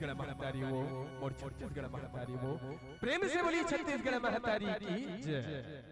छत्तीसगढ़ महतारी वो और छत्तीसगढ़ महतारी वो प्रेम से बोली छत्तीसगढ़ महतारी की जय।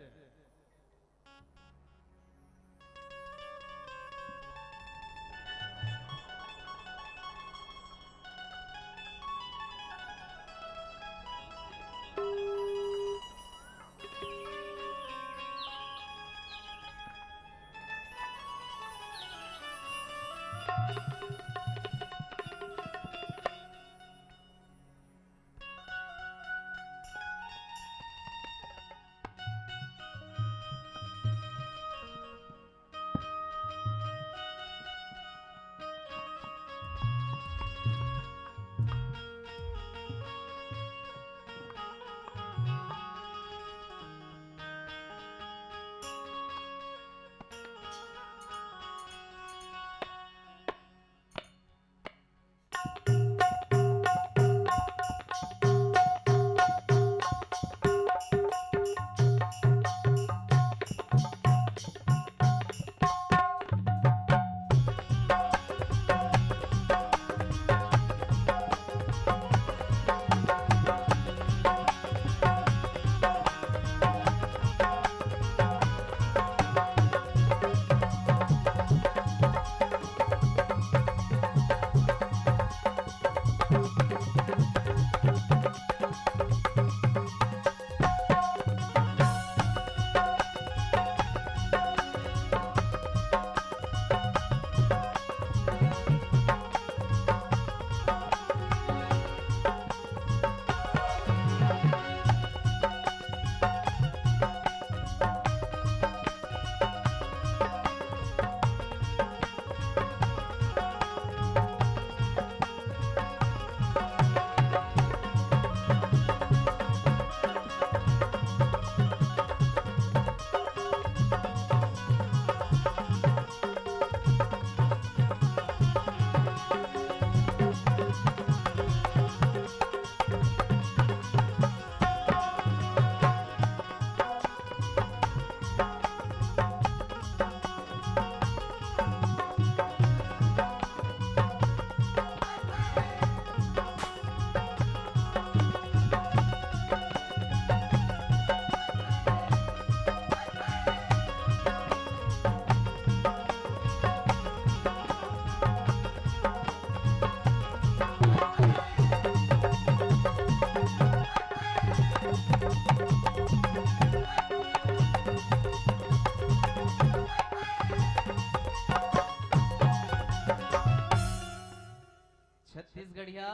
छत्तीसगढ़िया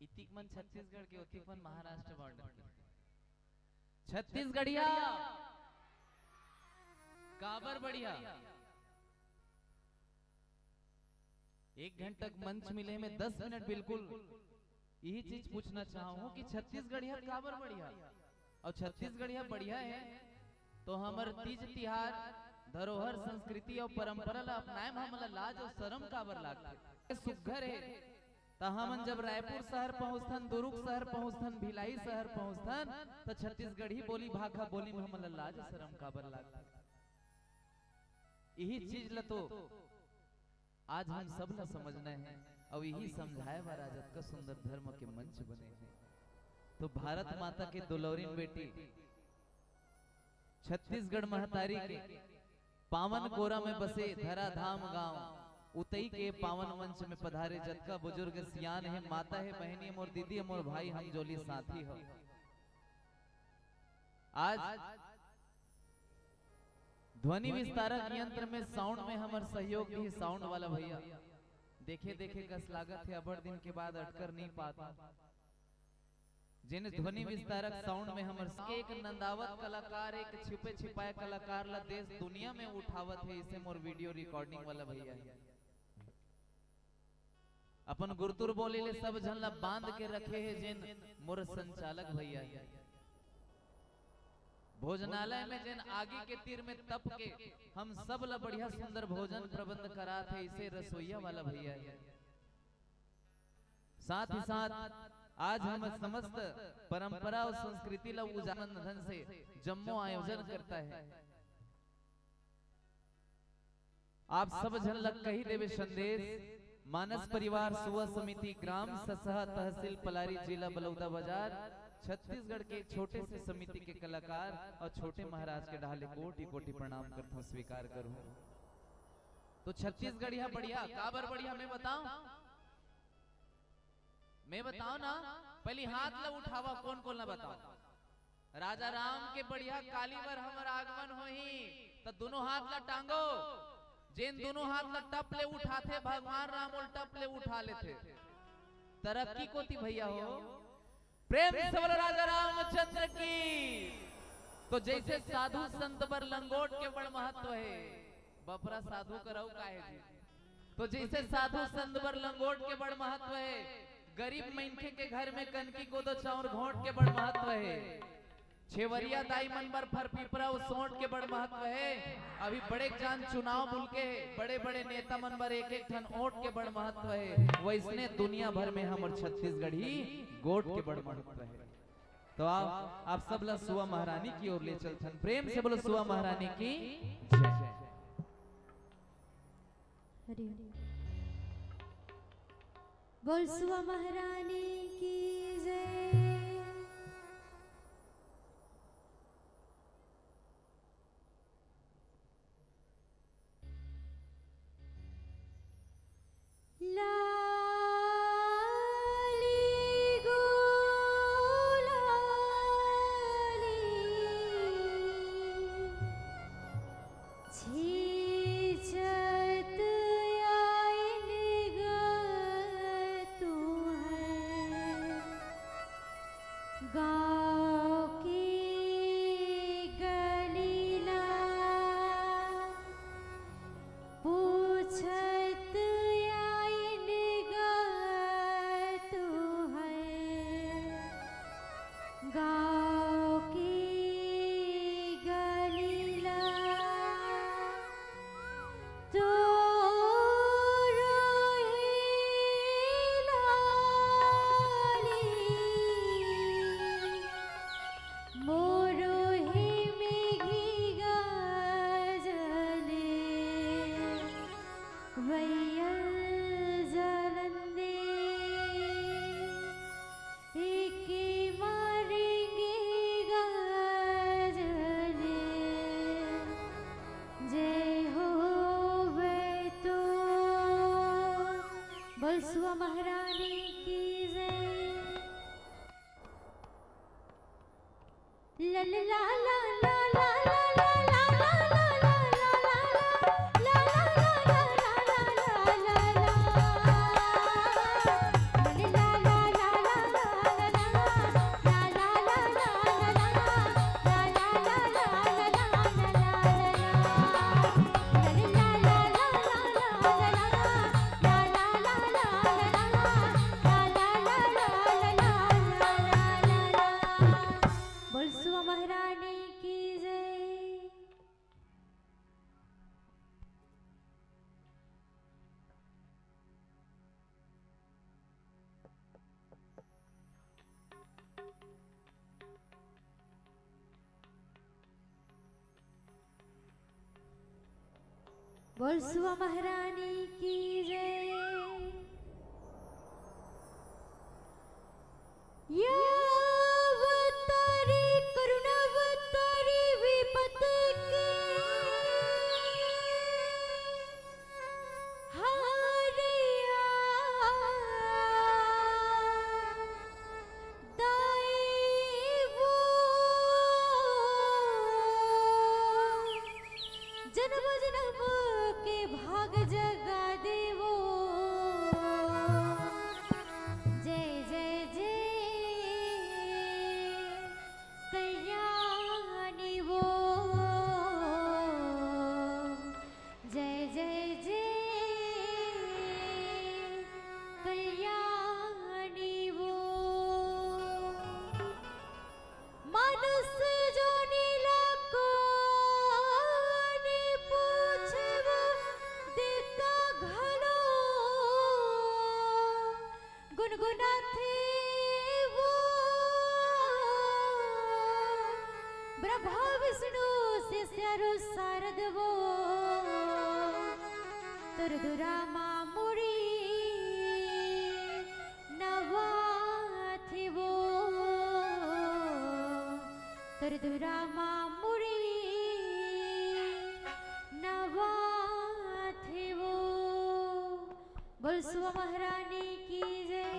इतिक मन छत्तीसगढ़ के उतिक मन महाराष्ट्र बॉर्डर के छत्तीसगढ़िया काबर बढ़िया। एक घंटे तक मंच मिले में 10 मिनट बिल्कुल यही चीज पूछना चाहूँ कि छत्तीसगढ़िया काबर बढ़िया और छत्तीसगढ़िया बढ़िया है तो हमार तीज तिहार धरोहर संस्कृति और परंपरा ला अपनाए हमला लाज और शर्म काबर लागते सुघर है तो हमन जब रायपुर शहर पहुंचथन दुर्ग शहर पहुंचथन भिलाई शहर पहुंचथन तो छत्तीसगढ़ी बोली भाखा बोली में हमला लाज शर्म काबर लागते यही चीज ला तो आज हम सब ला समझना है और यही समझाए बार आज का सुंदर धर्म के मंच बने हैं। तो भारत माता के दुलौरीन बेटी छत्तीसगढ़ महतारी के पावन गोरा में बसे धरा धाम गांव उतई के पावन मंच में पधारे जतका बुजुर्ग सियान है माता है बहनी मोर दीदी मोर भाई हम जोली साथी हो। आज ध्वनि विस्तारक यंत्र में साउंड में हमार सहयोग भी साउंड वाला भैया देखे देखे कस लागत है अबर दिन के बाद अटकर नहीं पाता जिन ध्वनि विस्तारक साउंड में हमार एक नंदावत कलाकार एक छिपे छिपाए कलाकार ला देश दुनिया में उठावत है इसे मोर वीडियो रिकॉर्डिंग वाला भैया है अपन गुरतुर बोले ले सब झन ला बांध के रखे है जिन मोर संचालक भैया है भोजनालय में जिन आगे के तीर में तप के हम सब ला बढ़िया सुंदर भोजन प्रबंध करा थे इसे रसोईया वाला भैया है। साथ ही साथ आज हम समस्त परंपरा और संस्कृति ला उजागर धन से जम्मो आयोजन करता है। आप सब झन लग कही देवे संदेश मानस परिवार सुवा समिति ग्राम ससहा तहसील पलारी जिला बलौदा बाजार छत्तीसगढ़ के छोटे से समिति के कलाकार और छोटे महाराज के ढाले कोटि कोटि प्रणाम करता हूँ, स्वीकार करूं। तो छत्तीसगढ़ यह बढ़िया काबर बढ़िया मैं बताऊं ना। पहली हाथ ला उठावा कौन कौन ना बताओ। राजा राम के बढ़िया कालीवर हमर आगमन होही तो दोनों हाथ ला टांगो। जिन दोनों हाथ ला टप ले उठाते भगवान राम और टप ले उठा लेते। तरक्की को थी भैया हो प्रेम से बोलो राजा रामचंद्र की। तो जैसे साधु संत बर लंगोट के बड़ महत्व है, बपरा साधु कराऊ काहे जी। तो जैसे साधु संत बर लंगोट के बड़ महत्व है, गरीब मनखे के घर में कनकी गोदो चाउर घोट के बड़ महत्व है, छेवरिया दाई मन बर फर पिपरा सोट के बड़ महत्व है। अभी बड़े जान चुनाव बुल के बड़े बड़े नेता मन बर एक एक ठन ओट के बड़ महत्व है। वैसने दुनिया भर में हमर छत्तीसगढ़ी गोट के बड़ महत्व है। तो आप सब ला सुवा महारानी की ओर ले चलथन। प्रेम से बोलो सुवा महारानी की जय। हरि बोल सुवा महारानी की जय। सुवा महारानी की जय। ला ला ला ला ला ला ला बोल सुवा महारानी की जय। यावतारी करुणावतारी विपत के हारिया दाईवो जन्म जन्म के भाग जगा देवो। जय जय जय कल्याणी वो। जय जय जय कल्याणी वो। मानुष जो नीला को गुनगुनाथे वो ब्रह्मा विष्णु शिष्यरु शारद वो तुरदुरा मामुरी दुरामा मुड़ी नवा थे वो। बोल सुवा महारानी की जय।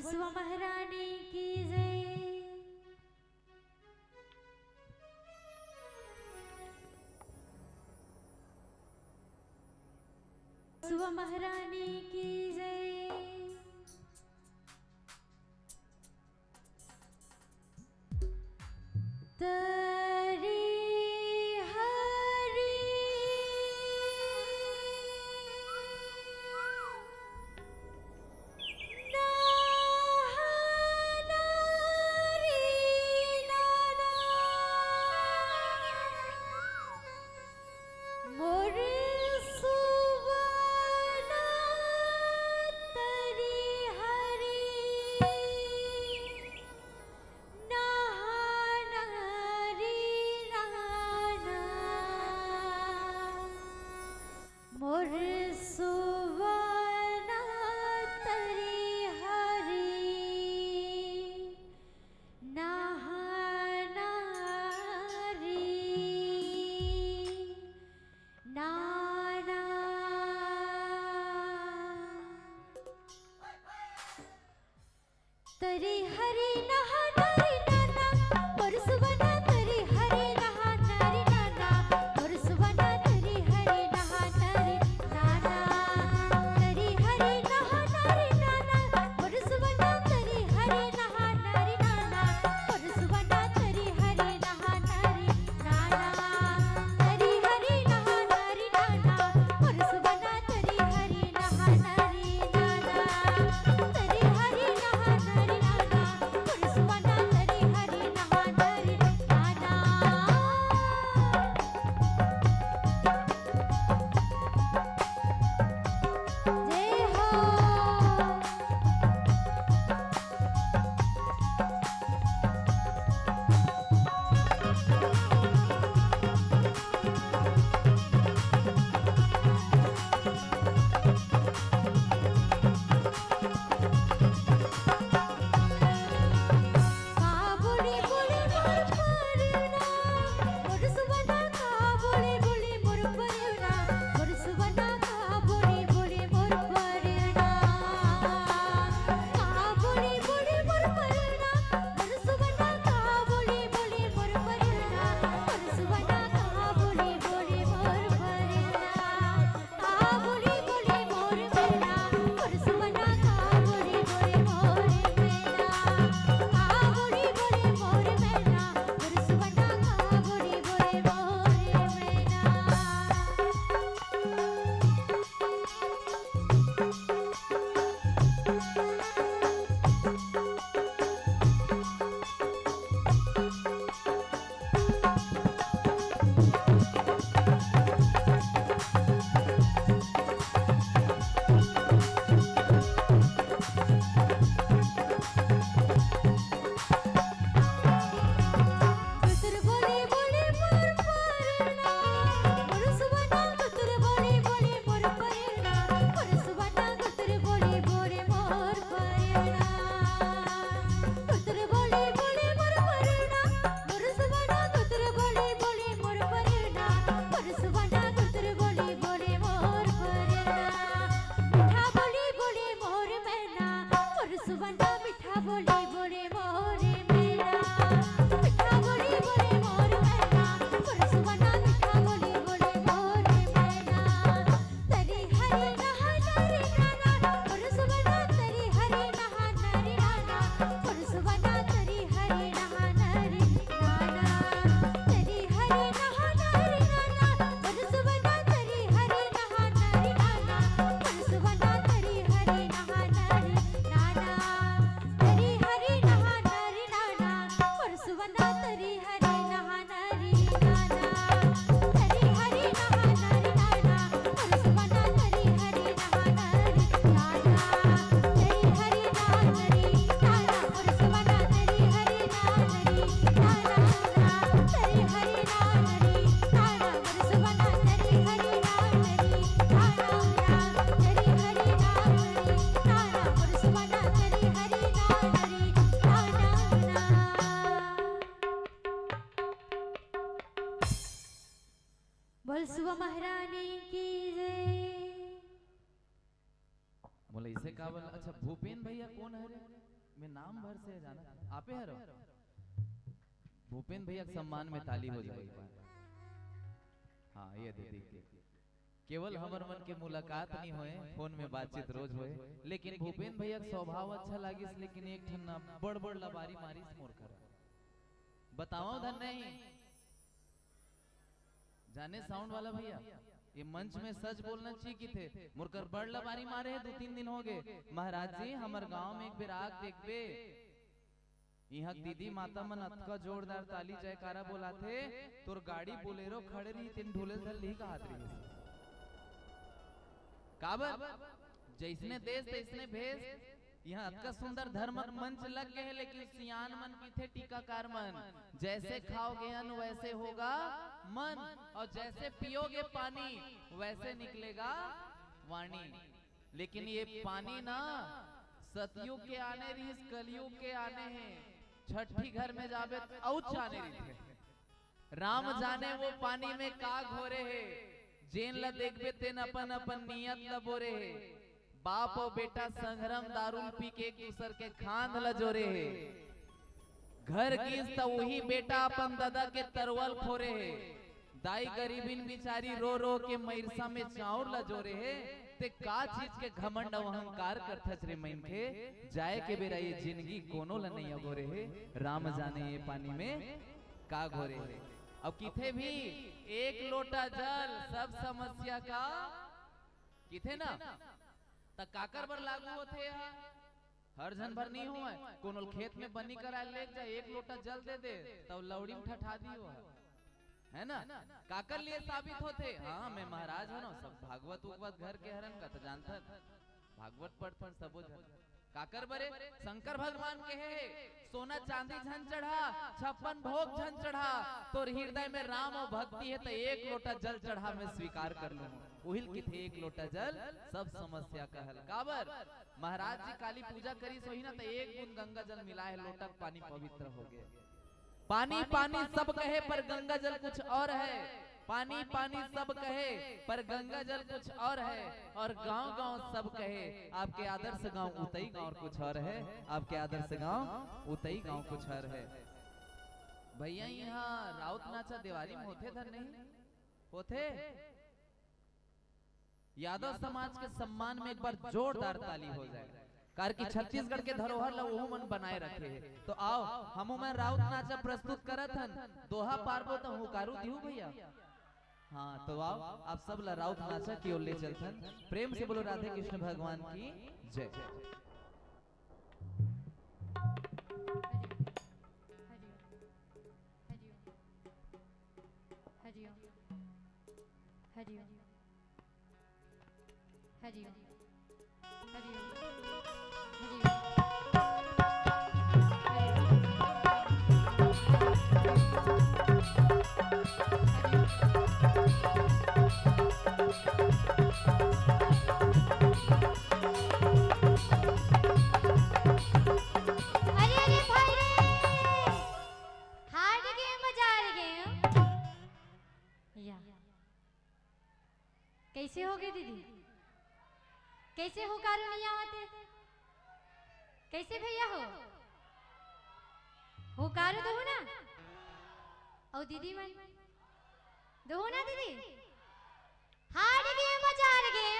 सुवा महारानी की जय। सुवा महारानी की जय। तरी हरी तरी हरी नहा नारी नाना परसवना तरी हरी नहा नारी नाना परसवना तरी हरी नहा नारी नाना तरी हरी नहा नारी नाना परसवना तरी हरी नहा नारी नाना परसवना तरी हरी नहा नारी नाना तरी हरी नहा नारी नाना परसवना तरी हरी नहा नारी नाना तरी हरी नहा नारी नाना परसवना तरी हरी नहा नारी नाना जय हो काबुली बोली मोर परना परसवना काबुली बोली मोर परना परसवना काबुली बोली मोर परना काबुली बोली मोर परना परसवना काबुली बोली मोर परना परसवना काबुली बोली मोर परना काबुली बोली मोर परना परसवना काबुली बोली मोर परना काबुली बोली मोर मैना परसवना काबुली बोली मोर मैना गुतर बोली बोली मोर परना परसवना गुतर बोली बोली मोर परना परसवना गुतर बोली बोली मोर परना गुतर बोली बोली मोर परना परसवना गुतर बोली बोली मोर परना परसवना गुतर बोली बोली मोर परना मीठा बोली बोली मोर मैना परसवना मीठा बोली बोली मोर मैना मीठा बोली बोली मोर मैना परसवना मीठा बोली बोली मोर मैना तरी हरी नहा नारी नाना परसवना तरी हरी नहा नारी नाना परसवना तरी हरी नहा नारी नाना तरी हरी नहा नारी नाना परसवना तरी हरी नहा नारी नाना परसवना तरी हरी नहा नारी नाना तरी हरी नहा नारी नाना परसवना तरी हरी नहा नारी नाना तरी हरी नहा नारी नाना परसवना तरी हरी नहा नारी नाना तरी हरी नहा नारी नाना परसवना तरी हरी नहा नारी नाना तरी हरी नहा नारी नाना परसवना तरी हरी नहा नारी नाना तरी हरी नहा नारी नाना परसवना तरी हरी नहा नारी नाना बोल सुबह महारानी की जय बोले इसे का बोला। अच्छा भूपेन भैया कौन है रे? मैं नाम भर से जाना आपे हरो। भूपेन भैया के सम्मान में ताली हो जाएगी। हाँ ये दीदी केवल हमर मन के मुलाकात नहीं होए, फोन में बातचीत रोज होए, लेकिन भूपेन भैया के स्वभाव अच्छा लागिस, लेकिन एक ठन्ना बड़ बड़ लबारी मारिस मोर कर बताओ धन नहीं जाने साउंड वाला भैया ये मंच में सच बोलना चाहिए कि थे मुरकर बड़ लबारी मारे है 2-3 दिन हो गए। महाराज जी हमार गांव में एक बेर आग देखबे यहाँ दीदी माता मन अतका जोरदार ताली जयकारा बोलाथे तोर गाड़ी बोलेरो खड़े रही तीन ढोले धर ली का हाथ रही काबर जैसने देश तैसने भेष। यहाँ अतका सुंदर धर्म मंच लग गए हैं, लेकिन सियान मन की थे टीकाकार मन जैसे खाओगे अन्न वैसे होगा मन, और जैसे पियोगे पानी वैसे निकलेगा वाणी। लेकिन ये पानी ना सतयुग के आने रही कलयुग के आने हैं। छठी घर में जाबे औच आने रही थे राम जाने वो पानी में का घोरे है जेन ला देखबे तेन अपन अपन नियत ला बोरे है। बाप और बेटा संग्राम दारू पी के एक दूसर के खांद ल जोरे है। घर गिस त वही बेटा अपन दादा के तरवल फोरे है। दाई गरीबिन बिचारी रो रो के मरसा में चाउर ल जोरे है। ते का चीज के घमंड और अहंकार करथस रे मन के जाए के बेरा ये जिंदगी कोनो ल नहीं अगोरे है। राम जाने ये पानी में का घोरे है। अब किथे भी एक लोटा जल सब समस्या का किथे ना त काकर बर लागू होथे। हर जन भर नहीं हुआ कोनो खेत में बनी करा ले जा एक लोटा जल दे दे तब लौड़ी में ठठा दियो है ना। काकर लिए साबित होते। हाँ मैं महाराज हूँ ना सब भागवत उगवत घर के हरन का तो जानता भागवत पढ़ सब काकर बरे शंकर भगवान के है सोना चांदी झन चढ़ा 56 भोग झन चढ़ा तोर हृदय में राम और भक्ति है तो एक लोटा जल चढ़ा मैं स्वीकार कर लूं। उहिल की थे एक लोटा जल सब समस्या का हल। काबर महाराज जी काली पूजा करी सोही ना तो एक बूंद गंगा जल मिला है लोटा पानी पवित्र हो गया। पानी पानी सब कहे पर गंगा जल कुछ और है। पानी पानी सब कहे पर गंगा जल कुछ और है। और गांव गांव सब कहे आपके आदर्श गांव उतई गांव कुछ और है। आपके आदर्श गांव उतई गांव कुछ और है। भैया यहाँ राउत नाचा दिवाली में होते धर नहीं होते। यादव समाज के सम्मान में एक बार जोरदार ताली हो जाए कार की छत्तीसगढ़ के धरोहर ला वो मन बनाए रखे है। तो आओ हम मैं राउत नाचा प्रस्तुत करत हन दोहा पारबो तो हुकारू दिहु भैया। हाँ तो आओ आप सब ला राउत नाचा की ओर ले चलथन। प्रेम से बोलो राधे कृष्ण भगवान की जय। हरिओम हरिओम हरिओम कैसे हो गए दीदी? कैसे हो कारू नहीं आवते? कैसे भैया हो कारू दो ना और दीदी मन दो ना दीदी हार गए मजा गए।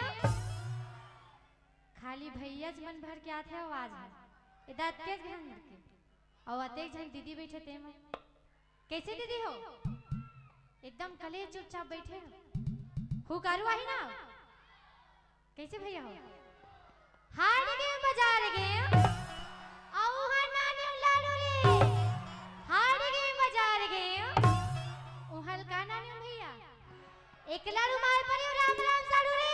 खाली भैया मन भर के आते हैं आवाज है इधर तेज ध्यान रखे और अतेक जन दीदी बैठे ते में कैसे दीदी हो? एकदम कले चुपचाप बैठे हो कारू आई ना कैसे भैया हो? हार गए बाजार गए आओ नानी लाडो ले हार गए बाजार गए उहल का नानी भैया एक लाडू मार पड़े राम राम साडू रे।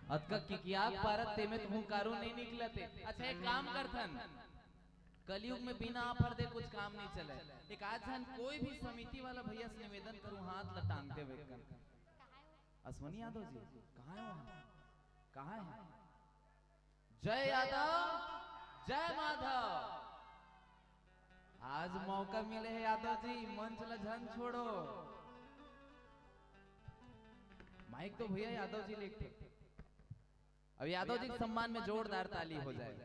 अतका किकियाक पारत ते में तुम कारू नहीं निकलते। अच्छा एक काम करथन, कलयुग में बिना ऑफर दे कुछ काम नहीं चले। एक आज हम कोई भी समिति वाला भैया से निवेदन करूं, हाथ लटांगते हुए अश्वनी यादव जी कहाँ है? वहां कहाँ है? जय यादव, जय माधव। आज मौका मिले है यादव जी, मंच ला झन छोड़ो। माइक तो भैया यादव जी लेके, अब यादव जी के सम्मान में जोरदार ताली हो जाए।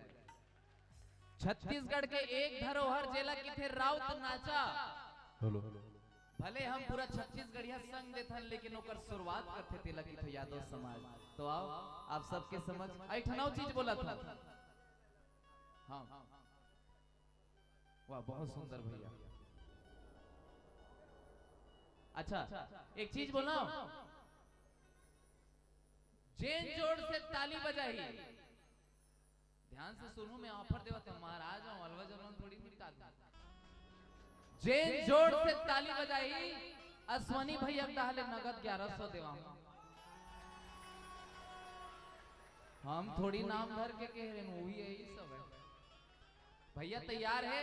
छत्तीसगढ़ के एक धरोहर जेला की थे राउत नाचा। भले हम पूरा छत्तीसगढ़िया संग देथन, लेकिन ओकर शुरुआत करते थे लगी थे यादव समाज। तो आओ आप सबके समझ ऐठनाव चीज बोला था। हाँ वाह बहुत सुंदर भैया। अच्छा एक चीज बोलो, जेन जोड़ से ताली बजाई। ध्यान से सुनो, मैं ऑफर देवा था महाराज हूं, अलवा जवान थोड़ी थोड़ी काट। जेन जोड़ से ताली बजाई, अश्वनी भैया कहले नगद 1100 देवा। हम थोड़ी नाम धर के कह रहे हैं, वही यही सब है। भैया तैयार है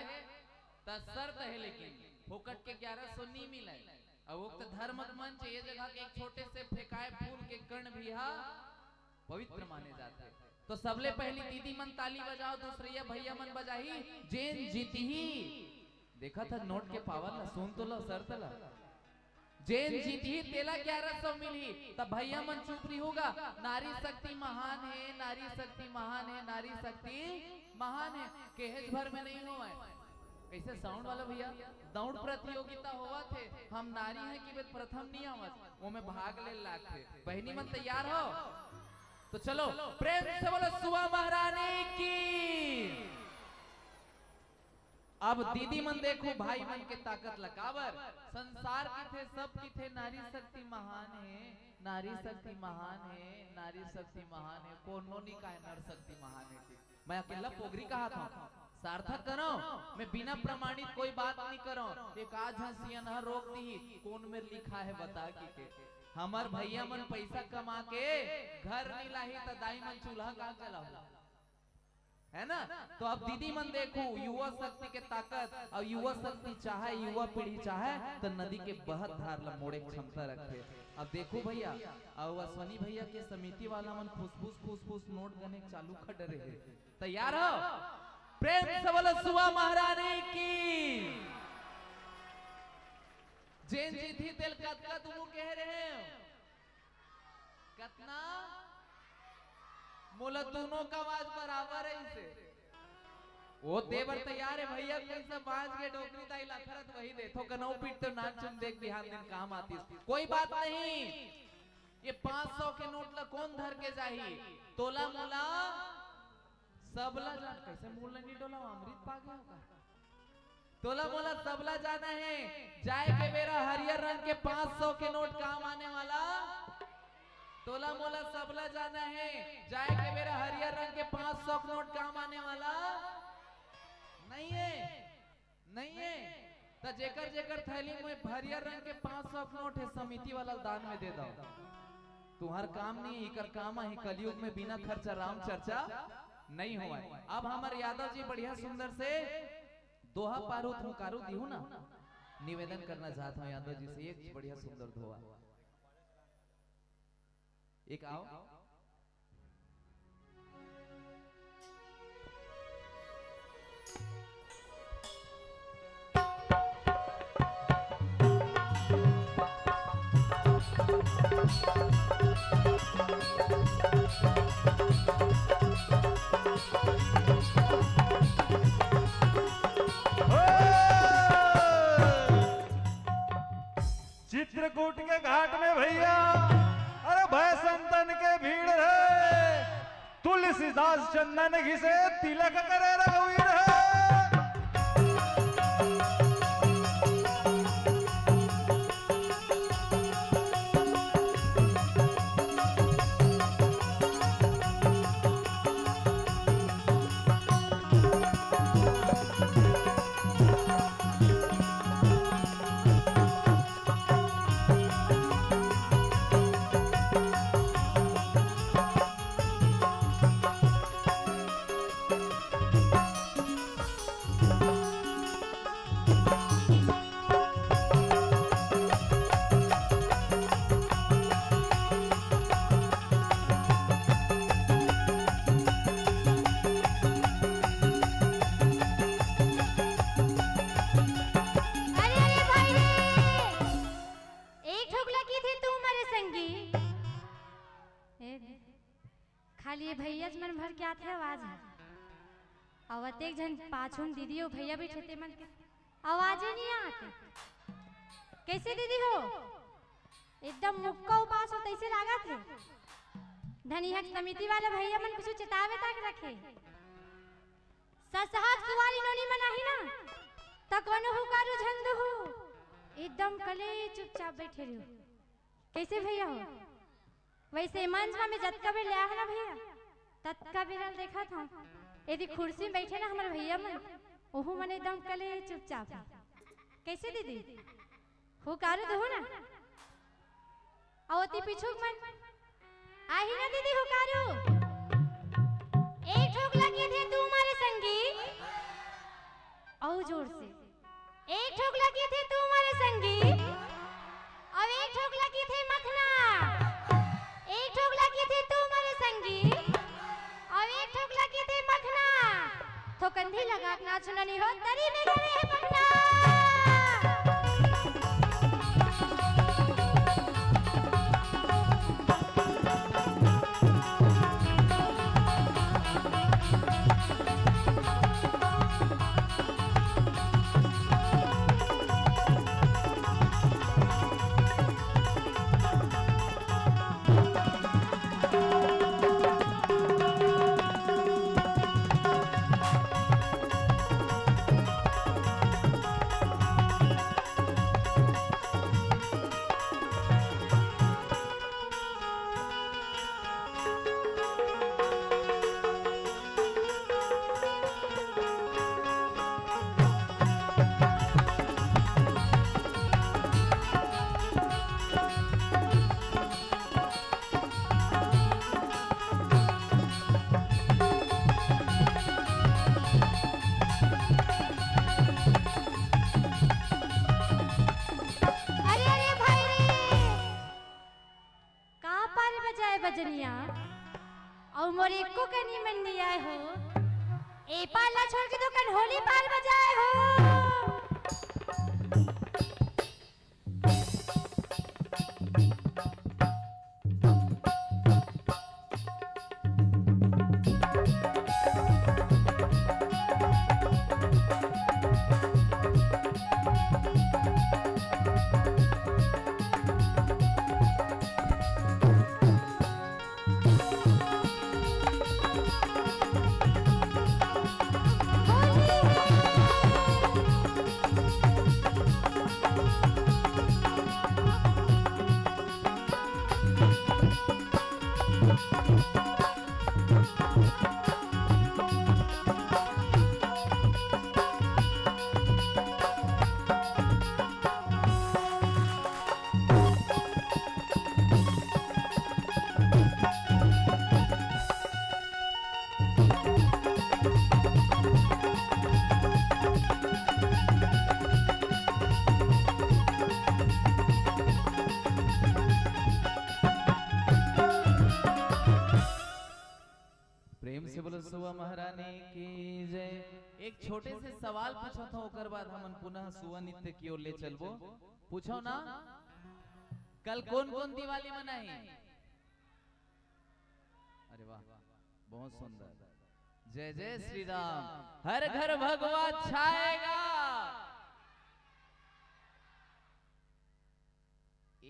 तो शर्त है, लेकिन फोकट के 1100 नहीं मिले। अब वो तो धर्म मंच ये जगह के एक छोटे से फेंकाए फूल के कर्ण भी पवित्र माने जाते हैं। तो सबले पहली दीदी मन ताली बजाओ, दूसरी भैया मन बजाई। जेन जीती ही देखा था नोट के पावर ला, सुन तो लो सर तला। जेन जीती ही तेला 1100 मिली, तब भैया मन चुप रही होगा। नारी शक्ति महान है, नारी शक्ति महान है, नारी शक्ति महान है। केहेज भर में नहीं हुआ है। कैसे साउंड वाला भैया दौड़ प्रतियोगिता हुआ थे, हम नारी हैं कि प्रथम नहीं आवत, वो में भाग ले लाग थे। बहनी मन तैयार हो तो चलो प्रेम से बोलो सुवा महारानी की। अब दीदी मन देखो भाई मन के ताकत लकावर। संसार की थे सब की थे, नारी शक्ति महान है, नारी शक्ति महान है, नारी शक्ति महान है। कोनो नहीं कहा नर शक्ति महान है। मैं अकेला पोगरी कहा था, सार्थक करो। मैं बिना प्रमाणित कोई बात नहीं करो। एक आज हंसियन रोक दी, कौन में लिखा है बता के। हमार भैया मन पैसा कमा के घर नहीं लाही तो दाई मन चूल्हा कहाँ चलाओ, है ना। तो अब दीदी मन देखो युवा शक्ति के ताकत। और युवा शक्ति चाहे, युवा पीढ़ी चाहे तो नदी के बहत धार ला मोड़े क्षमता रखे। अब देखो भैया, और अश्वनी भैया के समिति वाला मन फुसफुस फुसफुस नोट गने चालू कर रहे। तैयार हो? प्रेम से बोलो सुवा महारानी की। जेन जीती तेल कतना तुम कह रहे हो, कतना मोला दोनों का आवाज बराबर है इसे। वो देवर तैयार है भैया, कैसे बाज के डोकरी ताई लाखरत वही दे तो कनौ पीट तो नाच चुन देख बिहान दिन काम आती। कोई बात नहीं, ये 500 के नोट ला कौन धर के जाही। तोला मोला सबला जान, कैसे मूल नहीं डोला अमृत पा गया होगा। तोला मोला सबला जाना है, जाए के मेरा हरियर रंग के 500 के नोट काम आने वाला। तोला मोला सबला जाना है, जाए के मेरा हरियर रंग के 500 के नोट काम आने वाला नहीं है, नहीं है। तो जेकर जेकर थैली में हरियर रंग के 500 के नोट है, समिति वाला दान में दे दो। तुम्हार काम नहीं, इकर काम है। कलयुग में बिना खर्चा राम चर्चा नहीं हुआ। अब हमारे यादव जी बढ़िया सुंदर से दोहा पारू थुकारू दिहू ना, निवेदन करना चाहता हूँ यादव जी से, एक बढ़िया सुंदर दोहा। एक आओ। चित्रकूट के घाट में भैया, अरे भय संतन के भीड़ है, तुलसीदास चंदन घिसे तिलक करे रघुवीर है। खाली भैया मन भर के आते आवाज है आवत एक जन पाछून दीदी हो भैया भी ठेते मन के आवाज ही नहीं आते। कैसे दीदी हो एकदम मुक्का उपास हो तैसे लागा थे धनिया समिति वाले भैया मन कुछ चितावे तक रखे ससहाक सुवारी नोनी मनाही ना तकवनो हुकारू झंड हो एकदम कले चुपचाप बैठे रहो। कैसे भैया हो वैसे मंच में जतका भी लिया है ना भैया तत्का भी देखा था यदि कुर्सी में बैठे ना हमारे भैया मन ओहू मन एकदम कले चुपचाप। कैसे दीदी हुकारू दो ना आवती पीछू मन आही ना दीदी हुकारू एक ठोक लगी थे तू हमारे संगी और जोर से एक ठोक लगी थे तू हमारे संगी और एक ठोक लगी थे मखना एक ठोक लगी थे तू हमारे संगी और एक ठोक लगी थे मखना तो कंधी लगा के नाच सुननी हो तरी में करे है मखना। बजनिया और मोरे को कनी मन नहीं आए हो ए पाला छोड़ के तो कन होली पाल बजाए हो। सुवा महारानी की जय। एक छोटे से सवाल पूछो था ओकर बाद हम पुनः सुवा नृत्य की ओर ले चलबो। पूछो ना कल कौन कौन दिवाली मनाई? अरे वाह बहुत सुंदर। जय जय श्री राम। हर घर भगवा छाएगा।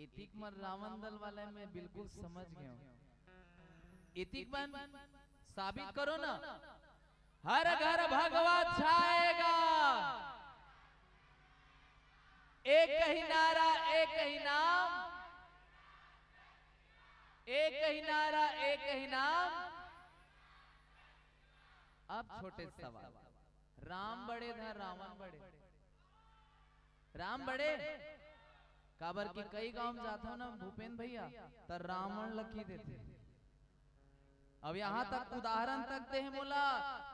एतिक मन रावण दल वाले में बिल्कुल समझ गया हूं। एतिक मन साबित करो ना। हर घर भगवा छाएगा। एक ही नारा एक ही नाम। एक ही नारा एक ही नाम। अब छोटे सवाल। राम बड़े था रावण बड़े? राम बड़े काबर की कई गांव में जाता हूं ना भूपेन भैया तो रावण लकी देते। अब यहाँ तक उदाहरण तक दे मोला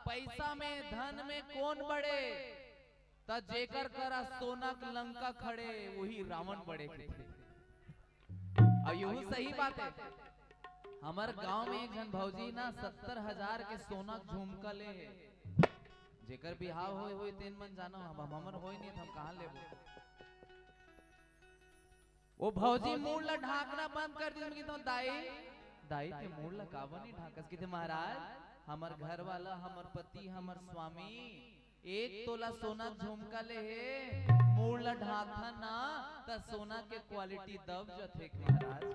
पैसा में धन में कौन बड़े? त जेकर करा सोनक लंका खड़े वही रावण बड़े थे। अब यही सही बात है। हमार गांव में एक जन भौजी ना 70,000 के सोना झुमका ले। जेकर बिहाव होए तेन मन जानो हमर होई नहीं हम कहां लेबो। वो भौजी मुंह ला ढाकना बंद कर दी तो दाई दाई के मूड लकावा नहीं ढाकस की थे महाराज हमर घर वाला हमर पति हमर स्वामी 1 तोला सोना झुमका ले हे मूड ला ढाका ना त सोना के क्वालिटी दब जथे महाराज।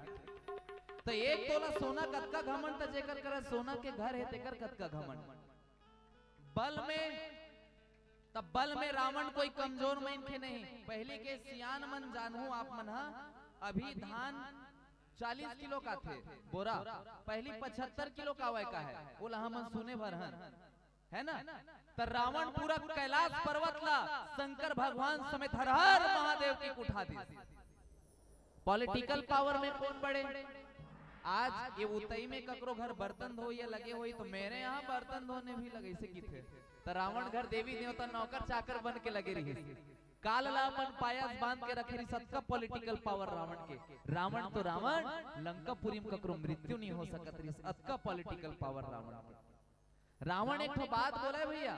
तो 1 तोला सोना कतका घमंड त जेकर कर सोना के घर है तेकर कतका घमंड। बल में तब बल में रावण कोई कमजोर मन के नहीं। पहले के सियान मन जानू आप मन हा अभी धान 40 किलो का थे बोरा पहली 75 किलो का वह का है बोला हम सुने भर है ना। तो रावण पूरा कैलाश पर्वत ला शंकर भगवान समेत हर हर महादेव की उठा दी। पॉलिटिकल पावर में कौन बड़े। आज ये उतई में ककरो घर बर्तन धो या लगे हुई तो मेरे यहाँ बर्तन धोने भी लगे से की थे। तो रावण घर देवी देवता नौकर चाकर बन के लगे रही काल लापन पायास बांध के रखे सबका पॉलिटिकल पावर रावण के। रावण तो रावण लंकापुरी में ककरो मृत्यु नहीं हो सकत रही सबका पॉलिटिकल पावर रावण। रावण एक तो बात बोले भैया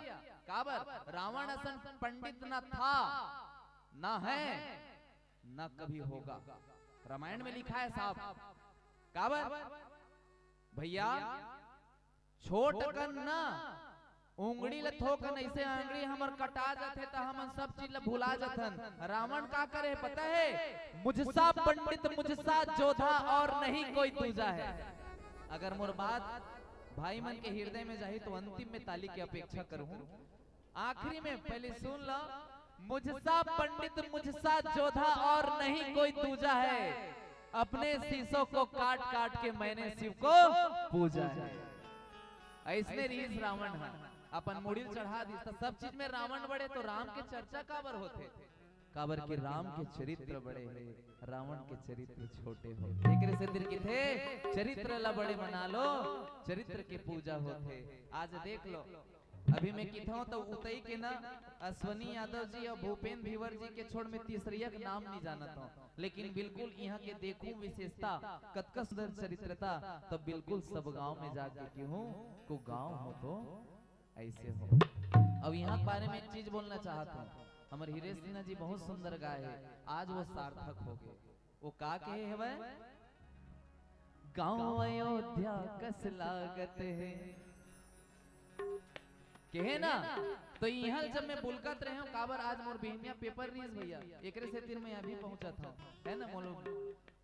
काबर रावण असन पंडित ना था ना है ना कभी होगा। रामायण में लिखा है साहब काबर भैया छोट कन ना उंगली ल थोकन ऐसे आंगड़ी हमर कटा जाते त हमन सब चीज ल भुला जाथन। रावण का करे पता है मुझसा पंडित मुझसा जोधा और नहीं कोई दूजा है। अगर मोर बात भाई मन के हृदय में जाही तो अंतिम में ताली की अपेक्षा करूं। आखिरी में पहले सुन लो मुझसा पंडित मुझसा जोधा और नहीं कोई दूजा है। अपने शीशों को काट काट के मैंने शिव को पूजा है। ऐसने रीस रावण है अपन मुड़िल चढ़ा दी तो सब चीज में रावण बड़े तो राम के चर्चा काबर होते काबर के राम के चरित्र बड़े हैं रावण के चरित्र छोटे हो। एक से दिन की थे चरित्र ला बड़े बना लो चरित्र की पूजा होते। आज देख लो अभी मैं किथा तो उतई के ना अश्वनी यादव जी और भूपेंद्र भीवर जी के छोड़ में तीसरिया का नाम नहीं जानता हूँ लेकिन बिल्कुल यहाँ के देखूं विशेषता कतका सुंदर चरित्रता तो बिल्कुल सब गांव में जाके की हूँ को गांव हो तो ऐसे हो। अब यहाँ के बारे में एक चीज बोलना चाहता हूँ हमारे हिरेश सिन्हा जी बहुत सुंदर गाय है आज वो सार्थक हो गए। वो का कहे है वह गांव अयोध्या कस लागत है कहे ना। तो यहाँ जब मैं बुलकत रहे हूँ काबर आज मोर बहनिया पेपर न्यूज भैया एक से दिन में अभी पहुंचा था है ना मोलो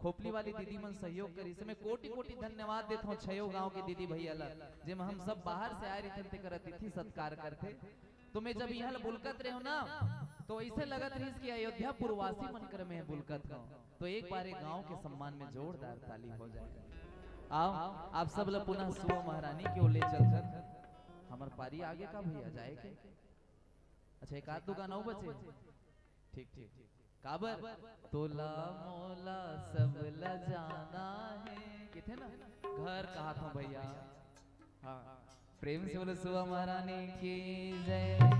खोपली वाली दीदी मन सहयोग करी से मैं कोटि कोटि धन्यवाद देता हूँ। 6 गांव के दीदी भैया ला जिम हम सब बाहर से आए रहे थे कर अतिथि सत्कार करते। तो मैं जब यहाँ बुलकत रहे हो ना तो ऐसे लगत रही कि अयोध्या पूर्वासी मनकर में बुलकत हो तो एक बार गांव के सम्मान में जोरदार ताली हो जाए। आओ आप सब लोग पुनः सुबह महारानी की ओर ले चलकर हमार पारी आगे का भैया जाए के अच्छा एक आध दुकान हो बचे ठीक ठीक काबर तोला मोला सब ला जाना है किथे ना घर कहा था भैया। हाँ प्रेम से बोले सुबह महारानी की जय।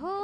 हो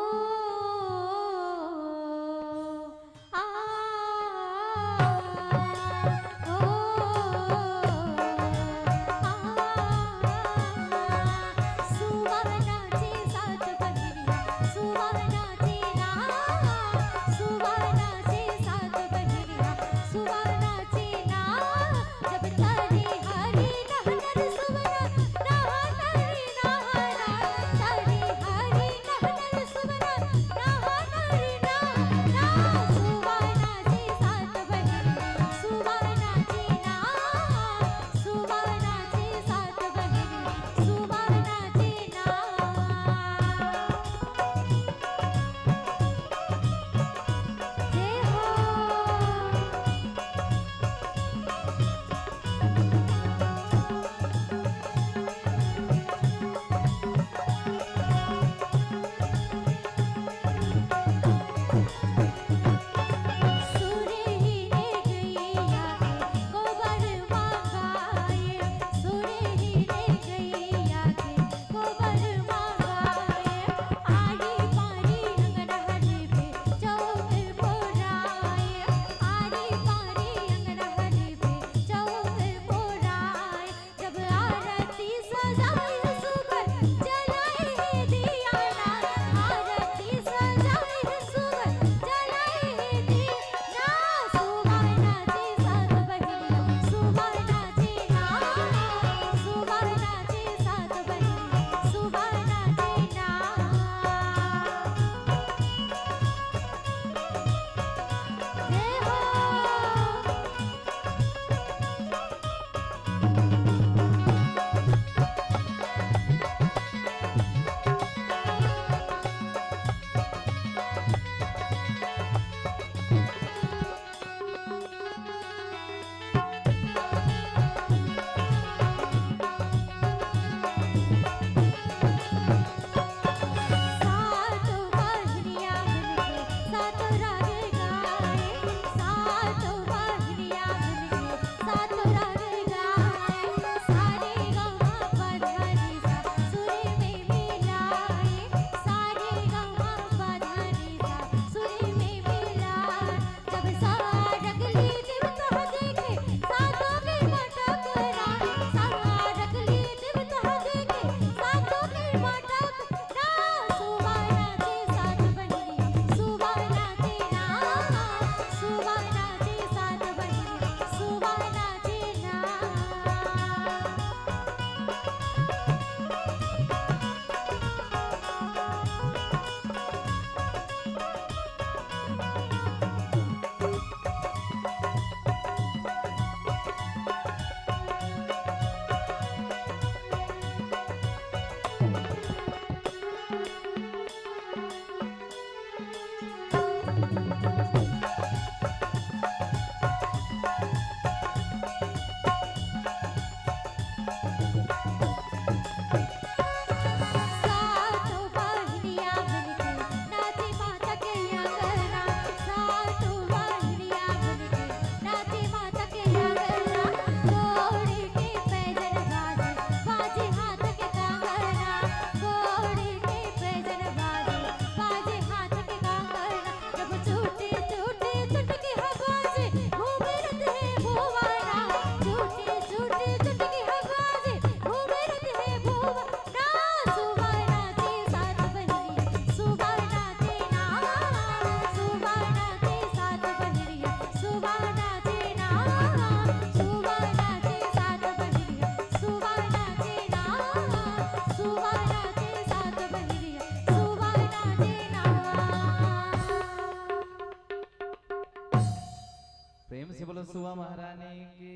सुवा महारानी की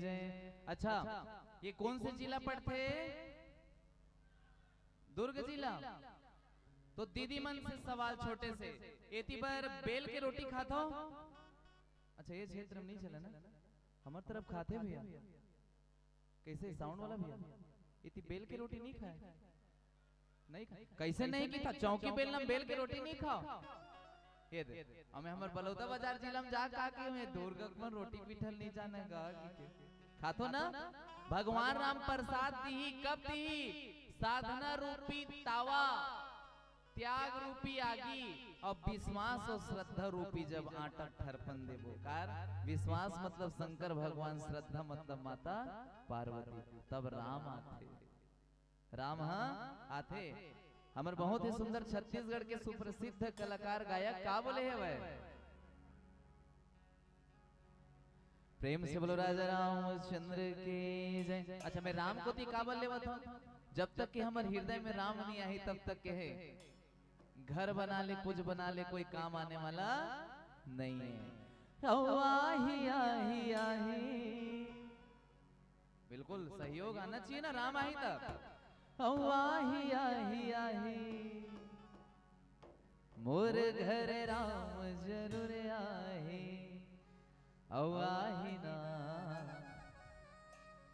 जय। अच्छा, ये कौन से जिला पड़ते? दुर्ग जिला। तो दीदी मन से सवाल छोटे से, एती पर बेल के रोटी खाता हो? अच्छा ये क्षेत्र में नहीं चले ना, हमारे तरफ खाते भैया। कैसे साउंड वाला भैया, इतनी बेल की रोटी नहीं खाए? नहीं खाए कैसे नहीं की था? चौकी बेल में बेल की रोटी नहीं खाओ। ये दे हमें हमर बलौदा बाजार जिला में जा का के में दुर्गक में रोटी पिठल नहीं जाने गा की खातो ना। भगवान राम प्रसाद दी कब दी? साधना रूपी तावा, त्याग रूपी आगी और विश्वास और श्रद्धा रूपी जब आटा ठरपन देबो। कार विश्वास मतलब शंकर भगवान, श्रद्धा मतलब माता पार्वती, तब राम आते। राम हाँ आते। हमारे बहुत ही सुंदर छत्तीसगढ़ के सुप्रसिद्ध कलाकार गायक का बोले है वह? प्रेम से बोलो राजा रामचंद्र की जय। अच्छा मैं राम को थी का बोले था? जब तक कि हमारे हृदय में राम नहीं आई तब तक के है घर बना ले कुछ बना ले कोई काम आने वाला नहीं है। आही आही आही बिल्कुल सहयोग आना चाहिए ना, राम आई तब। आही आही आही मोर घर राम जरूर आही, आही ना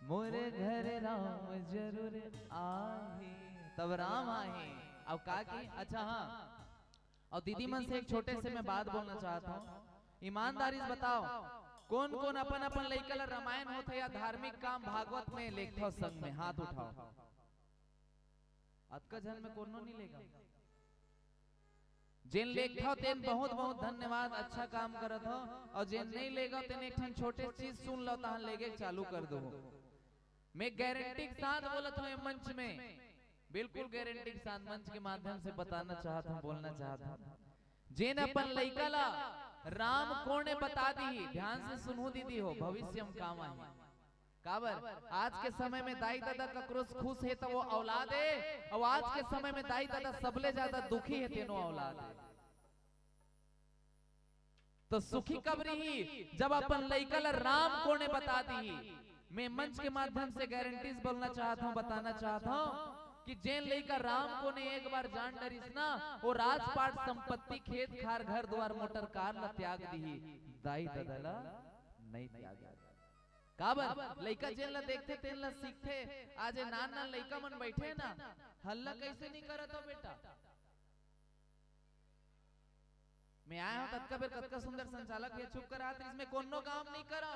मोर घर राम जरूर आही, तब राम आही। अब का की अच्छा हाँ, और दीदी मन से एक छोटे से मैं बात बोलना चाहता हूँ। ईमानदारी से बताओ कौन कौन अपन अपन लइका रामायण होते या धार्मिक काम भागवत में लेखो संग में हाथ उठाओ। अतका जन में कोनो नहीं लेगा। जिन लेखो तेन बहुत बहुत धन्यवाद, अच्छा काम करत हो। और जिन नहीं लेगा तेन एक ठन छोटे चीज सुन लो तहां लेके चालू कर दो। मैं गारंटी के साथ बोलत हूँ मंच में, बिल्कुल गारंटी के साथ मंच के माध्यम से बताना चाहता हूँ, बोलना चाहता हूँ। जिन अपन लइका ला राम कौन ने बता दी, ध्यान से सुनो दीदी हो, भविष्य में काम आई। काबर आज के समय में दाई दादा ककरो खुश है तो वो औलाद है, और आज के समय में दाई दादा सबले ज्यादा दुखी है तेनो औलाद है। तो सुखी कब रही? जब अपन लइका ला राम कौन ने बता दी। मैं मंच के माध्यम से गारंटीज बोलना चाहता हूँ, बताना चाहता हूँ कि जेन लइका राम को ने एक बार जान डरिस ना, वो राजपाट संपत्ति खेत खार घर द्वार मोटर कार ला त्याग दी, दाई दादा ला नहीं त्याग। काबर लइका जेन ला देखते तेन ला सीखते। आज नान नान लइका मन बैठे ना, हल्ला कैसे नहीं करत हो बेटा? मैं आया हूँ तत्का बेर कतका सुंदर संचालक है, चुप कर आते इसमें कोनो काम नहीं करो,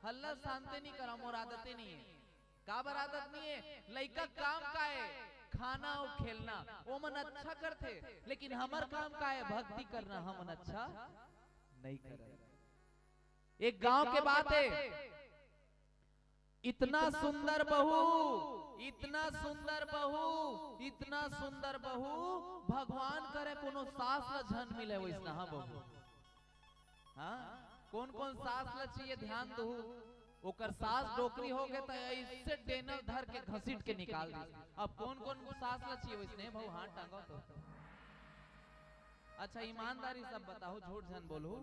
हल्ला शांति नहीं करो, मोर आदतें नहीं है। काबर आदत नहीं है? लइका काम का है खाना और खेलना, वो मन अच्छा करते, लेकिन हमार काम का है भक्ति करना, हम मन अच्छा नहीं कर। एक गांव के बात है, इतना सुंदर बहू, इतना सुंदर बहू, इतना सुंदर बहू, भगवान करे कोनो सास ला झन मिले वैसना हाँ बहू। हाँ कौन कौन सास ला चाहिए ध्यान दो। ओकर सास डोकरी हो गए तो इससे डेनल धर के घसीट के निकाल दी। अब कौन कौन सास ला चाहिए वैसने भाऊ हाथ टांगो तो। अच्छा ईमानदारी सब बताओ, झूठ झन बोलो।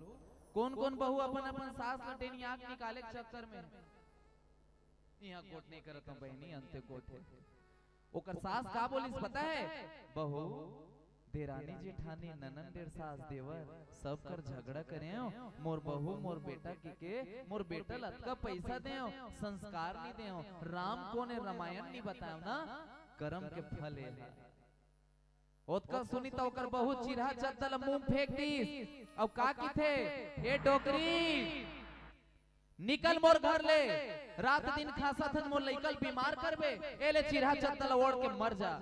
कौन कौन बहू अपन अपन सास ला डेनी आंख निकाले के चक्कर में यहाँ कोट नहीं करता हूँ बहनी, अंते कोट है। ओकर सास का बोलिस पता है? बहू देरानी जेठानी ननन डेर सास देवर सब कर झगड़ा करे हो, मोर बहू मोर बेटा के मोर बेटा लतका पैसा दे, संस्कार नहीं दे, राम को ने रामायण नहीं बताया ना, कर्म के फल है। ओतका सुनी तो ओकर बहू चिरहा चद्दल मुंह फेंक दी। अब का की थे? ए डोकरी निकल मोर घर ले, रात दिन खासा थन मोर लइकल बीमार करबे, एले चिरहा चद्दल ओढ़ के मर जा।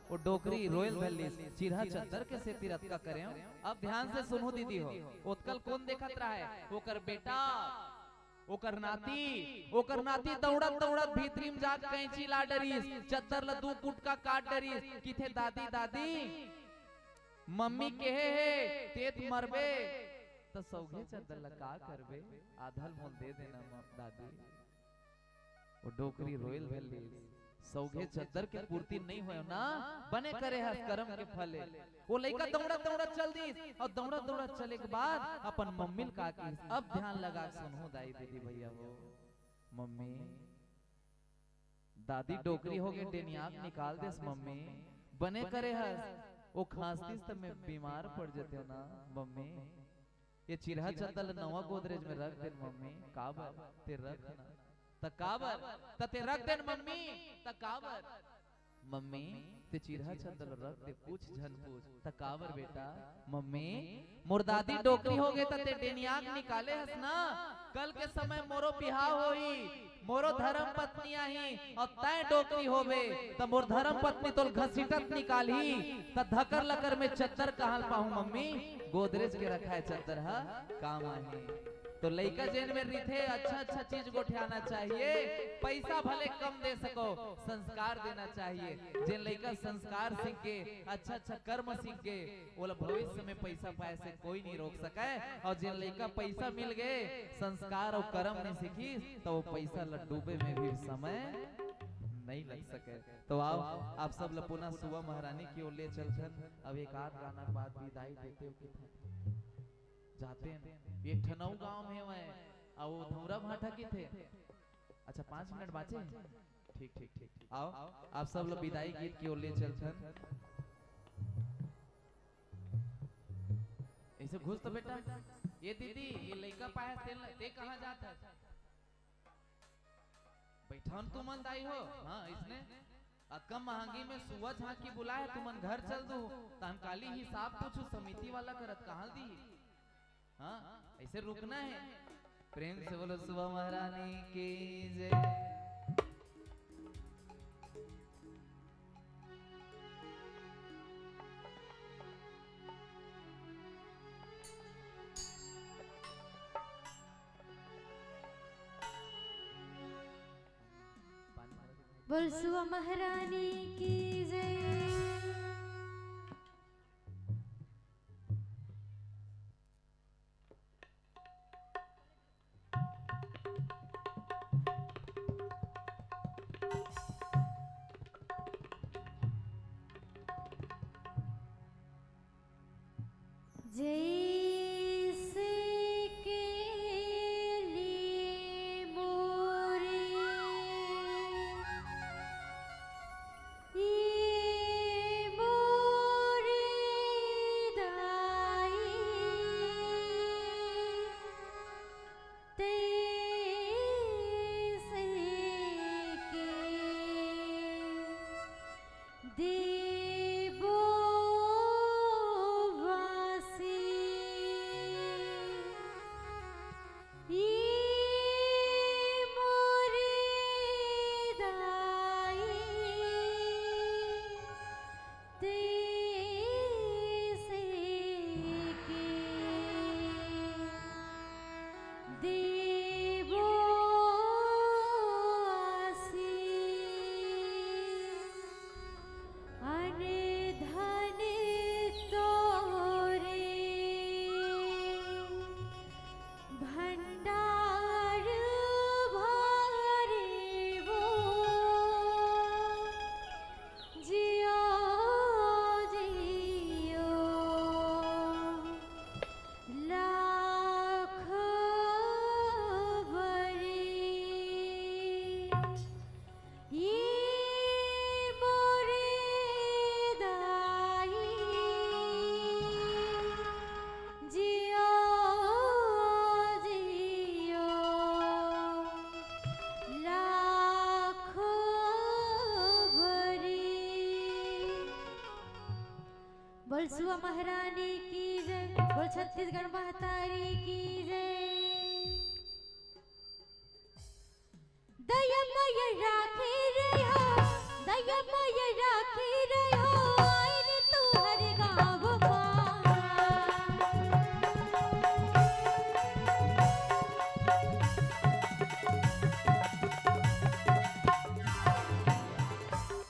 वो डोकरी रोयल वैली चिरहा चद्दर के से तिरत का करे। अब ध्यान से सुनो दीदी हो, ओतकल कौन देखत रहा है? ओकर बेटा, ओकर नाती दौड़त दौड़त भीतरी में जाके कैंची ला डरीस, चद्दर ला दू कुटका काट डरीस। किथे दादी दादी मम्मी कहे है तेत मरबे तो सौगे चद्दर ला का करबे, आधल मोल दे देना दादी। वो डोकरी रोयल वैली सौगे चद्दर के पूर्ति नहीं हुए ना, बने करे हस कर्म के फले। वो लइका दौड़त दौड़त चल दी, और दौड़त दौड़त चले के बाद अपन मम्मी का की। अब ध्यान लगा सुनो दाई दीदी भैया हो, मम्मी दादी डोकरी हो गए डेनियाक निकाल देस मम्मी, बने करे हस वो खांसतीस तो मैं बीमार पड़ जाते हो ना मम्मी। ये चिरहा चतल नवा गोदरेज में रख दे मम्मी काबर ते रख ना त काबर त ते रख दे मम्मी त काबर मम्मी ते चिरहा चतल रख दे पूछ झन पूछ त काबर बेटा मम्मी मोर दादी डोकरी हो गए त ते डेनियाक निकाले हस ना कल के समय मोरो बिहाव होई मोरो धर्म पत्नी आही और तय डोकरी होवे त मोर धर्म पत्नी तोल घसीटत निकाली त धकर लकर में चद्दर कहां पाऊं मम्मी गोदरेज के रखा है चद्दर हा काम आही तो लइका जेन में रिथे अच्छा अच्छा चीज गोठियाना चाहिए पैसा भले कम दे सको संस्कार देना चाहिए जेन लइका संस्कार सीख के अच्छा अच्छा कर्म सीख के बोला भविष्य में पैसा पाए से कोई नहीं रोक सके और जेन लइका पैसा मिल गए संस्कार और कर्म नहीं सीखी तो वो पैसा डूबे में भी समय नहीं लग सके तो आओ आप सब पुनः सुबह महारानी की ओर ले चलकर अब एक आध गाना बाद विदाई देते हो जाते हैं ये ठनऊ गांव में है और वो धौरा भाटा के थे अच्छा 5 मिनट बाचे ठीक ठीक ठीक आओ आप सब लोग विदाई गीत की ओर ले चलकर ऐसे घुस तो बेटा ये दीदी ये लड़का पाया तेल ते कहां जाता बैठन तू मन दाई हो हां इसने कम महंगी में सुवा झांकी बुलाए तुमन घर चल दू तहन काली हिसाब पूछू समिति वाला करत कहां दी हाँ ऐसे रुकना है प्रेम से बोलो सुबह महारानी की जय बोल सुबह महारानी की जय। जैसे के लिए मोरे ये मोरे दाई तैसे के देवो बोल सुआ महारानी की जय। बोल छत्तीसगढ़ महतारी की जय। दया माया राखी रे हो, दया माया राखी रे हो, आईने तू हर गाँव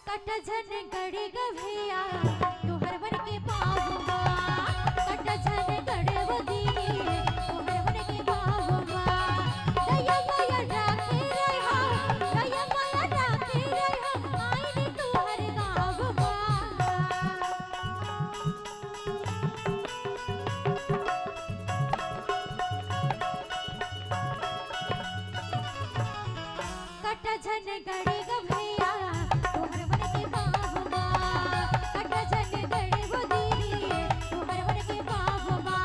कट झन गड़े गभैया तुहर बन के पाहुआ, कट झन गड़े वदी तुहर बन के पाहुआ। दया माया राखी रे हो, दया माया राखी रे हो, आईने तुहर गाँव कट झन गड़े गभैया तुहर बन के पाहुआ, कट झन गड़े वदी तुहर बन के पाहुआ।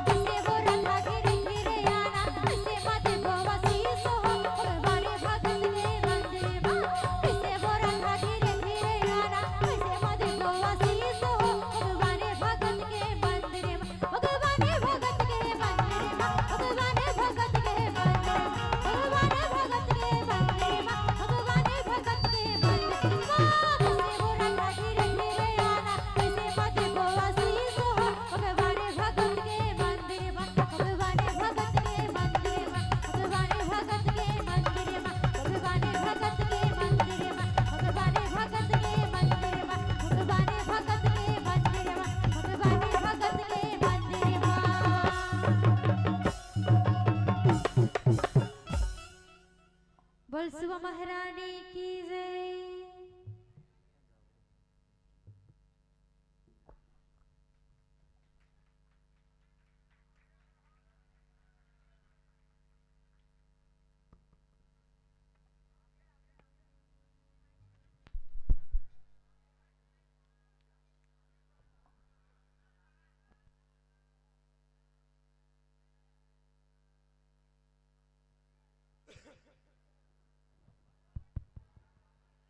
किसे वो रंगा बोल सुबह महारानी की जय।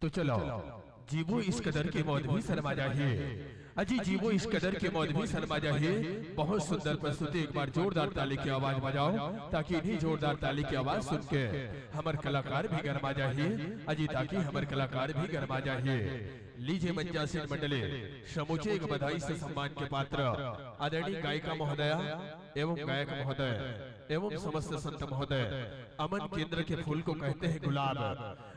तो चलो जीवो इस कदर के मौत भी शर्मा जाइए। अजी जीवो इस कदर के मौत भी शर्मा जाइए। बहुत सुंदर प्रस्तुति, एक बार जोरदार ताली की आवाज बजाओ ताकि इन्हीं जोरदार ताली की आवाज सुन के हमारे कलाकार भी गरमा जाइए। अजी ताकि हमारे कलाकार भी गरमा जाइए। लीजिए मंचासीन मंडली समूचे एक बधाई से सम्मान के पात्र आदरणीय गायिका महोदया एवं गायक महोदय एवं समस्त संत महोदय। अमन केंद्र के फूल को कहते हैं गुलाब।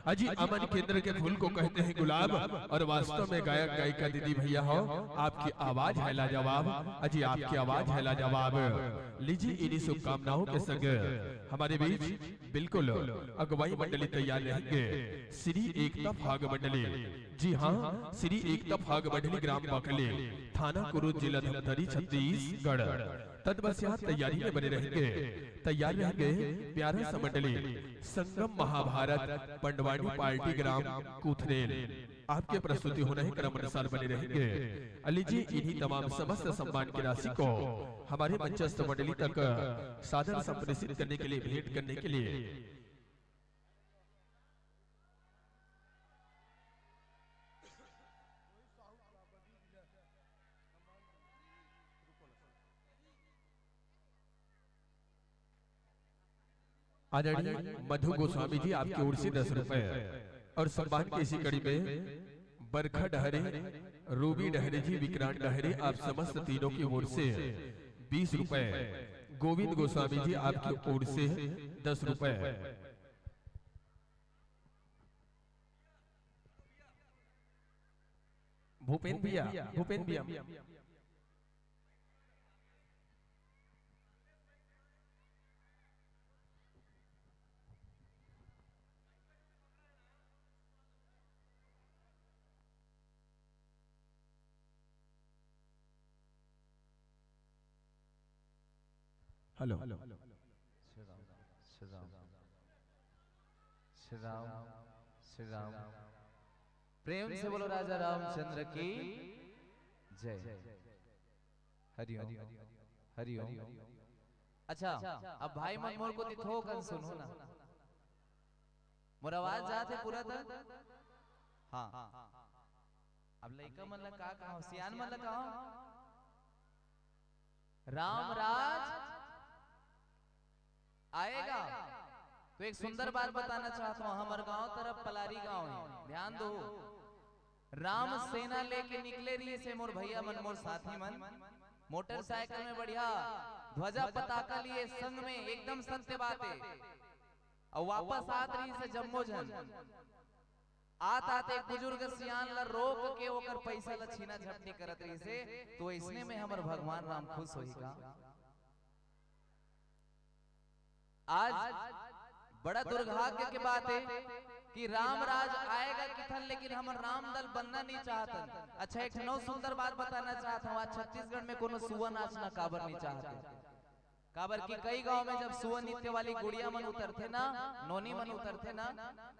अजी अमन केंद्र के फूल को कहते हैं गुलाब। और वास्तव में गायक गायिका दीदी भैया हो, आपकी आवाज है लाजवाब। अजी आपकी आवाज है लाजवाब। लीजिए इन्हीं शुभकामनाओं के संग हमारे बीच बिल्कुल अगुवाई मंडली तैयार रहेंगे। श्री एकता फाग मंडली, जी हाँ, श्री एकता फाग मंडली, ग्राम बाकले, थाना कुरुद, जिला धमतरी, छत्तीसगढ़। तदवश्यात तैयारी में बने रहेंगे। तैयार रहेंगे प्यारा सा मंडली संगम महाभारत पंडवानी पार्टी ग्राम कूथरेल। आपके प्रस्तुति होने क्रम अनुसार बने रहेंगे। लीजिए इन्हीं तमाम समस्त सम्मान की राशि को हमारे मंचस्थ मंडली तक सादर संप्रेषित करने के लिए, भेंट करने के लिए आदरणीय मधु गोस्वामी जी आपकी ओर से 10 रुपए और सम्मान की इसी कड़ी में बरखा डहरे, रूबी डहरे जी, विक्रांत डहरे, आप समस्त तीनों की ओर से 20 रुपए। गोविंद गोस्वामी जी आपकी ओर से 10 रुपए। भूपेंद्र भैया हेलो श्री राम श्री राम श्री राम श्री राम। प्रेम से बोलो राजा रामचंद्र की जय। हरिओम हरिओम। अच्छा अब भाई मनमोल को दिखो कर सुनो ना, मोर आवाज जाते पूरा तक। हाँ अब लइका मन ला का कहो, सियान मन ला कहो, राम राज आएगा। तो एक सुंदर बात बताना चाहता हूँ, हमारे गांव तरफ पलारी गांव है, ध्यान दो। राम सेना लेके निकले रही से मोर भैया मन, मोर साथी मन, मोटरसाइकिल में बढ़िया ध्वजा पताका लिए संग में, एकदम सत्य बात है। और वापस आत रही से जम्मो जन आत आते एक बुजुर्ग सियान ला रोक के ओकर पैसा ला छीना झपटी करत रही से। तो इसने में हमर भगवान राम खुश होइगा। आज बड़ा दुर्भाग्य की बात है कि राम राज आएगा किथन, लेकिन हम राम दल बनना नहीं चाहते। अच्छा एक नौ सुंदर बात बताना चाहता हूँ। आज छत्तीसगढ़ में कोनो सुआ नाचना काबर नहीं चाहते। काबर की कई गांव में जब सुआ नृत्य वाली गुड़िया मन उतरते ना, नोनी मन उतरते ना,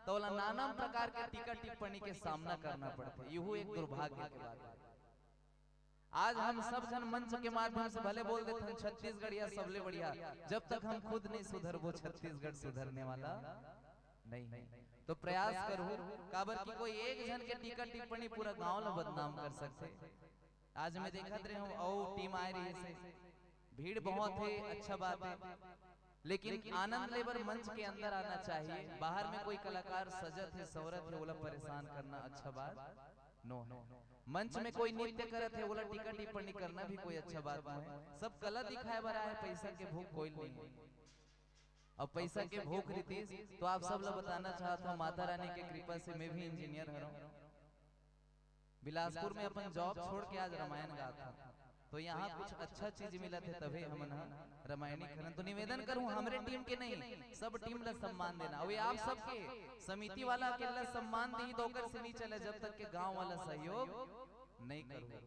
तो नाना प्रकार के टीका टिप्पणी के सामना करना पड़ता है। यह एक दुर्भाग्य की बात है। आज हम सब जन मंच के माध्यम से भले बोल देते हैं छत्तीसगढ़ या सबले बढ़िया, जब तक हम खुद नहीं सुधर वो छत्तीसगढ़ सुधरने वाला नहीं है। तो प्रयास करो, काबर की कोई एक जन के टीका टिप्पणी पूरा गांव ला बदनाम कर सकते। आज मैं देखा रहे हूँ और टीम आ रही है, भीड़ बहुत है, अच्छा बात है, लेकिन आनंद लेबर मंच के अंदर आना चाहिए। बाहर में कोई कलाकार सजत है, सवरत है, बोला परेशान करना अच्छा बात नो है। मंच में कोई नृत्य करत है, बोला टीका टिप्पणी करना भी कोई अच्छा बात नहीं है। सब कला दिखाए बरा है, पैसा के भूख कोई नहीं है। अब पैसा के भूख रीतीश तो आप सब लोग बताना चाहता हूँ, माता रानी की कृपा से मैं भी इंजीनियर हूँ। बिलासपुर में अपन जॉब छोड़ के आज रामायण गाता, तो यहाँ कुछ अच्छा चीज मिला थे तभी हम रामायणी खनन। तो निवेदन करूँ हमारे टीम के नहीं, सब टीम ला सम्मान देना। अभी आप सबके समिति वाला अकेला सम्मान दी तो ओकर से नहीं चले जब तक के गांव वाला सहयोग नहीं करो।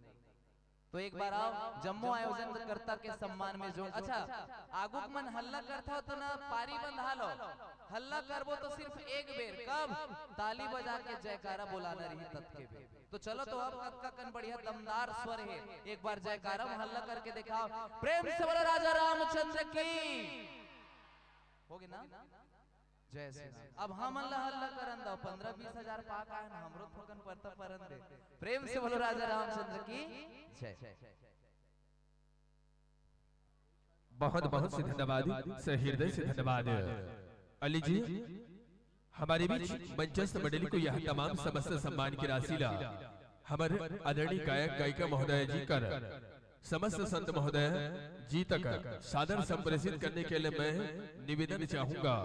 तो एक बार आओ जम्मू आयोजन करता के सम्मान में जो अच्छा आगुक मन हल्ला करता हो तो ना पारी बंद हालो हल्ला करबो तो सिर्फ एक बेर कब ताली बजा के जयकारा बुलाना रही तब के बेर। तो चलो तो अब कब का कन बढ़िया दमदार स्वर है एक बार जयकारा हल्ला करके दिखाओ प्रेम से बोलो राजा रामचंद्र की होगी ना जय श्री राम। अब हम हल्ला करन दो 15-20 हजार पाक आए ना हमरो थोकन परता परन दे प्रेम से बोलो राजा रामचंद्र की जय। बहुत बहुत से धन्यवाद, सहृदय से धन्यवाद। अली जी हमारे बीच मंचस्थ मंडली को यह तमाम समस्त सम्मान की राशि ला हमारे आदरणीय गायक गायिका महोदय जी कर समस्त संत महोदय जी तक सादर संप्रेषित करने के लिए मैं निवेदन चाहूंगा।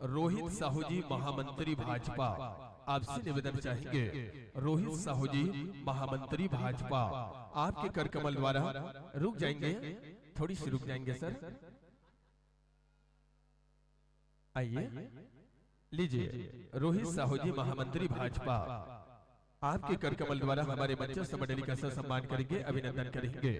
रोहित साहू जी महामंत्री भाजपा, आपसे निवेदन चाहेंगे रोहित साहू जी महामंत्री भाजपा आपके कर कमल द्वारा रुक जाएंगे, थोड़ी सी रुक जाएंगे सर। आइए लीजिए रोहित साहू जी महामंत्री भाजपा आपके कर कमल द्वारा हमारे मंचस्थ मंडली का सम्मान करेंगे, अभिनंदन करेंगे।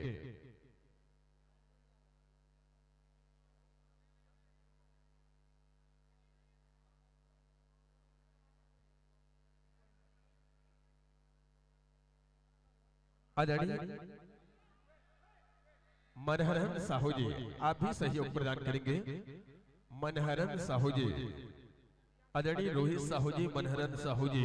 आदरणीय मनहरन साहू जी आप भी सहयोग प्रदान करेंगे। मनहरन साहू जी, आदरणीय रोहित साहू जी, मनहरन साहू जी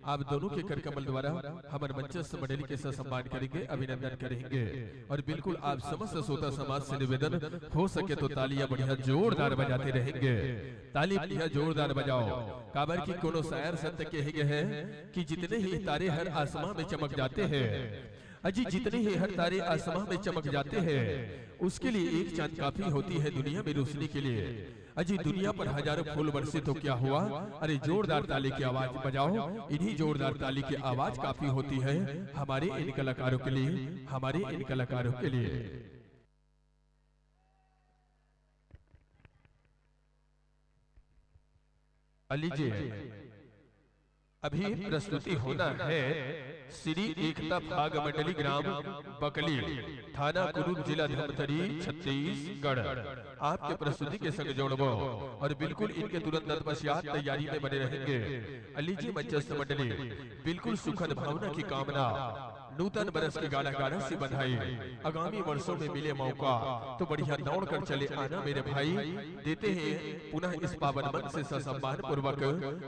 आप दोनों के कर कमल द्वारा हमारे मंचस्थ मंडली के सम्मान करेंगे, अभिनंदन करेंगे। और बिल्कुल आप समस्त श्रोता समाज से निवेदन हो सके तो तालियां बढ़िया जोरदार बजाते रहेंगे, ताली बढ़िया जोरदार बजाओ। काबर की कोनो शायर सत्य कहे हैं कि जितने ही तारे हर आसमां में चमक जाते हैं, अजी जितने ही हर तारे आसमां में चमक जाते हैं उसके लिए एक चांद काफी होती है दुनिया में रोशनी के लिए। अजी दुनिया पर हजारों फूल बरसे तो क्या हुआ, अरे जोरदार ताली की आवाज बजाओ। इन्हीं जोरदार ताली की आवाज काफी होती है हमारे इन कलाकारों के लिए, हमारे इन कलाकारों के लिए। अली जी अभी प्रस्तुति होना है श्री एकता भाग मंडली ग्राम बकली थाना कुरुद जिला धमतरी छत्तीसगढ़ आपके प्रस्तुति के संग जोड़बो और बिल्कुल इनके तुरंत तत्पश्चात तैयारी में बने रहेंगे। अली जी मंचस्थ मंडली बिल्कुल सुखद भावना की कामना, नूतन बरस की गाना गाना से बधाई, आगामी वर्षों में मिले मौका तो बढ़िया दौड़ कर चले आना मेरे भाई। देते हैं पुनः इस पावन मन से सम्मान पूर्वक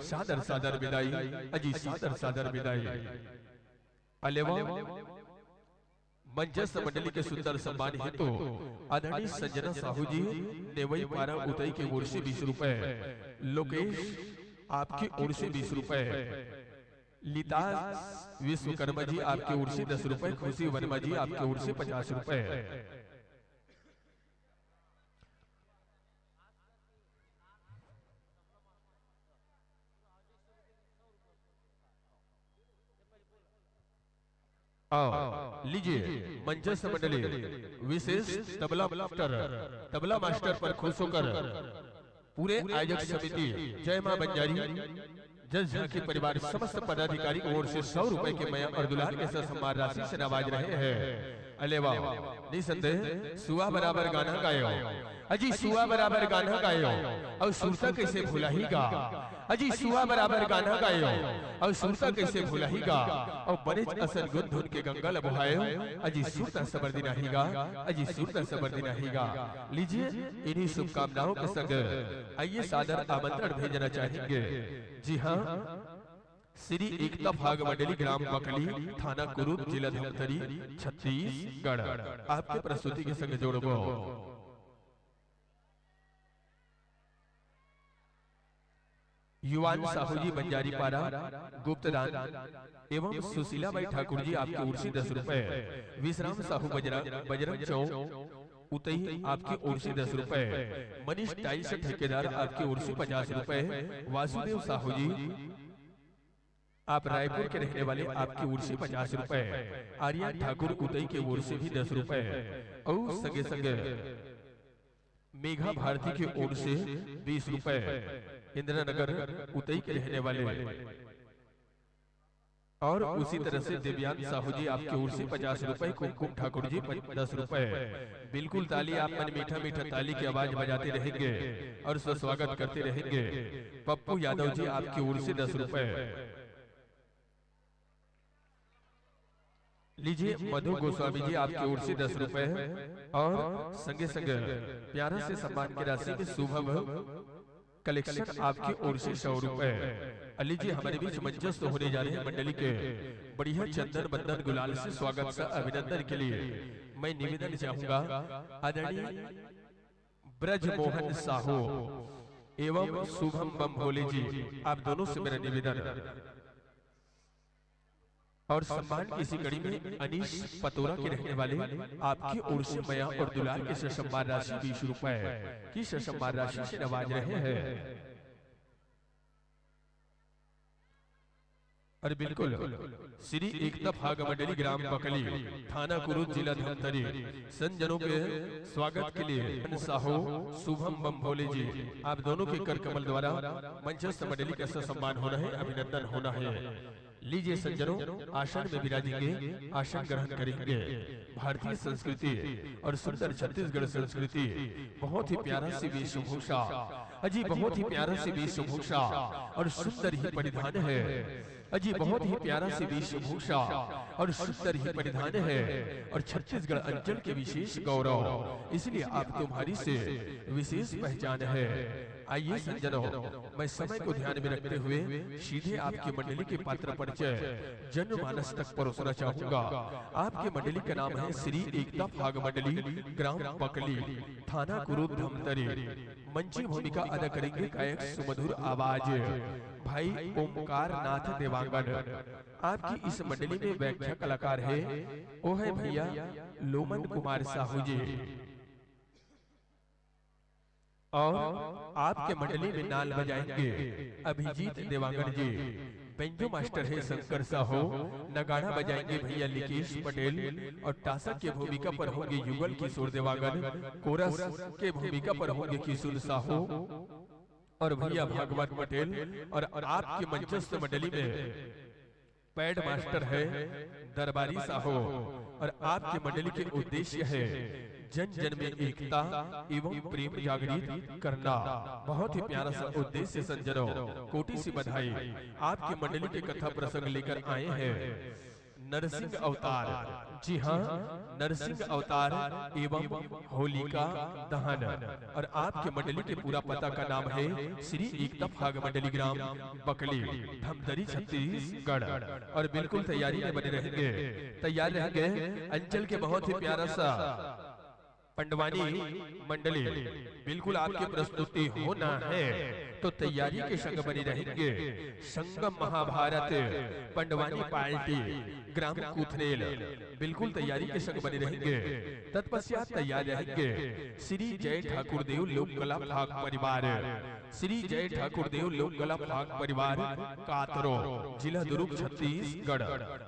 सादर सादर विदाई, अजी सादर सादर विदाई। अलेवा मंचस्थ मंडली के सुंदर सम्मान हेतु आदरणीय संजना साहू जी नेवई पारा उतई की ओर से 20 रुपए, लोकेश आपकी ओर से 20 रुपए, लीता विश्वकर्मा जी आपकी ओर से 10 रुपए, खुशी वर्मा जी आपकी ओर से 50 रुपए। लीजिए मंचस्थ मंडली विशेष तबला मास्टर पर खुश होकर पूरे आयोजक समिति जय मां बंजारी जज झांकी परिवार समस्त पदाधिकारी की ओर से 100 रुपए के मया और दुलार के साथ सम्मान राशि से नवाज रहे हैं। अले वाह निसंदेह सुआ बराबर गाना गायो, अजी सुआ बराबर गाना गायो और सुरता कैसे भुलाहीगा, अजी सुआ बराबर गाना गायो और सुरता कैसे भुलाहीगा और बड़े असर गुन धुन के गंगा लबुहायो, अजी सुरता सबर दिनाहीगा, अजी सुरता सबर दिनाहीगा। लीजिए इन्हीं शुभकामनाओं के संग आइए सादर आमंत्रण भेजना चाहेंगे। जी हाँ, श्री एकता भाग मंडली ग्राम बकली थाना कुरुद जिला धमतरी छत्तीसगढ़ आपके प्रस्तुति के संग जोड़बो। युवान साहू जी बंजारी पारा गुप्तदान एवं सुशीला बाई ठाकुर जी आपकी ओर से 10 रुपए, विश्राम साहू बजरंग चौक उतई आपकी ओर से 10 रुपए, मनीष टाइल्स ठेकेदार आपकी ओर से 50 रुपए, वासुदेव साहू जी आप रायपुर के रहने वाले आपकी ओर से 50 रुपए, आर्या ठाकुर उतई के ओर से भी 10 रुपए और संगे संगे मेघा भारती की ओर से 20 रुपए, इंदिरा नगर उतई के रहने वाले, और उसी तरह से दिव्यांग साहू जी आपकी ओर से 50 रुपए, कुमकुम ठाकुर जी 10 रुपए। बिल्कुल ताली आप मन मीठा मीठा ताली की आवाज बजाते रहेंगे और स्वागत करते रहेंगे। पप्पू यादव जी आपकी ओर से 10 रुपए लीजिए। मधु गोस्वामी जी आपकी ओर से 10 रुपए, और संगे संगे प्यारा से सम्मान की राशि में शुभम कलेक्शन आपकी ओर से 100 रुपए। लीजिए हमारे बीच मंचस्थ होने जा रहे हैं मंडली के बढ़िया चंदन बंदन गुलाल से स्वागत का अभिनंदन के लिए मैं निवेदन चाहूंगा आदरणीय ब्रज मोहन साहू एवं शुभम बम भोले जी, आप दोनों से मेरा निवेदन। और सम्मान की इसी कड़ी में अनीश पतोरा के रहने वाले आपकी ओर से मया और दुलार के सम्मान राशि 20 रुपए की सम्मान राशि से नवाज रहे हैं। और बिल्कुल श्री एकता भाग मंडली ग्राम बकली थाना कुरुद जिला धमतरी संजनों के स्वागत के लिए साहू शुभम बम भोले जी, आप दोनों के कर कमल द्वारा मंचस्थ मंडली का सम्मान होना है, अभिनंदन होना है। लीजिए संजनों आसन में विराजेंगे, आसन ग्रहण करेंगे। भारतीय संस्कृति और सुंदर छत्तीसगढ़ संस्कृति बहुत ही प्यारा सी वेशभूषा, अजी बहुत ही प्यारा सी वेशभूषा और सुंदर ही परिधान है। अजी बहुत ही प्यारा सी वेशभूषा और सुंदर ही परिधान है और छत्तीसगढ़ अंचल के विशेष गौरव, इसलिए आप तुम्हारी से विशेष पहचान है। आइए संजनों, मैं समय को ध्यान में रखते हुए सीधे आपकी मंडली के पात्र परिचय जनमानस तक परोसना चाहूंगा। आपके मंडली का नाम है श्री एकता भाग मंडली ग्राम बकली थाना कुरुद धमतरी। मंची भूमिका अदा करेंगे गायक सुमधुर आवाज भाई ओमकार नाथ देवांगन। आपकी इस मंडली में व्याख्या कलाकार है वो है भैया लोमन कुमार साहू जी, और आपके मंडली में नाल बजाएंगे अभिजीत देवांगन जी। बेंजो मास्टर है शंकर साहू, नगाड़ा बजाएंगे भैया लिकेश पटेल, और टासा के भूमिका पर होंगे युगल किशोर देवांगन, कोरस के भूमिका पर होंगे किशोर साहू और भैया भागवत पटेल। और आपके मंचस्थ मंडली में पैड मास्टर है दरबारी साहू, और आपके मंडली के उद्देश्य है जन जन में एकता एवं प्रेम जागृत करना। बहुत ही प्यारा सा उद्देश्य संजनों, कोटि सी बधाई। आपके मंडली के कथा प्रसंग लेकर आए हैं नरसिंह अवतार। जी हाँ, नरसिंह अवतार एवं होलिका दहन। और आपके मंडली के पूरा पता का नाम है श्री एकता भाग मंडली ग्राम बकली धमतरी छत्तीसगढ़। और बिल्कुल तैयारी में बने रहेंगे, तैयार रहेंगे। अंचल के बहुत ही प्यारा सा पंडवानी मंडली बिल्कुल आपकी प्रस्तुति होना है, तो तैयारी के संग बने रहेंगे। संगम महाभारत पंडवानी पार्टी ग्राम कुथरेल, बिल्कुल तैयारी के संग बने रहेंगे। तत्पश्चात तैयार रहेंगे श्री जय ठाकुर देव लोक कला भाग परिवार, श्री जय ठाकुर देव लोक कला भाग परिवार कातरो जिला दुर्ग छत्तीसगढ़।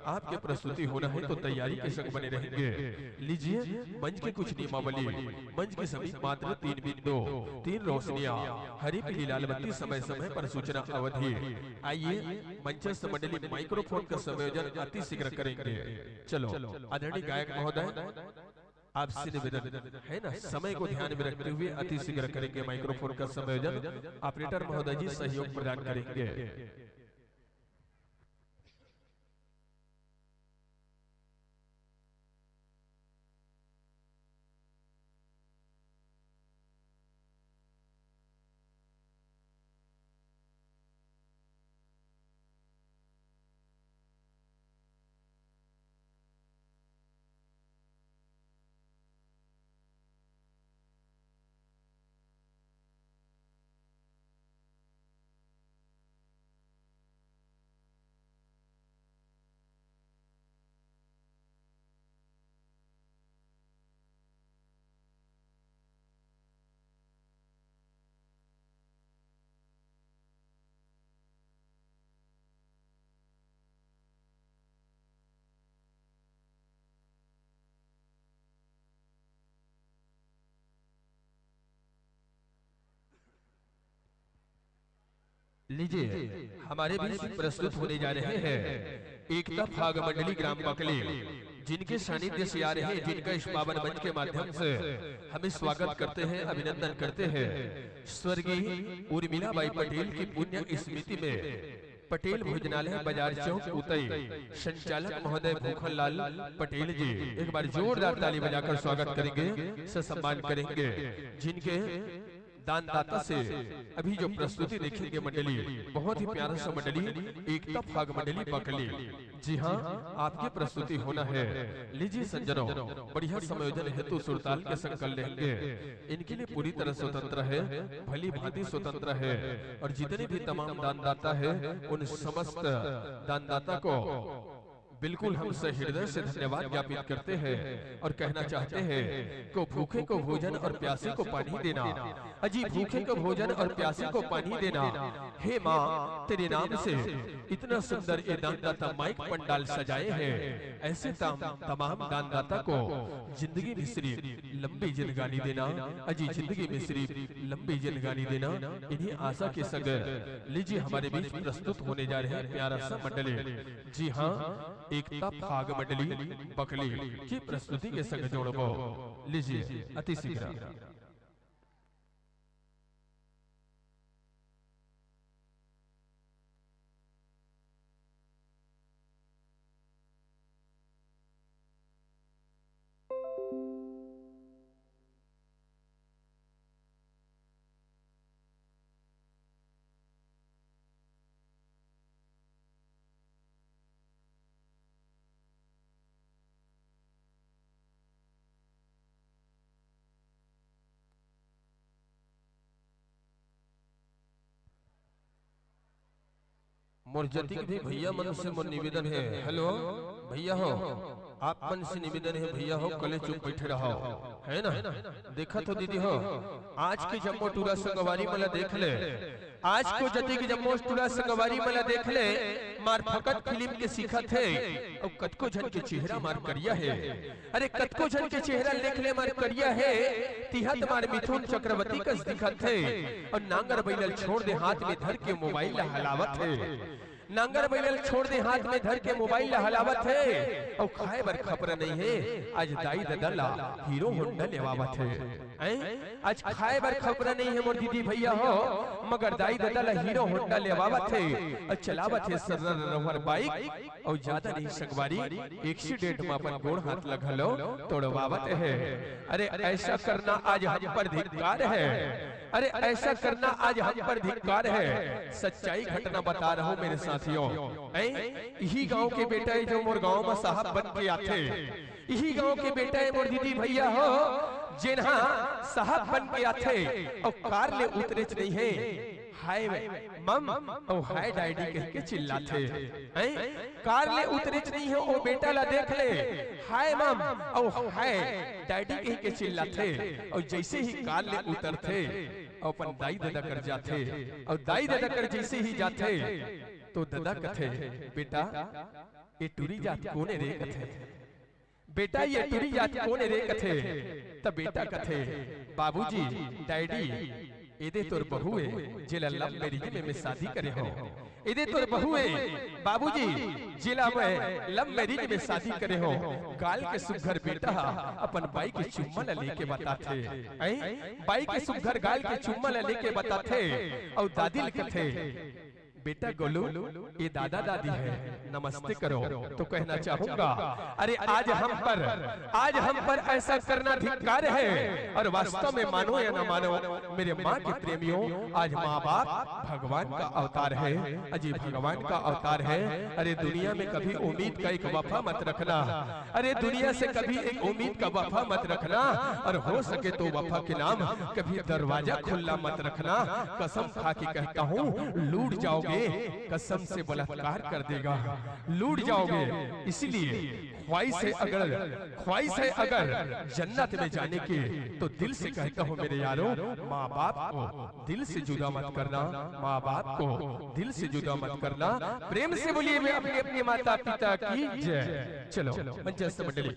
आपके प्रस्तुति होना है, तो तैयारी के संग बने रहेंगे। लीजिए मंच के कुछ नियमावली। मंच के सभी मात्र 3 बिंदु, 3 रोशनियां, हरी पीली लाल बत्ती, समय समय पर सूचना अवधि। आइए मंचस्थ मंडली माइक्रोफोन का संयोजन अति शीघ्र करेंगे। चलो आदरणीय गायक महोदय, आपसे निवेदन है ना, समय को ध्यान में रखते हुए अति शीघ्र करेंगे माइक्रोफोन का संयोजन। ऑपरेटर महोदय जी सहयोग प्रदान करेंगे। लीजिए हमारे बीच प्रस्तुत होने जा रहे हैं एकता फाग मंडली ग्राम बकली, जिनके सानिध्य से आ रहे हैं, जिनका इस पावन मंच के माध्यम से हमें स्वागत करते हैं, अभिनंदन करते हैं। स्वर्गीय उर्मिलाबाई पटेल की पुण्य स्मृति में पटेल भोजनालय बाजार चौक उतई संचालक महोदय भूखन लाल पटेल जी एक बार जोरदार ताली बजाकर स्वागत करेंगे, सम्मान करेंगे। जिनके दानदाता से अभी जो प्रस्तुति देखेंगे मंडली, बहुत ही प्यारा सा मंडली एकता फाग मंडली बकली। जी हाँ, आपकी प्रस्तुति होना है। लीजिए संजनों, बढ़िया समायोजन हेतु सुरताल के संकल्प लेंगे। इनके लिए पूरी तरह स्वतंत्र है, भली भांति स्वतंत्र है। और जितने भी तमाम दानदाता है, उन समस्त दानदाता को बिल्कुल हम हृदय से धन्यवाद ज्ञापित करते हैं और कहना चाहते हैं को भूखे को भोजन और प्यासे को पानी देना। अजी भूखे को भोजन और प्यासे को पानी देना। हे माँ, तेरे नाम से इतना सुंदर ये दानदाता माइक पंडाल सजाए हैं। ऐसे तमाम दानदाता को जिंदगी में सिर्फ लंबी जिंदगानी देना। अजी जिंदगी में सिर्फ लंबी जिंदगानी देना। इन्हीं आशा के संग लीजिए हमारे बीच प्रस्तुत होने जा रहे हैं प्यारा सा मंडली। जी हाँ, एकता फाग मंडली बकली की प्रस्तुति के संग जोड़बो। लीजिए अति शीघ्र। मोर जतिक भी भैया मन से मोर निवेदन है। हेलो भैया हो, आप मन से निवेदन है भैया हो, कले चुप बैठे रहो, है ना। देखा तो दीदी हो, आज के जम्मो टूरा संगवारी मला देख ले। आज को जति के जम्मो टूरा संगवारी मला देख ले। मार फकत फिल्म के सीखत है और कतको जन के चेहरा मार करिया है। अरे कतको जन के चेहरा देख ले मार करिया है। तिहत मार मिथुन चक्रवर्ती कस दिखत है। और नांगर बैलल छोड़ दे हाथ में धर के मोबाइल हलावत है। नांगर बैलल छोड़ दे हाथ में धर के मोबाइल हलावत है। और खाए बर खबर नहीं है, आज दाई ददला हीरो होंडा लेवावत है। आज खाए बर खबर नहीं है मोर दीदी भैया हो, मगर दाई ददला हीरो होंडा लेवावत है। और चलावत है सरर रवर बाइक। और ज्यादा नहीं संगवारी एक्सीडेंट में अपन गोड़ हाथ लगलो तोड़वावत है। अरे ऐसा करना आज हम पर धिक्कार है। अरे ऐसा करना आज हम पर धिक्कार है। सच्चाई घटना बता रहा हूँ मेरे साथियों। यही गांव के बेटा है जो मोर गांव में साहब बन के आते। यही गांव के बेटा है मोर दीदी भैया हो, जिन्हा साहब बन के आते और कार ले उतरे नहीं है। हाय मम और हाय डैडी कह के चिल्लाते हैं। कार ले उतरे नहीं है, ओ बेटा ला देख ले, हाय मम और हाय डैडी कह के चिल्लाते। और जैसे ही कार ले उतरते और अपन दाई दादा कर जाते। और दाई दादा कर जैसे ही जाते तो दादा कथे, बेटा ये टूरी जात कोने रे कथे, बेटा ये टूरी जात कोने रे कथे। तब बेटा कथे, बाबूजी डैडी इदे तोर बहू है जिला लव मैरिज में शादी करे हो। इदे तोर बहू है बाबूजी जिला में लव मैरिज में शादी करे हो। गाल के सुघर बेटा अपन बाई के चुम्मा लेके बताते। बाई के सुघर गाल के चुम्मा लेके बताते। और दादी लिखते, बेटा गोलू ये दादा दादी है, नमस्ते करो। तो कहना चाहूंगा, अरे आज हम पर ऐसा करना धिक्कार है। और वास्तव में मानो या ना मानो मेरे माँ के प्रेमियों, आज माँ बाप भगवान का अवतार है। अजी भगवान का अवतार है। अरे दुनिया में कभी उम्मीद का एक वफा मत रखना। अरे दुनिया से कभी एक उम्मीद का वफा मत रखना। और हो सके तो वफा के नाम कभी दरवाजा खुला मत रखना। कसम खा के कहता हूँ, लूट जाओगे, कसम से बलात्कार कर देगा, लूट जाओगे। इसलिए ख्वाहिश है अगर जन्नत में जाने की, तो दिल से कहता हूँ मेरे यारों, माँ बाप को दिल से जुदा मत करना। माँ बाप को दिल से जुदा मत करना। प्रेम से बोलिए मैं अपने माता पिता की जय। चलो मंच मंडली।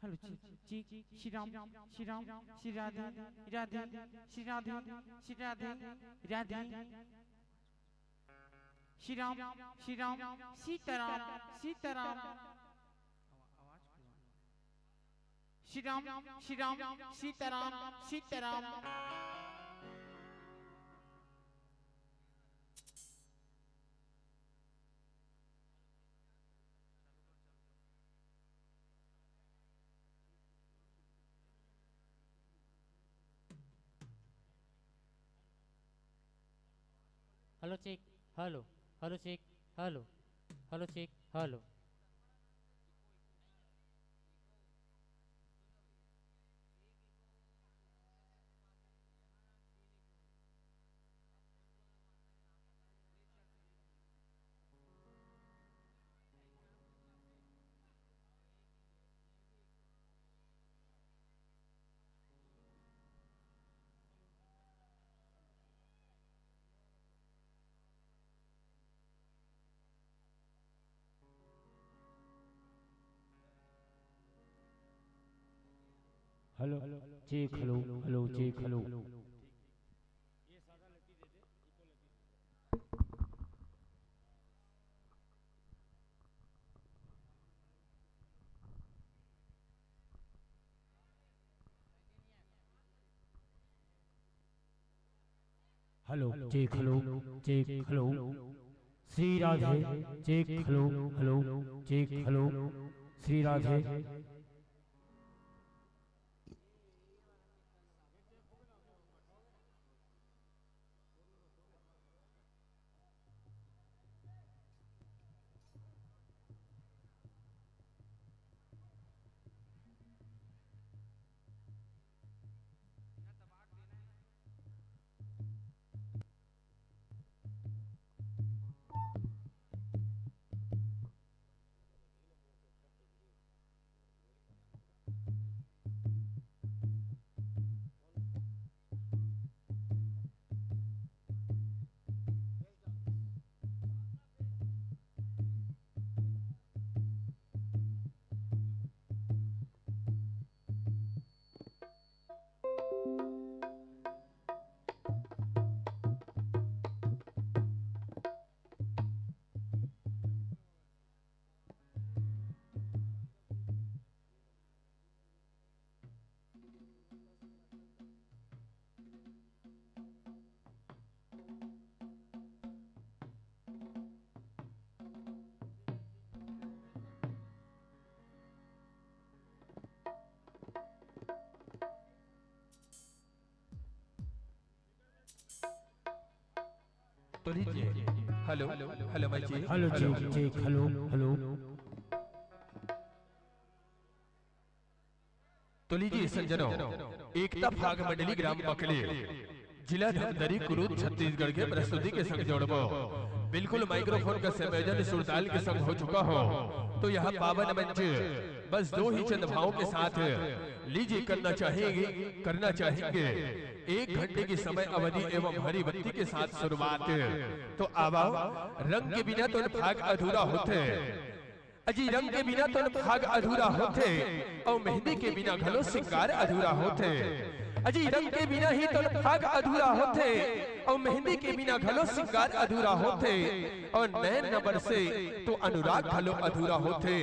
Hello ji Shri Ram Shri Ram Shri Radhe Radhe Shri Radhe Shri Radhe Radhe Shri Ram Sitaram Sitaram Shri Ram Sitaram Sitaram hello check hello hello check hello hello check hello hello check hello hello check hello hello check hello Shri Radhe check hello hello check hello Shri Radhe तो लीजिए हेलो हेलो भाई ji hello check hello hello तो लीजिए संजनों एकता फाग मंडली ग्राम बकले जिला धमतरी कुरूद छत्तीसगढ़ के प्रस्तुति के संग जोड़बो बिल्कुल माइक्रोफोन का संयोजन सुरताल के संग हो चुका हो तो यह पावन मंच बस दो ही चंद भावों के साथ लीजिए करना चाहेंगे 1 घंटे की समय अवधि एवं हरी बत्ती के साथ शुरुआत। तो आवाओ रंग के बिना तो फाग अधूरा होते अजी रंग के बिना तो फाग अधूरा होते और मेहंदी के बिना घलो श्रृंगार अधूरा होते अजी रंग के बिना ही तो फाग अधूरा होते और मेहंदी के बिना घलो श्रृंगार अधूरा होते और नैन न बरसे तो अनुराग घलो अधूरा होते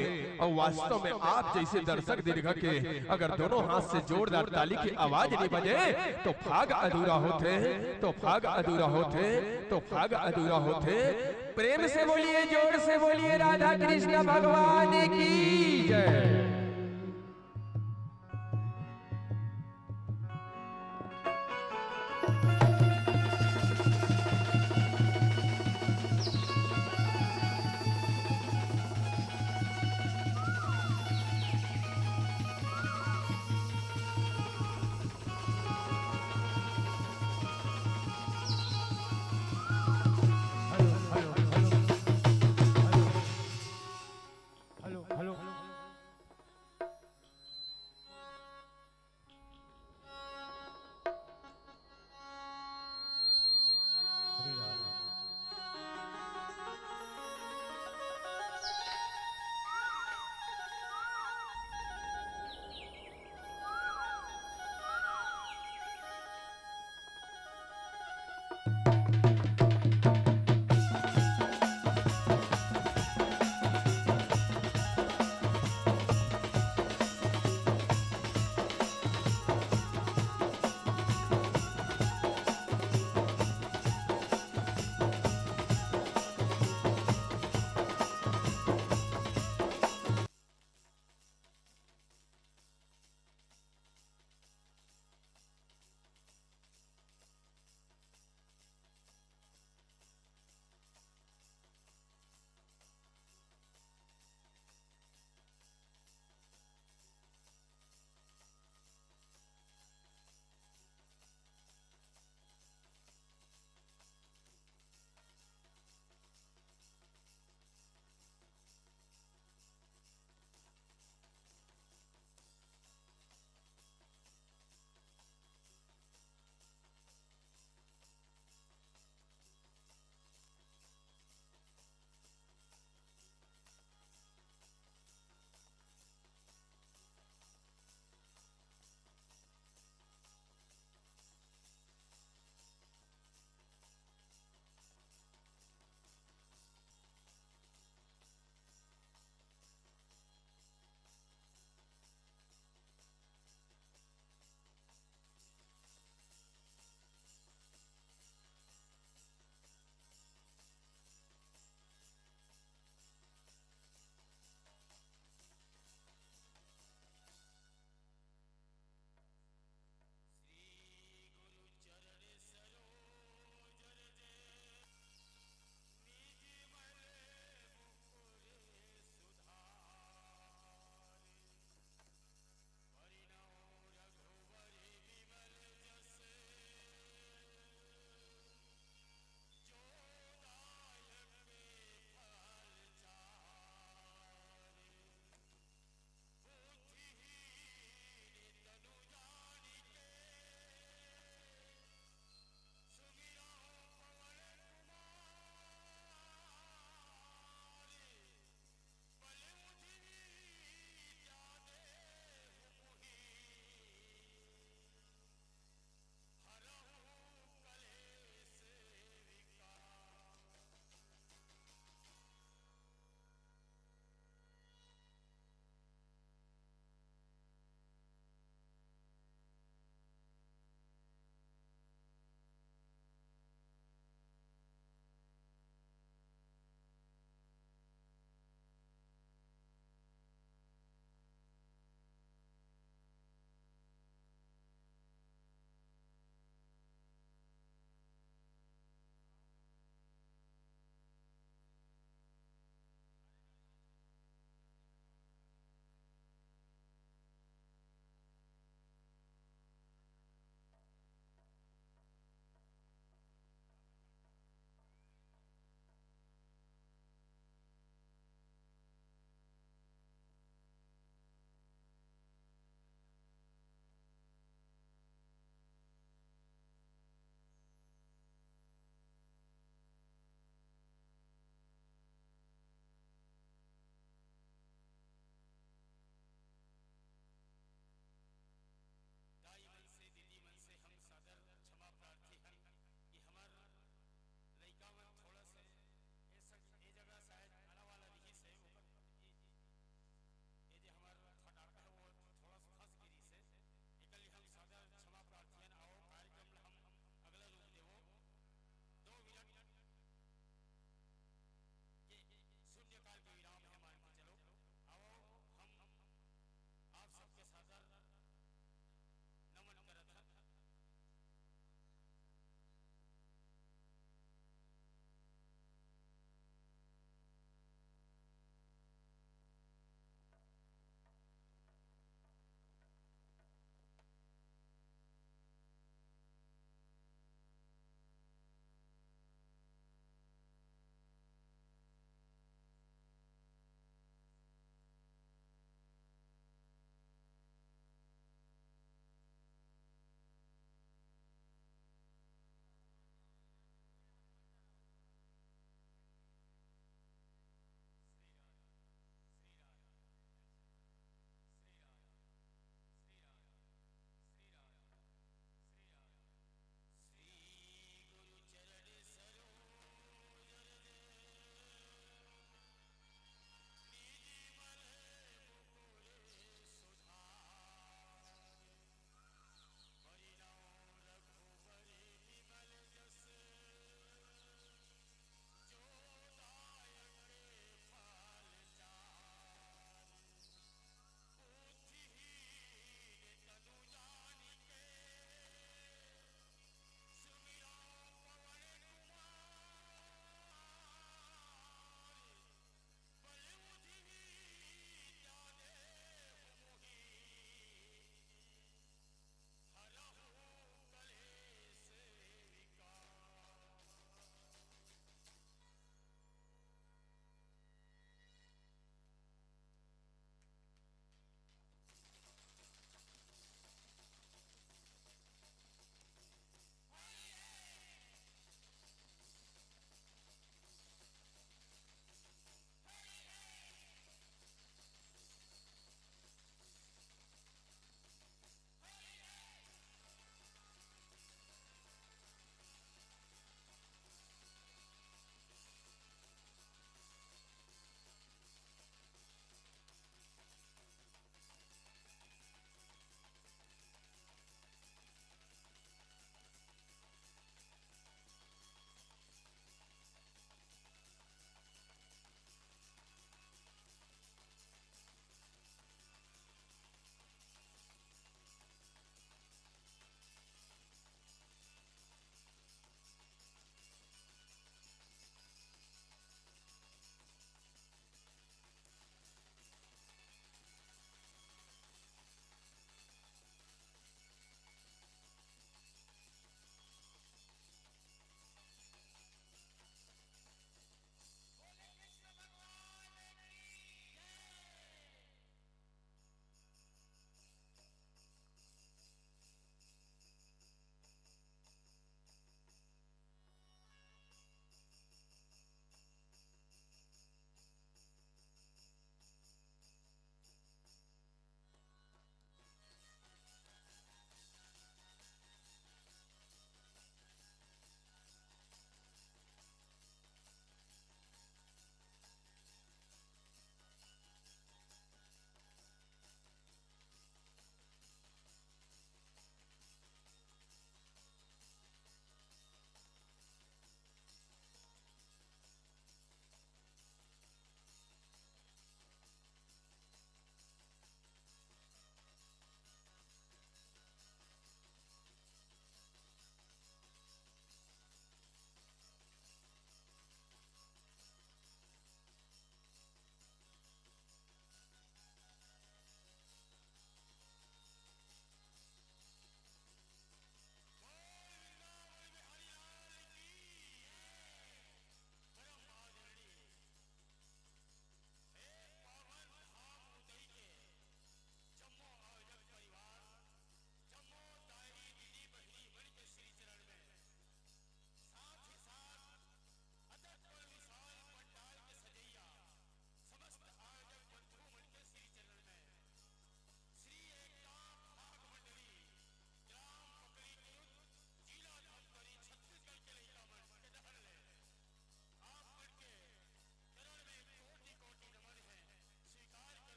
और वास्तव में आप जैसे दर्शक दीर्घ के अगर दोनों हाथ से जोरदार ताली की आवाज नहीं बजे तो फाग अधूरा होते तो फाग अधूरा होते तो फाग अधूरा होते। प्रेम से बोलिए जोर से बोलिए राधा कृष्ण भगवान की जय।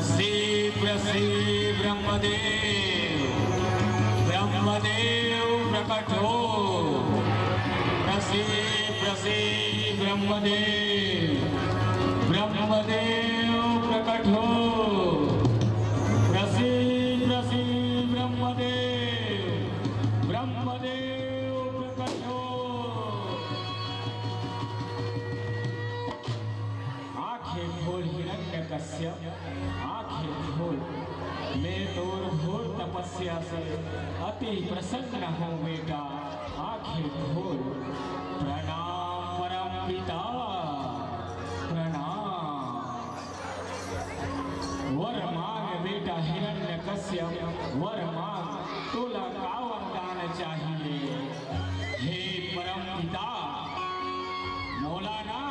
प्रसीद प्रसीद ब्रह्मदेव, ब्रह्मदेव प्रकट हो। प्रसीद प्रसीद ब्रह्मदेव, ब्रह्मदेव प्रकट हो। प्रसीद प्रसीद ब्रह्मदेव, ब्रह्मदेव प्रकट हो। आंखें खोल हिरण्यकश्यप, आंखें खोल। मैं तोर घोर तपस्या से अति प्रसन्न हूँ बेटा, आंखें खोल। प्रणाम परम पिता, प्रणाम। वर मांग बेटा हिरण्यकश्यप, वर मांग। तोला का वरदान चाहिए हे परम पिता? मौलाना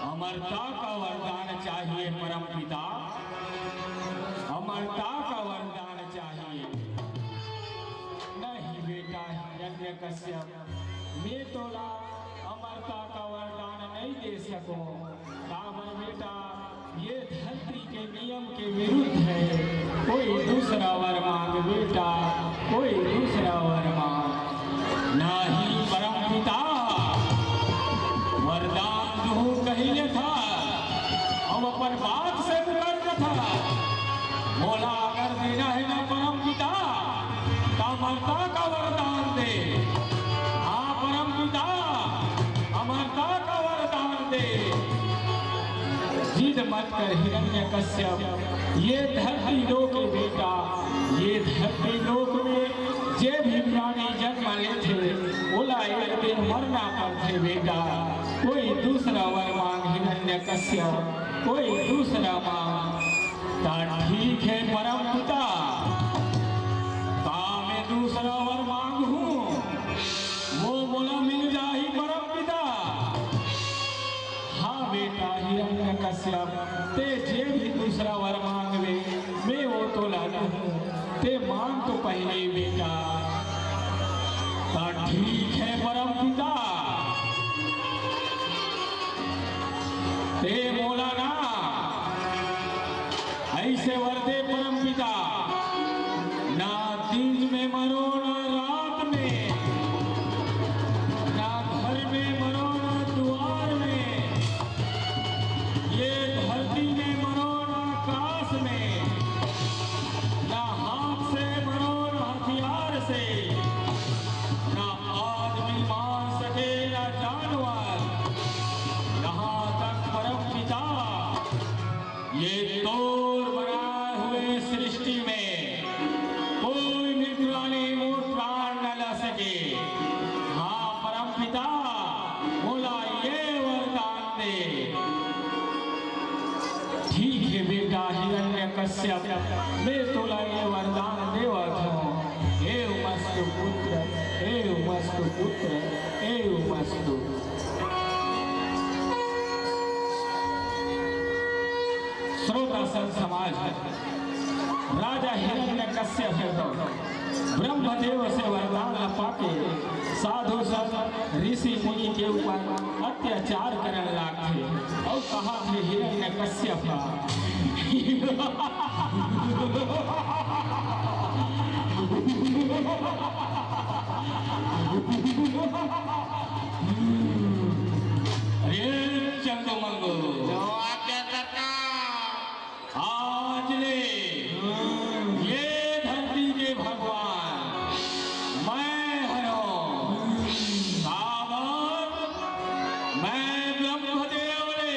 अमरता का वरदान चाहिए परम पिता, अमरता का वरदान चाहिए। नहीं बेटा हिरण्यकश्यप, मैं तोला अमरता का वरदान नहीं दे सकूं। कामन बेटा ये धरती के नियम के विरुद्ध है। कोई दूसरा वर मांग बेटा, कोई दूसरा वर मांग। नहीं परम पिता, वरदान दूँ कहिए था, हम अपन बात से मुकर था। बोला अगर देना है ना परम पिता, अमरता का वरदान दे। हाँ परम पिता, अमरता का वरदान दे। जिद मत कर हिरण्यकश्यप, ये धरती लोक बेटा, ये धरती लोक में जे भी प्राणी जन्म लेते बोला एक दिन मरना पड़ते बेटा। कोई दूसरा वर मांग हिरण्यकश्यप, कोई दूसरा मांग। ठीक है परम पिता, मैं दूसरा वर मांग हूँ। वो बोला मिल जाही परम पिता। हाँ बेटा हिरण्यकश्यप, ते जे भी दूसरा वर मांग ले, मैं वो तो लाता हूँ। ते मांग तो पहले बेटा। ठीक है परम पिता। ते बोला ना ऐसे वर दे परम पिता, ना दिन में मरो ना रात में, ना घर में मरो ना द्वार में, ये धरती में मरो ना आकाश में, ना हाथ से मरो ना हथियार से, ना आदमी मार सके ना जानवर। यहाँ तक परम पिता ये तोर बनाए हुए सृष्टि में कोई भी प्राणी मोर प्राण न ला सके। हाँ परम पिता, बोला ये वरदान दे। ठीक है बेटा हिरण्यकश्यप, मैं तोला ये वरदान देवत हूँ। हे मस्तु पुत्र, हे मस्तु पुत्र, हे मस्तु। श्रोता संत समाज है, राजा हिरण्यकश्यप है तो ब्रह्मदेव से वरदान पाके साधु संत ऋषि मुनि के ऊपर अत्याचार करने लगे और कहा थे हिरण्यकश्यप अरे चंदो मंगो आज ले ये धरती के भगवान मैं हूँ मैं ब्रह्मदेव ने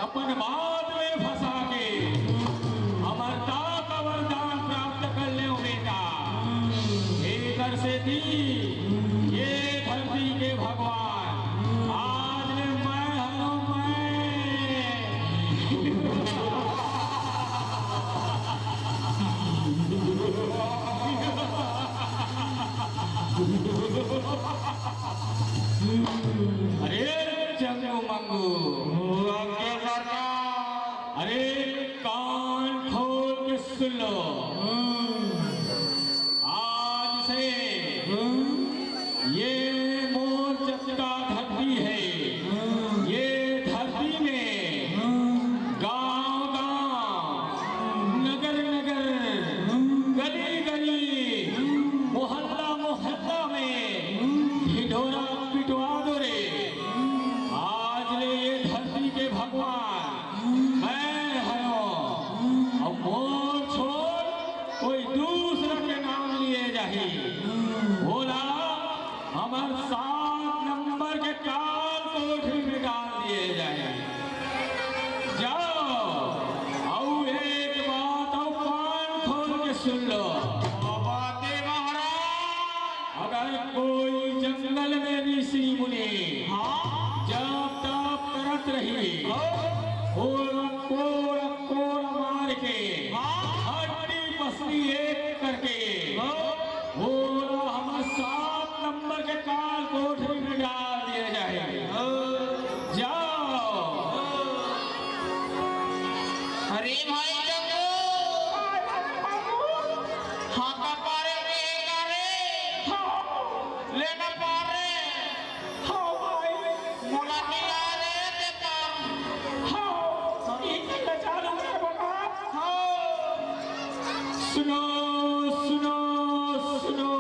अपन बात में फंसा के अमरता का वरदान प्राप्त कर ले बेटा। इधर से थी ये धरती के भगवान, आज मैं हूँ अरे चंगू मंगू अरे कान खोल के सुन लो। आज से ये मोर चक्का धरती है। ये धरती में गांव गांव के हड्डी पसली एक करके बोला हम 7 नंबर के काल कोठरी में डाल दिया जाए। जाओ। अरे भाई जंगू हाँ का पारे रहेगा रे लेना पारे हाँ भाई मोला मिला रे ते पार हाँ इतना चालू है बाबा। सुनो सुनो सुनो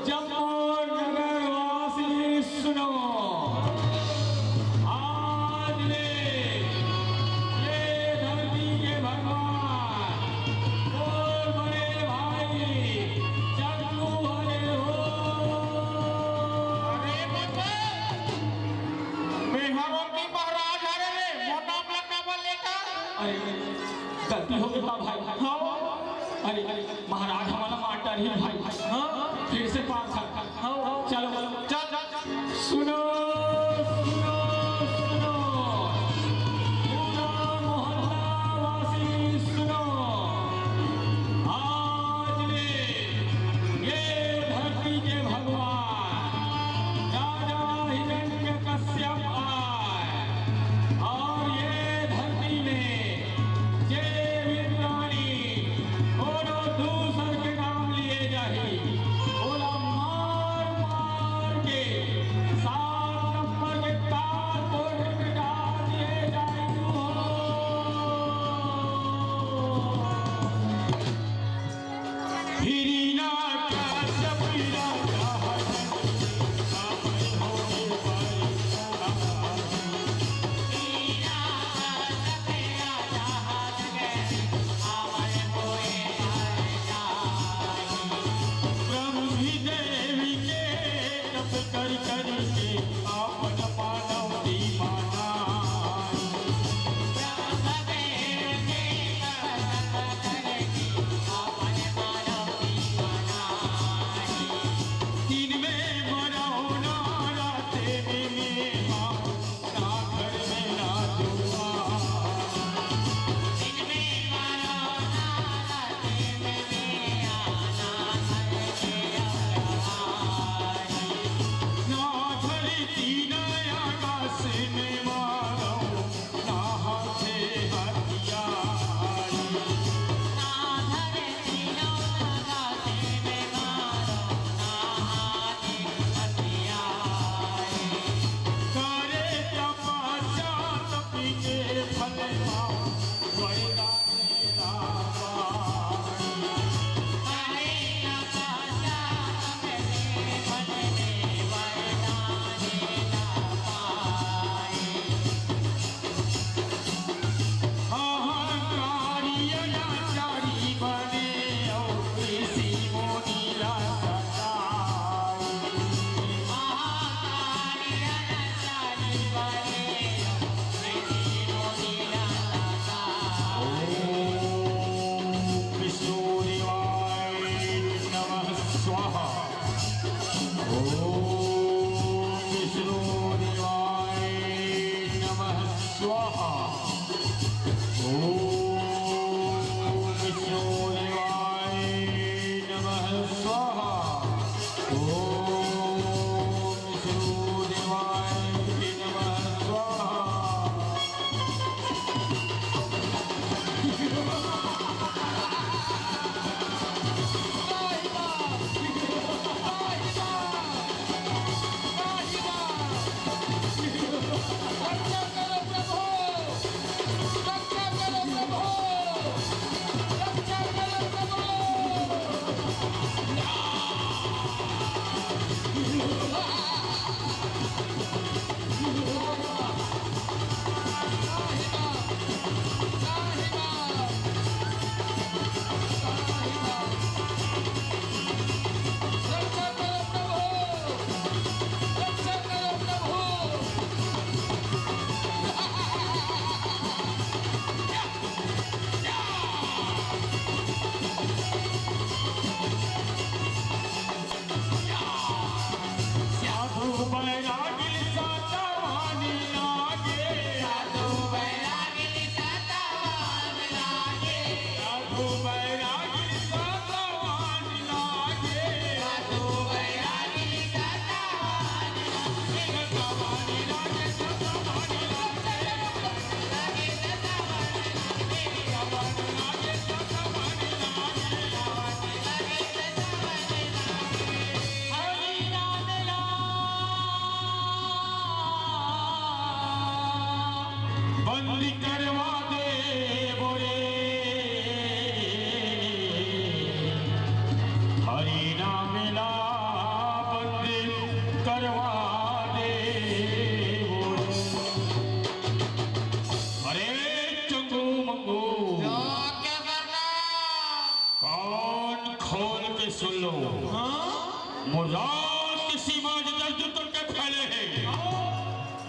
जम्मू नगर वासी सुनो। आज ये धरती के भगवान और बड़े भाई जग्गू हरे हो। अरे बच्चे बिहारों की महाराज हरे रे मोटा मोटा बोलेगा। अरे गलती हो गई बा भाई। हाँ अरे महाराज हमारा माटर ही भाई। हाँ फिर से पार कर। हाँ चलो चल चल चल सुनो सुनो सुनो पूरा मोहल्ला वासी सुनो। आज ये धरती के भगवान राजा हिरण्यकश्यप आए और ये धरती में जय विद्राणी और दूसर के नाम लिए जाही। बोला मार मार रात की सीमा जल युद्ध के फैले हैं।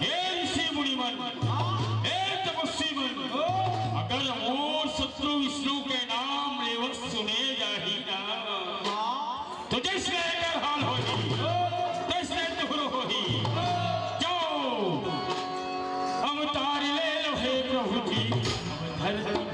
हे ऋषि मुनिमन, हे तपस्वी मन, अगर मोर शत्रु विष्णु के नाम लेवत सुने जाही ना, तो जैसे कर हाल होगी, तैसे तुहरो होगी। जाओ अवतार ले लो हे प्रभु जी, धरती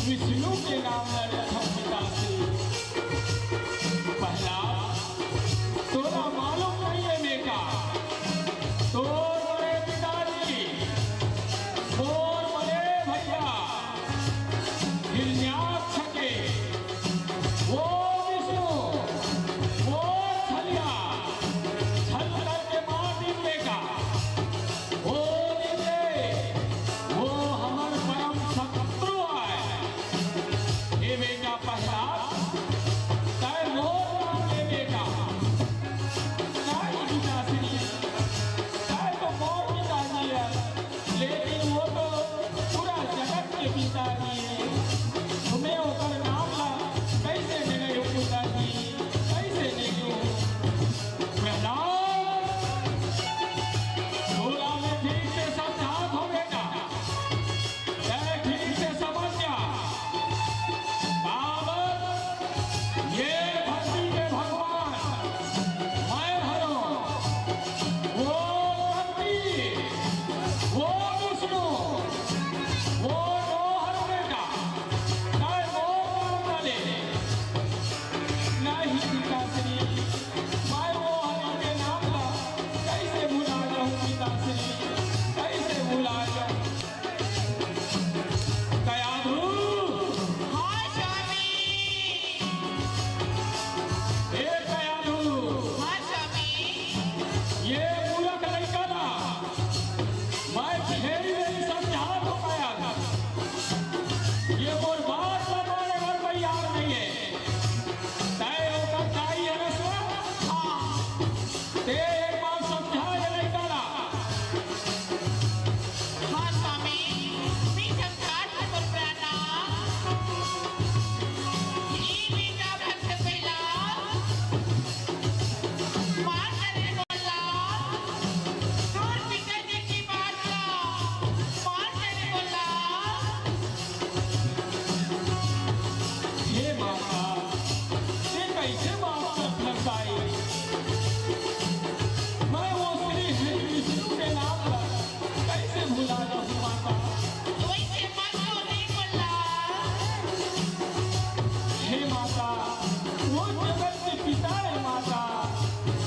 विष्णु के नाम पहला तोरा मालूम नहीं है बेटा, तोर बड़े पिताजी, तोर बड़े भैया हिरण्याक्ष के वो विष्णु, वो छलिया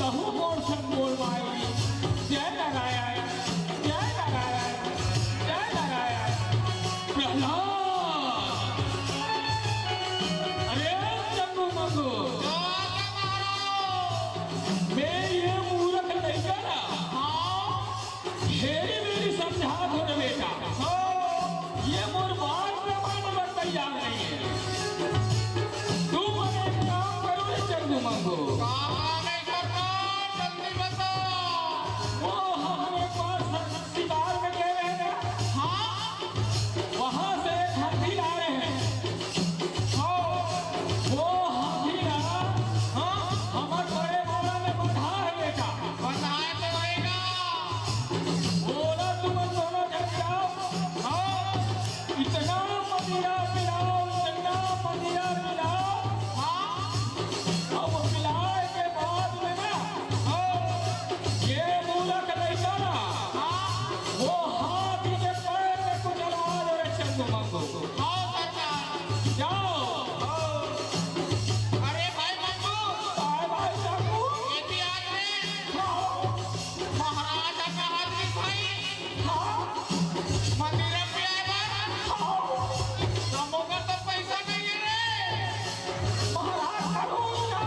कहूँ मोर संग मोर माई जय नारायण जय नारायण जय नारायण प्रहलाद अरे चंगू मंगू मैं ये मूर्ख नहीं करा हेरी मेरी समझा दो ना बेटा ये मोर बात प्रमाण पर तैयार नहीं है तुम एक काम करो रे चंगू मंगू वो हमारे पास शिकार में गए हैं ना वहां से एक हाथी ला रहे हैं वो हाथी ना हमारे बड़े बोला में बंधा है बेटा बोला तुम दोनों जग जाओ इतना मदिरा पिलाओ इतना मदिरा पिलाओ अब पिलाए के बाद में ना ये मूलक नहीं करा वो हाथी के पैर में कुछ लगा दो रे चंदू मंगू जाओ अरे भाई मंगू आए भाई चंदू महाराज का आदमी भाई मंदिर पे आए मौका तो पैसा नहीं है रे महाराज करूँगा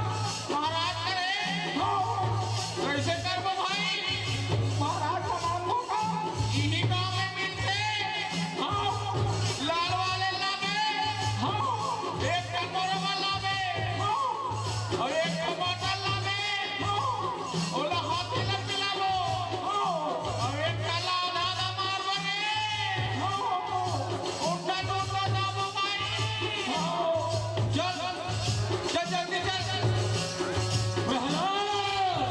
महाराज करे कैसे करबो भाई महाराज का नाम होगा इन्हीं गांव में मिलते लाल वाले लावे एक टमाटर वाला लावे और एक टमाटर लावे ओला हाथी लग पिलावो और एक काला दादा मार बने उल्टा टूटा दाबो भाई चल चल जल्दी चल प्रहलाद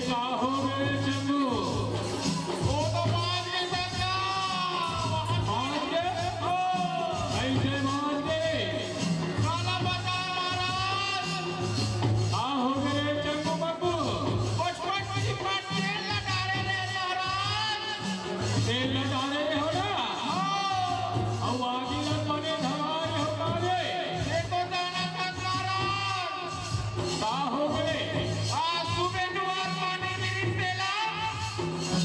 का हो गए चंदू वो तो मान के सकता मान के ऐसे मान के काला बचा महाराज का हो गए चंदू बाबू पचपन की पट तेल लगा रहे महाराज तेल लगा रहे हो ना अब आगे लग बने धमारे हो काले ये तो जाना था महाराज का हो गए आज सुबह दुआर पानी भी तेला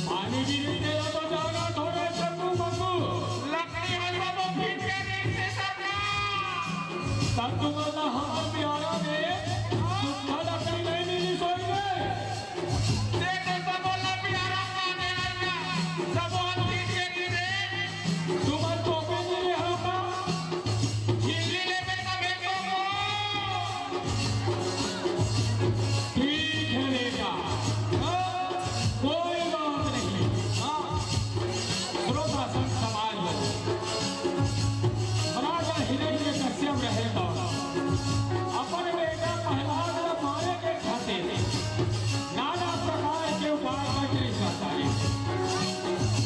पानी गिरते हो तो जाना थोड़े चंदू बाबू लकड़ी हलवा वो पीट के नीचे सरना तब तुम्हारा हम प्यारा ने सुखा लकड़ी नहीं मिली सोई में देखो सब बोला प्यारा खाने आया सब अंतिम के गिरे तुम्हारे टोपे मिले हो का झिल्ली ले बेटा बेटो ठीक है बेटा कोई बात नहीं श्रोता संग समाज हो राजा हिरण्य कश्यप रहे तो अपन बेटा प्रहलाद ने मारे के खातिर नाना प्रकार के उपाय करके जाता है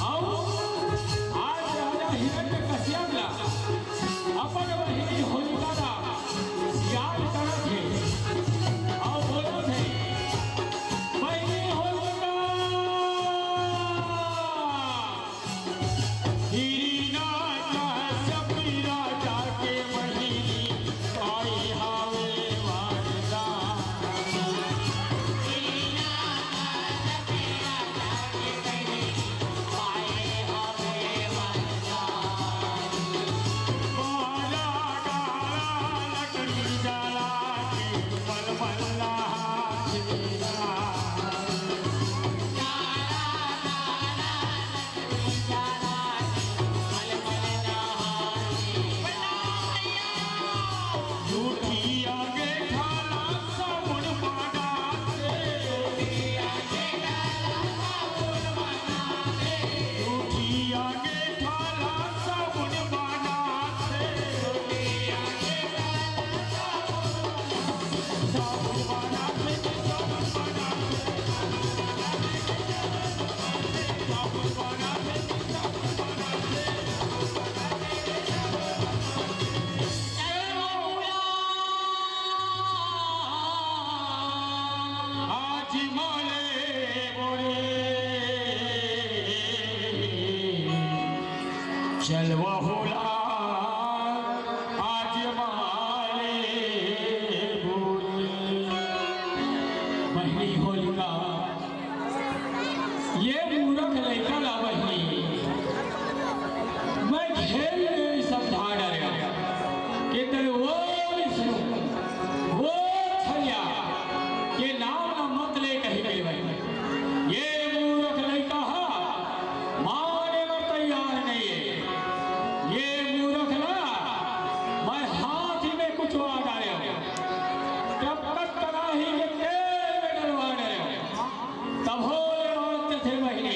और आज राजा हिरण्य कश्यप ला अपन बहिनी होलिका ला याद करत है और बोलत है बहिनी होलिका हीरा कश्यप राजा के बहिनी आई हावे वारदा बाला गाला लकड़ी जला के मलमला हाथीरा झूठी आगे ठाला साबुन पाना से झूठी आगे ठाला साबुन पाना से साबुन पाना से साबुन पाना साबुन पाना से आज माले मोरे चलवा होला आज माले मोरे बहनी होलिका ये मूर्ख लड़का ला बहनी मैं खेल में समझा डरा कि तेरे वो छलिया के नाम ना मत ले कही गई भाई ये मूर्ख लड़का माने में तैयार नहीं है ये मूर्ख ना मैं हाथ ही में कुछ आ डाले हो जब तक कड़ाही के तेल में डलवा डले हो तब होले मानते थे महीने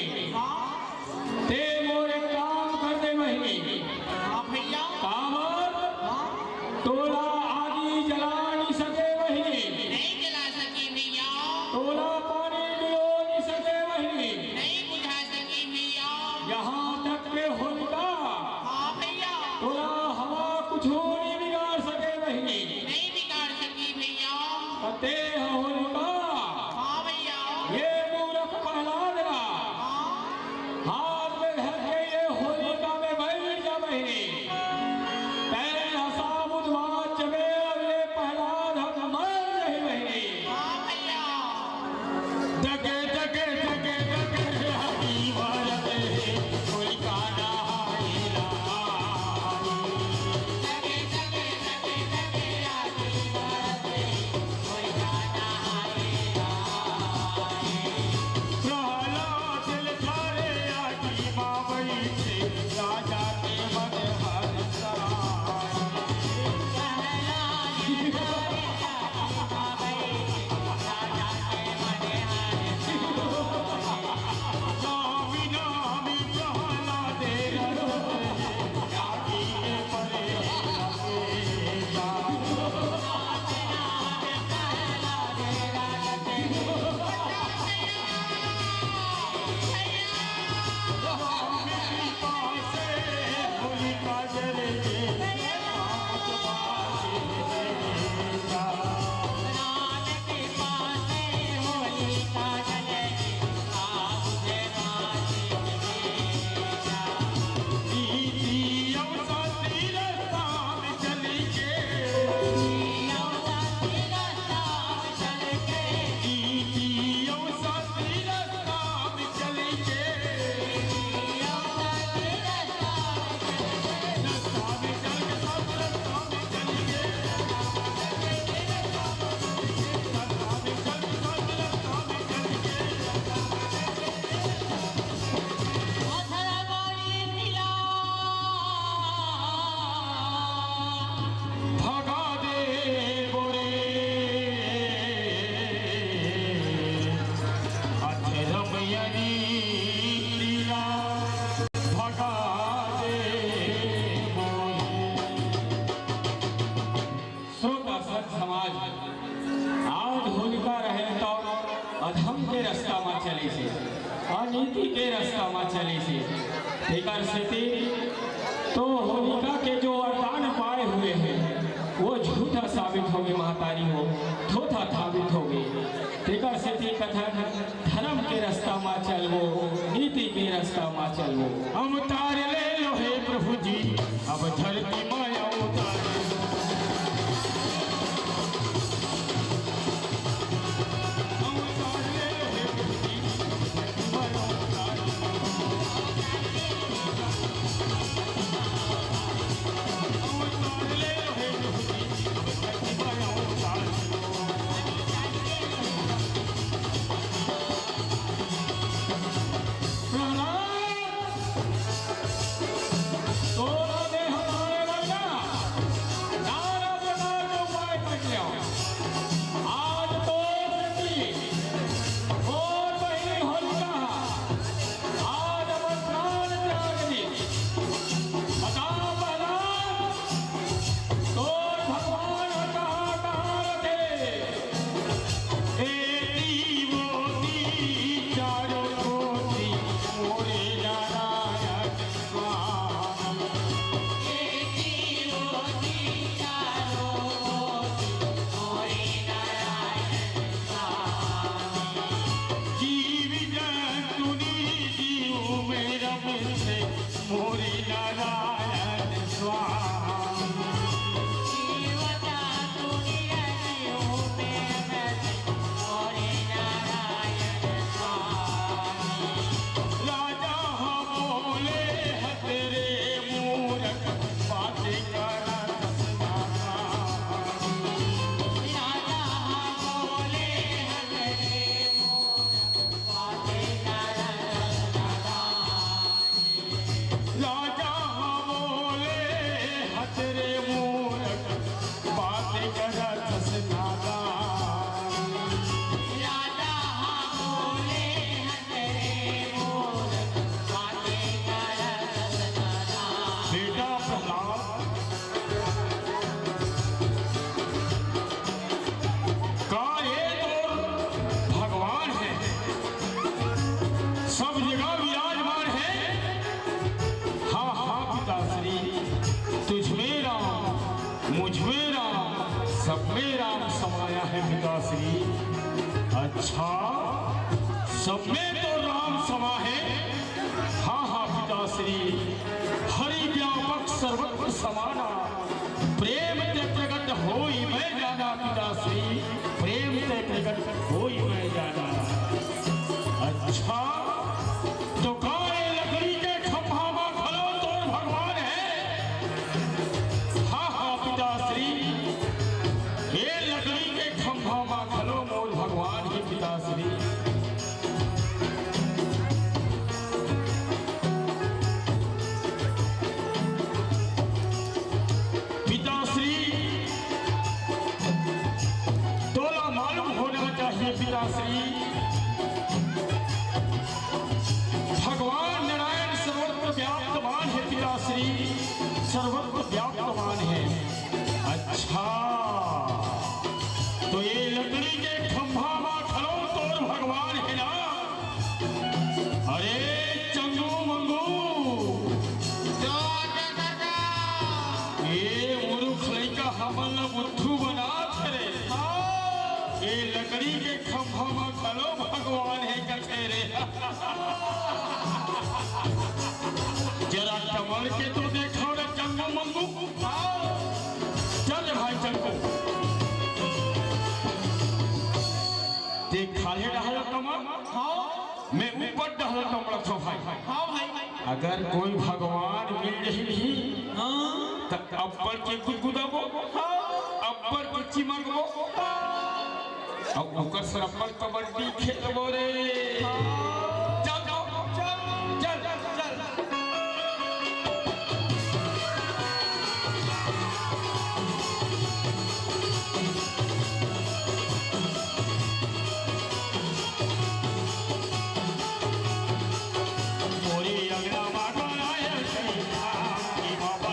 ते मोरे काम करते महीने भैया काम टोला आगी जला नहीं सके महीने नहीं जला सकी भैया टोला पानी पियो नहीं सके महीने नहीं बुझा सकी भैया यहाँ तक के होलिका हाँ भैया टोला हवा कुछ नहीं बिगाड़ सके महीने नहीं बिगाड़ सकी भैया कते होलिका हाँ भैया ये मूर्ख प्रहलाद ना हाथ में धर के ये होलिका में बैठ जा महीने तेरे हसाब उद्वाद जमे और ये प्रहलाद हम मर नहीं महीने हाँ भैया जगे जगे जगे जगे हरी वाले कोई काना हाईला लगे लगे लगे लगे आगे बढ़ते कोई गाना आएगा प्रहलाद दिल थारे आगी मावई से राजा के मन हर सराय अधम के रास्ता में चली से, अनीति के रास्ता में चली से। तेकर स्थिति तो होलिका के जो वरदान पाए हुए हैं वो झूठा साबित हो गए, महतारी हो धोखा साबित हो गए। तेकर स्थिति कथन धर्म के रास्ता में चलवो, नीति के रास्ता में चलवो। अवतार ले लो हे प्रभु जी, अब धरती माया उतार। अच्छा, सब में तो राम समा है। हाँ हाँ पिताश्री, हरि व्यापक सर्वत्र समाना, प्रेम ते प्रकट होई मैं जाना पिताश्री, प्रेम ते प्रकट होई मैं जाना। अच्छा, तो काले लकड़ी के खंभा में खलो तो भगवान है। हाँ हाँ पिताश्री, ये लकड़ी के खंभा में खलो मोर भगवान ही पिताश्री। पिताश्री, तोला मालूम होना चाहिए पिताश्री, भगवान नारायण सर्वत्र व्याप्तमान है पिताश्री, सर्वत्र व्याप्तमान है। अच्छा, तो ये लकड़ी के खंभा में खलो तो भगवान है ना। अरे चंगू मंगू, ये मूर्ख लड़का हमन बुद्धू बना थे। ये लकड़ी के खंभा में खलो भगवान है कहे रे। जरा कमर के तो देखो रे चंगू मंगू। चल भाई चंगू, देख खाले डहल कमर। हाँ, मैं ऊपर डहल कमर तो भाई। हाँ भाई, अगर कोई भगवान मिल रही तो अब्बर के गुदगुदाबो, अब्बर के चिमकबो, अब ओकर सर अब्बर कबड्डी खेलबो रे। चल चल चल चल। Baba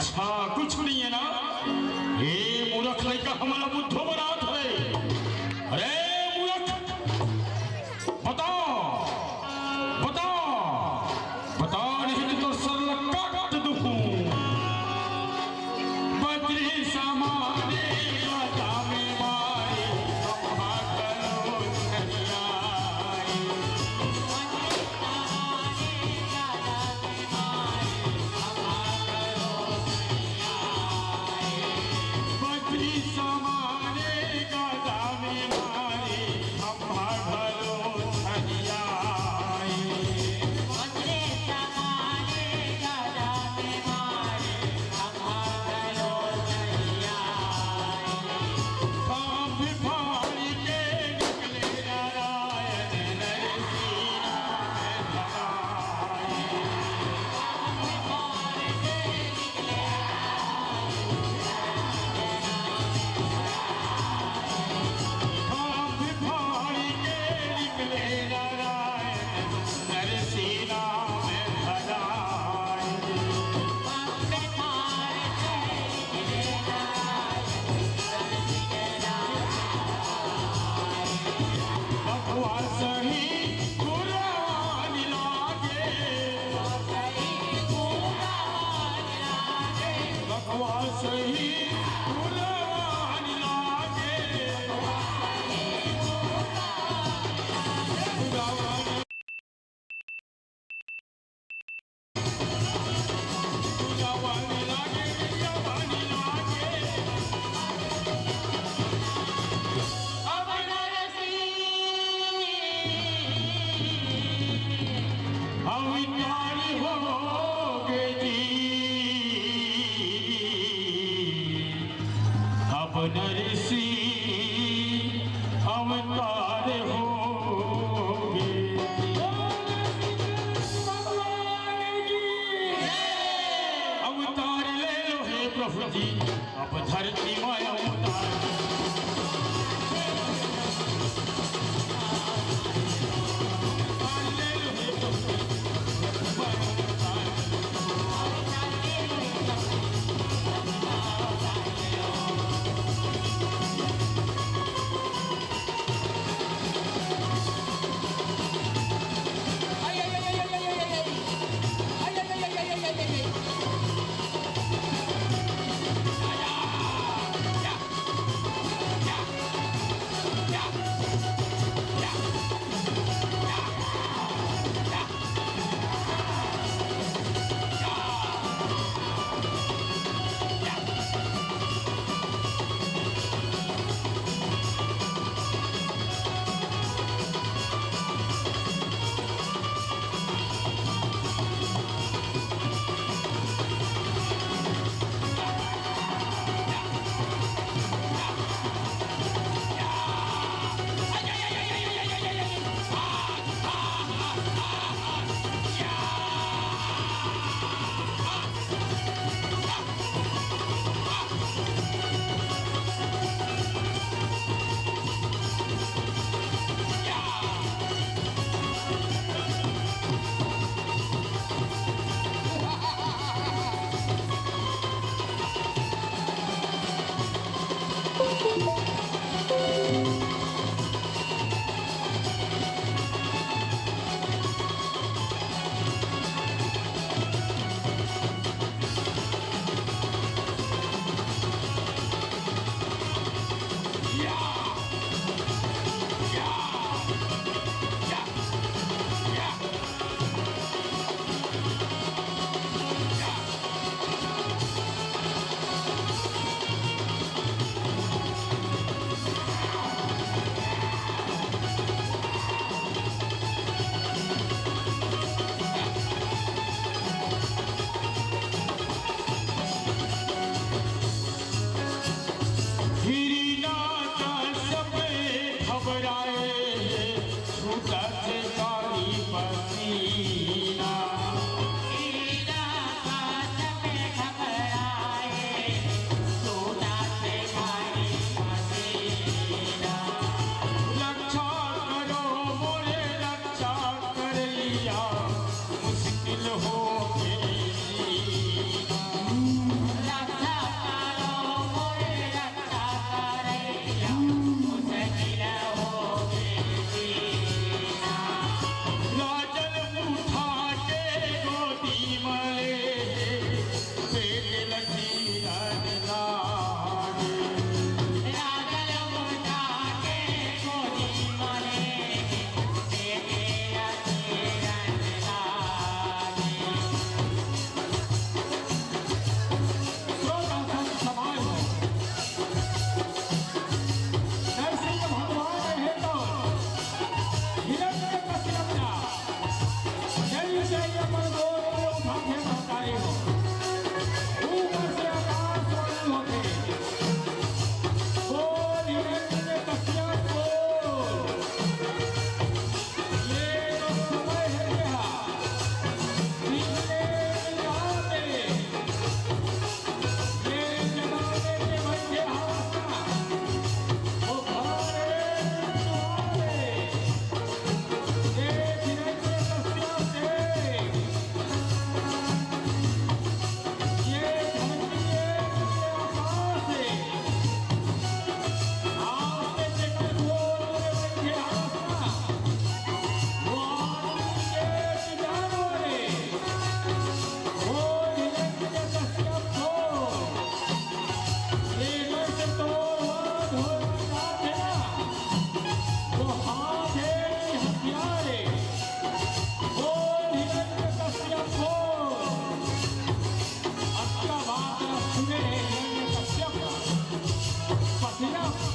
अच्छा कुछ नहीं है ना? ये मूर्ख लड़का हमारा बुद्धो बनात है। अरे मूर्ख, बताओ बताओ बताओ, नहीं तो सर लक्का काट दूं। बद्री सामाने गाता में माए, कहा करो नहीं आए। बद्री सामाने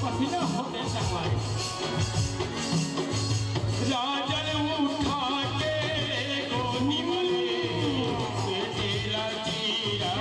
पसीना होने लगवाए राजन उठा के गोनी मले तेरा चीरा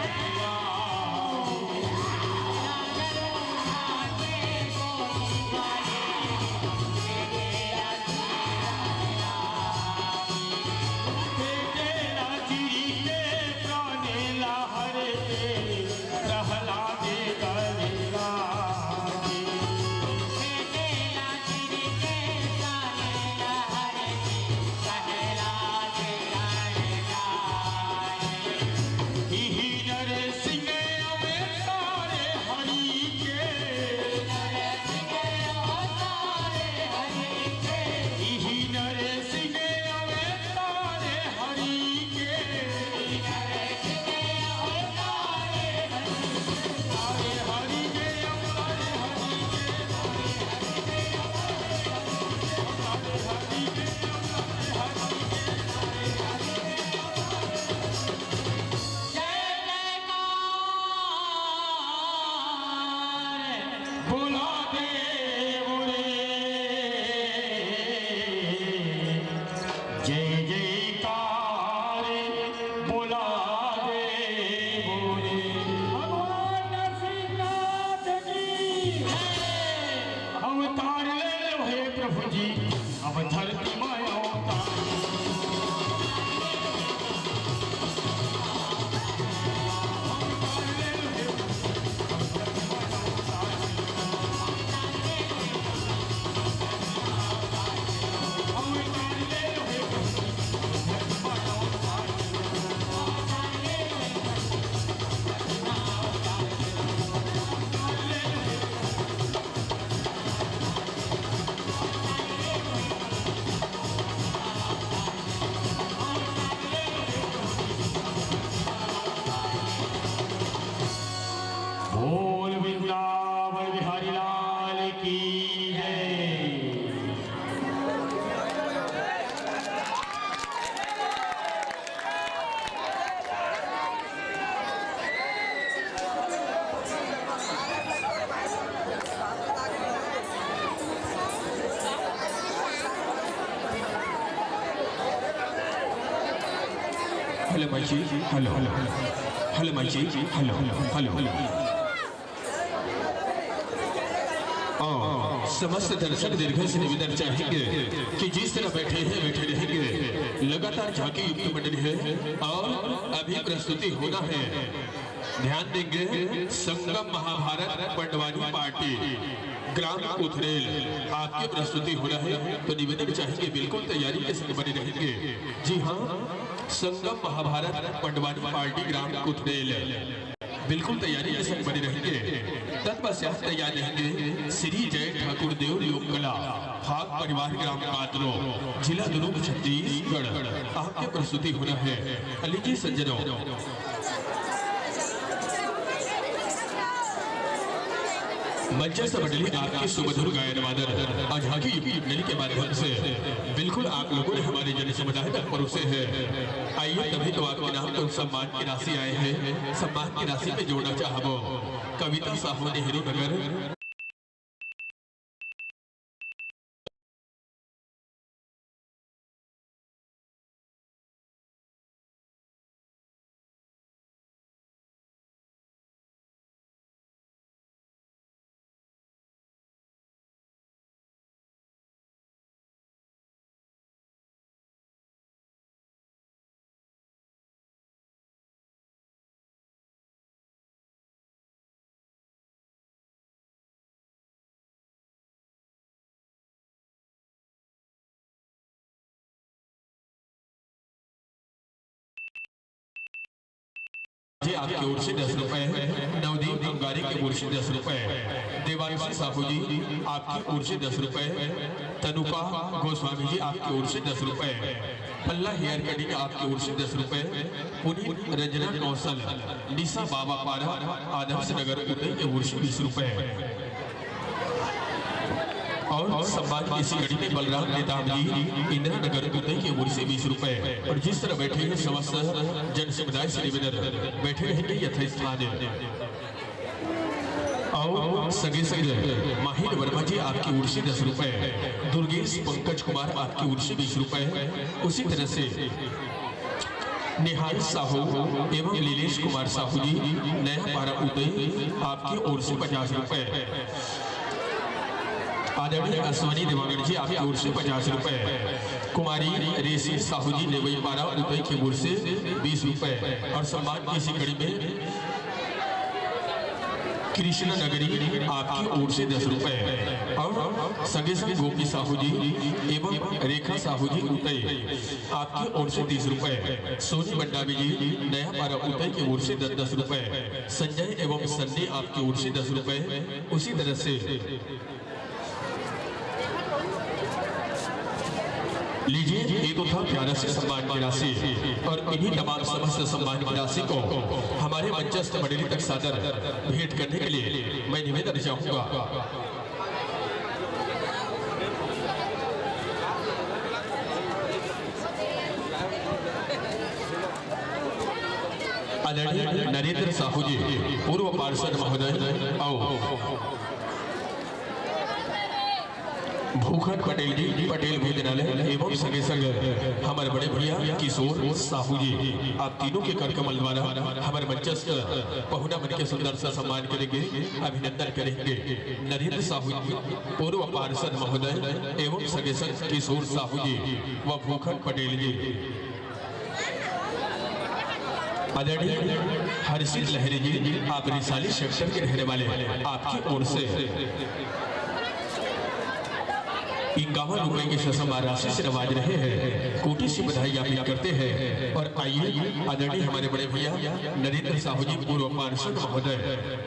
बोल वृंदावन बिहारी लाल की जय। हेलो भाई जी, हेलो हेलो हेलो भाई जी, हेलो हेलो हेलो। समस्त दर्शक दीर्घ से निवेदन चाहेंगे कि जिस तरह बैठे हैं बैठे रहेंगे। लगातार झांकी युक्त मंडली है और अभी प्रस्तुति होना है। ध्यान देंगे, संगम महाभारत पंडवानी पार्टी ग्राम उथरेल आपकी प्रस्तुति होना है, तो निवेदन चाहेंगे बिल्कुल तैयारी के संग बने रहेंगे। जी हाँ, संगम महाभारत पंडवानी पार्टी ग्राम उथरेल बिल्कुल तैयारी के संग बने रहेंगे। तत्पश्चात तैयार रहेंगे श्री जय ठाकुर देव लोक कला भाग परिवार ग्राम कातरो जिला दुर्ग छत्तीसगढ़ आपके प्रस्तुति होना है। लीजिए सज्जनों, मंचस्थ मंडली आपके सुमधुर गायन वादन और झांकी मंडली के माध्यम से बिल्कुल आप लोगों ने हमारे जन समुदाय तक परोसे हैं। आइए तभी तो आपके नाम पर सम्मान की राशि आए हैं। सम्मान की राशि में जोड़ना चाहबो कविता साहू नेहरू नगर आपकी ओर से 10 रुपए, नवदीप अंगारी की ओर से 10 रुपए, देवांशी साहू जी आपकी ओर से 10 रुपए, तनुका गोस्वामी जी आपकी ओर से 10 रुपए, पल्ला हेयर कटिंग आपकी ओर से 10 रुपए, पुनीत रंजना कौशल निशा बाबा पारा आदर्श नगर उदय की ओर से 20 रुपए और सम्मान इसी घड़ी में बलराम नेताम जी इंदिरा नगर उदय की ओर से 20 रुपए। और जिस तरह बैठे हैं समस्त जन समुदाय से निवेदन बैठे रहेंगे यथास्थान और संगे संगे माहिर वर्मा जी आपकी ओर से 10 रुपए, दुर्गेश पंकज कुमार आपकी ओर से 20 रुपए, उसी तरह से निहाल साहू एवं लीलेश कुमार साहू जी नया पारा उदय आपकी ओर से 50 रुपए, आदरणीय अश्वनी दिवाकर जी आपकी ओर से 50 रुपए, कुमारी रेसी साहू जी नेवई पारा उदय की ओर से 20 रुपए, और सम्मान की इसी कड़ी में कृष्ण नगरी आपकी ओर से 10 रुपए, और संगे संगे गोपी साहू जी एवं रेखा साहू जी उतई आपकी ओर से 30 रुपए, सोनी मंडावी जी नया पारा उतई की ओर से 10 रुपए, संजय एवं सन्नी आपकी ओर से 10 रुपए, उसी तरह से लीजिए ये तो था प्यारा से सम्मान की राशि, और इन्हीं तमाम समस्त सम्मान की राशि को हमारे मंचस्थ मंडली तक सादर भेंट करने के लिए मैं निवेदन चाहूंगा। आदरणीय नरेंद्र साहू जी पूर्व पार्षद महोदय और भूखन पटेल जी पटेल भोजनालय एवं संगे संग हमारे बड़े भैया किशोर साहू जी आप तीनों के कर कमल द्वारा हमारे मंचस्थ पहुना बन के सुंदर सा सम्मान करेंगे, अभिनंदन करेंगे। नरेंद्र साहू जी पूर्व पार्षद महोदय एवं संगे संग किशोर साहू जी व भूखन पटेल जी। आदरणीय हर्षित लहरी जी आप रिसाली सेक्शन के रहने वाले आपकी ओर से 51 रुपए की ससम्मान राशि से नवाज रहे हैं, कोटि से बधाई ज्ञापित करते हैं। और आइए आदरणीय हमारे बड़े भैया नरेंद्र साहू जी पूर्व पार्षद महोदय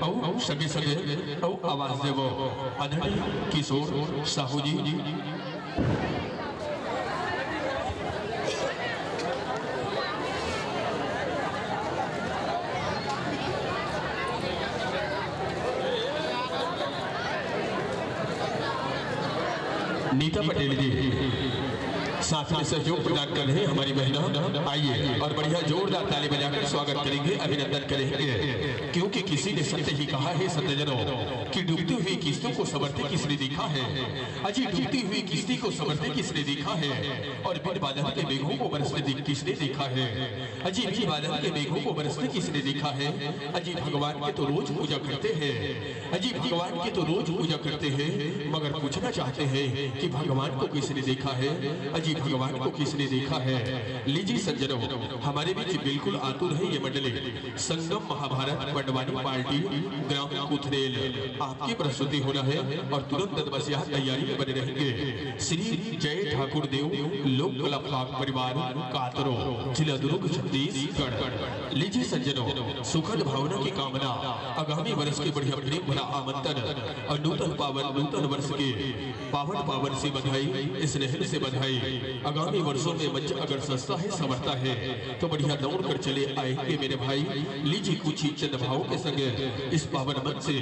और सगे सगे और आवाज देवो आदरणीय किशोर साहू जी नीता पटेल जी साथ में सहयोग प्रदान कर रहे हैं हमारी बहना। आइए और बढ़िया जोरदार ताली बजाकर स्वागत करेंगे, अभिनंदन करेंगे, क्योंकि किसी ने सत्य ही कहा है सत्यजनों कि डूबती हुई किश्तों को संवरते किसने देखा है। अजी डूबती हुई किश्ती को संवरते किसने देखा है, और बिन बादल के मेघों को बरसते किसने देखा है। अजी बिन बादल के मेघों को बरसते किसने देखा है। अजी भगवान के तो रोज पूजा करते हैं, अजी भगवान की तो रोज पूजा करते हैं, मगर पूछना चाहते हैं कि भगवान को किसने देखा है। अजी भगवान को किसने देखा है। लीजिए सज्जनों हमारे बीच बिल्कुल आतुर है ये मंडली संगम महाभारत बंडवानी पार्टी ग्राम कुथरेल आपकी प्रस्तुति होना है, और तुरंत बस यहाँ तैयारी में बने रहेंगे। श्री जय ठाकुर देव लोक कला फाग परिवार कातरो जिला दुर्ग छत्तीसगढ़। लीजिए सज्जनों सुखद भावना की कामना, आगामी वर्ष के बढ़िया प्रेम भरा आमंत्रण और नूतन वर्ष के पावन से बधाई, स्नेह से बधाई। आगामी वर्षों में मंच अगर सस्ता है संवरता है तो बढ़िया दौड़ कर चले आएंगे मेरे भाई। लीजिए कुछ ही चंद भावों के संग इस पावन मंच से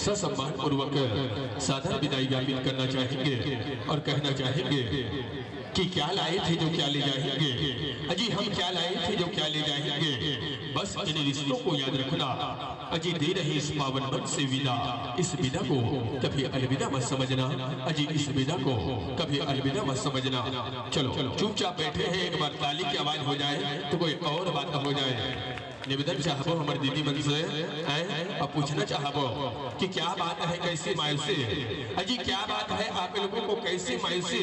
ससम्मान पूर्वक सादर विदाई ज्ञापित करना चाहेंगे और कहना चाहेंगे कि क्या लाए थे जो क्या ले जाएंगे। अजी हम क्या लाए थे जो क्या ले जाएंगे, बस इन रिश्तों को याद रखना। अजी दे रहे इस पावन मंच से विदा, इस विदा को कभी अलविदा मत समझना। अजी इस विदा को कभी अलविदा मत समझना। चलो चुपचाप बैठे हैं, एक बार ताली की आवाज हो जाए तो कोई और बात हो जाए। निवेदन चाहबो हमारे दीदी मन से और पूछना चाहबो कि क्या बात है, कैसी मायूसी। अजी क्या बात है आप लोगों को कैसी मायूसी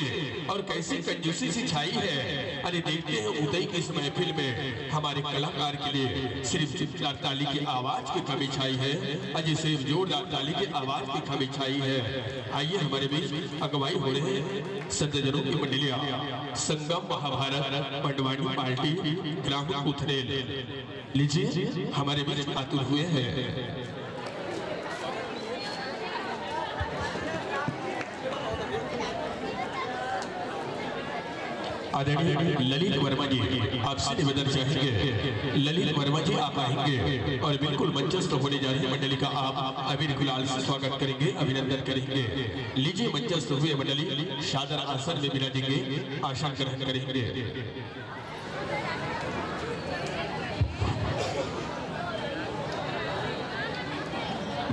और कैसी कंजूसी से छाई है। अरे देखते हैं उदय की इस महफिल में हमारे कलाकार के लिए सिर्फ जोरदार ताली की आवाज की कमी छाई है। अजी सिर्फ जोरदार ताली की आवाज की कमी छाई है। आइए हमारे बीच अगुवाई हो रहे हैं संतजनों की मंडलियां संगम महाभारत बंडवानी पार्टी ग्राम कुथरेल। लीजिए हमारे बीच आतुर हुए हैं आदरणीय ललित वर्मा जी। आपसे निवेदन चाहेंगे ललित वर्मा जी आप आएंगे और बिल्कुल मंचस्थ होने जा रही मंडली का आप अबीर गुलाल से स्वागत करेंगे, अभिनंदन करेंगे। लीजिए मंचस्थ हुए मंडली सादर आसन में विराजेंगे, आसन ग्रहण करेंगे।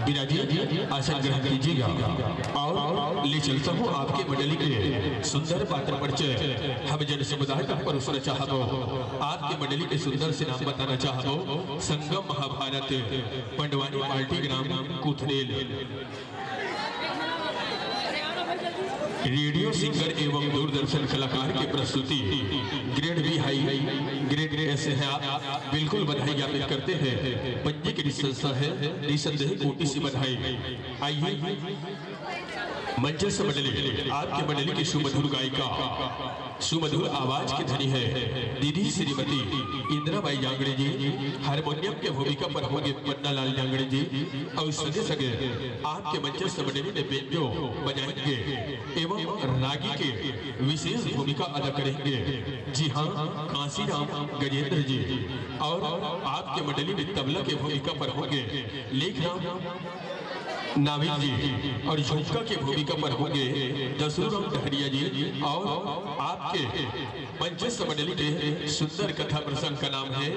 बिराजिए, आसन ग्रहण कीजिएगा और ले चलता हूँ आपके मंडली के सुंदर पात्र परिचय। हम जन समुदाय तक परोसना चाहबो, आपके मंडली के सुंदर से नाम बताना चाहबो। संगम महाभारत पंडवानी पार्टी ग्राम कुथरेल, रेडियो सिंगर एवं दूरदर्शन कलाकार की प्रस्तुति grade B high grade S है। आप बिल्कुल बधाई ज्ञापित करते हैं। पंजीकृत संस्था है, निसंदेह कोटि से बधाई। आइए मंचस्थ मंडली, आपके मंडली की सुमधुर गायिका, सुमधुर आवाज की धनी है दीदी श्रीमती इंदिराबाई जांगड़े जी। हारमोनियम के भूमिका पर होंगे पन्नालाल जांगड़े जी और सगे सगे आपके मंचस्थ मंडली में बेंजो बजाएंगे एवं रागी के विशेष भूमिका अदा करेंगे। जी हाँ, कांसीराम गजेंद्र जी। और आपके मंडली में तबला के भूमिका पर होंगे लेखराम नाविक जी और झुमका की भूमिका पर होंगे दसरूराम डहरिया जी। और आपके मंचस्थ मंडली के सुंदर कथा प्रसंग का नाम है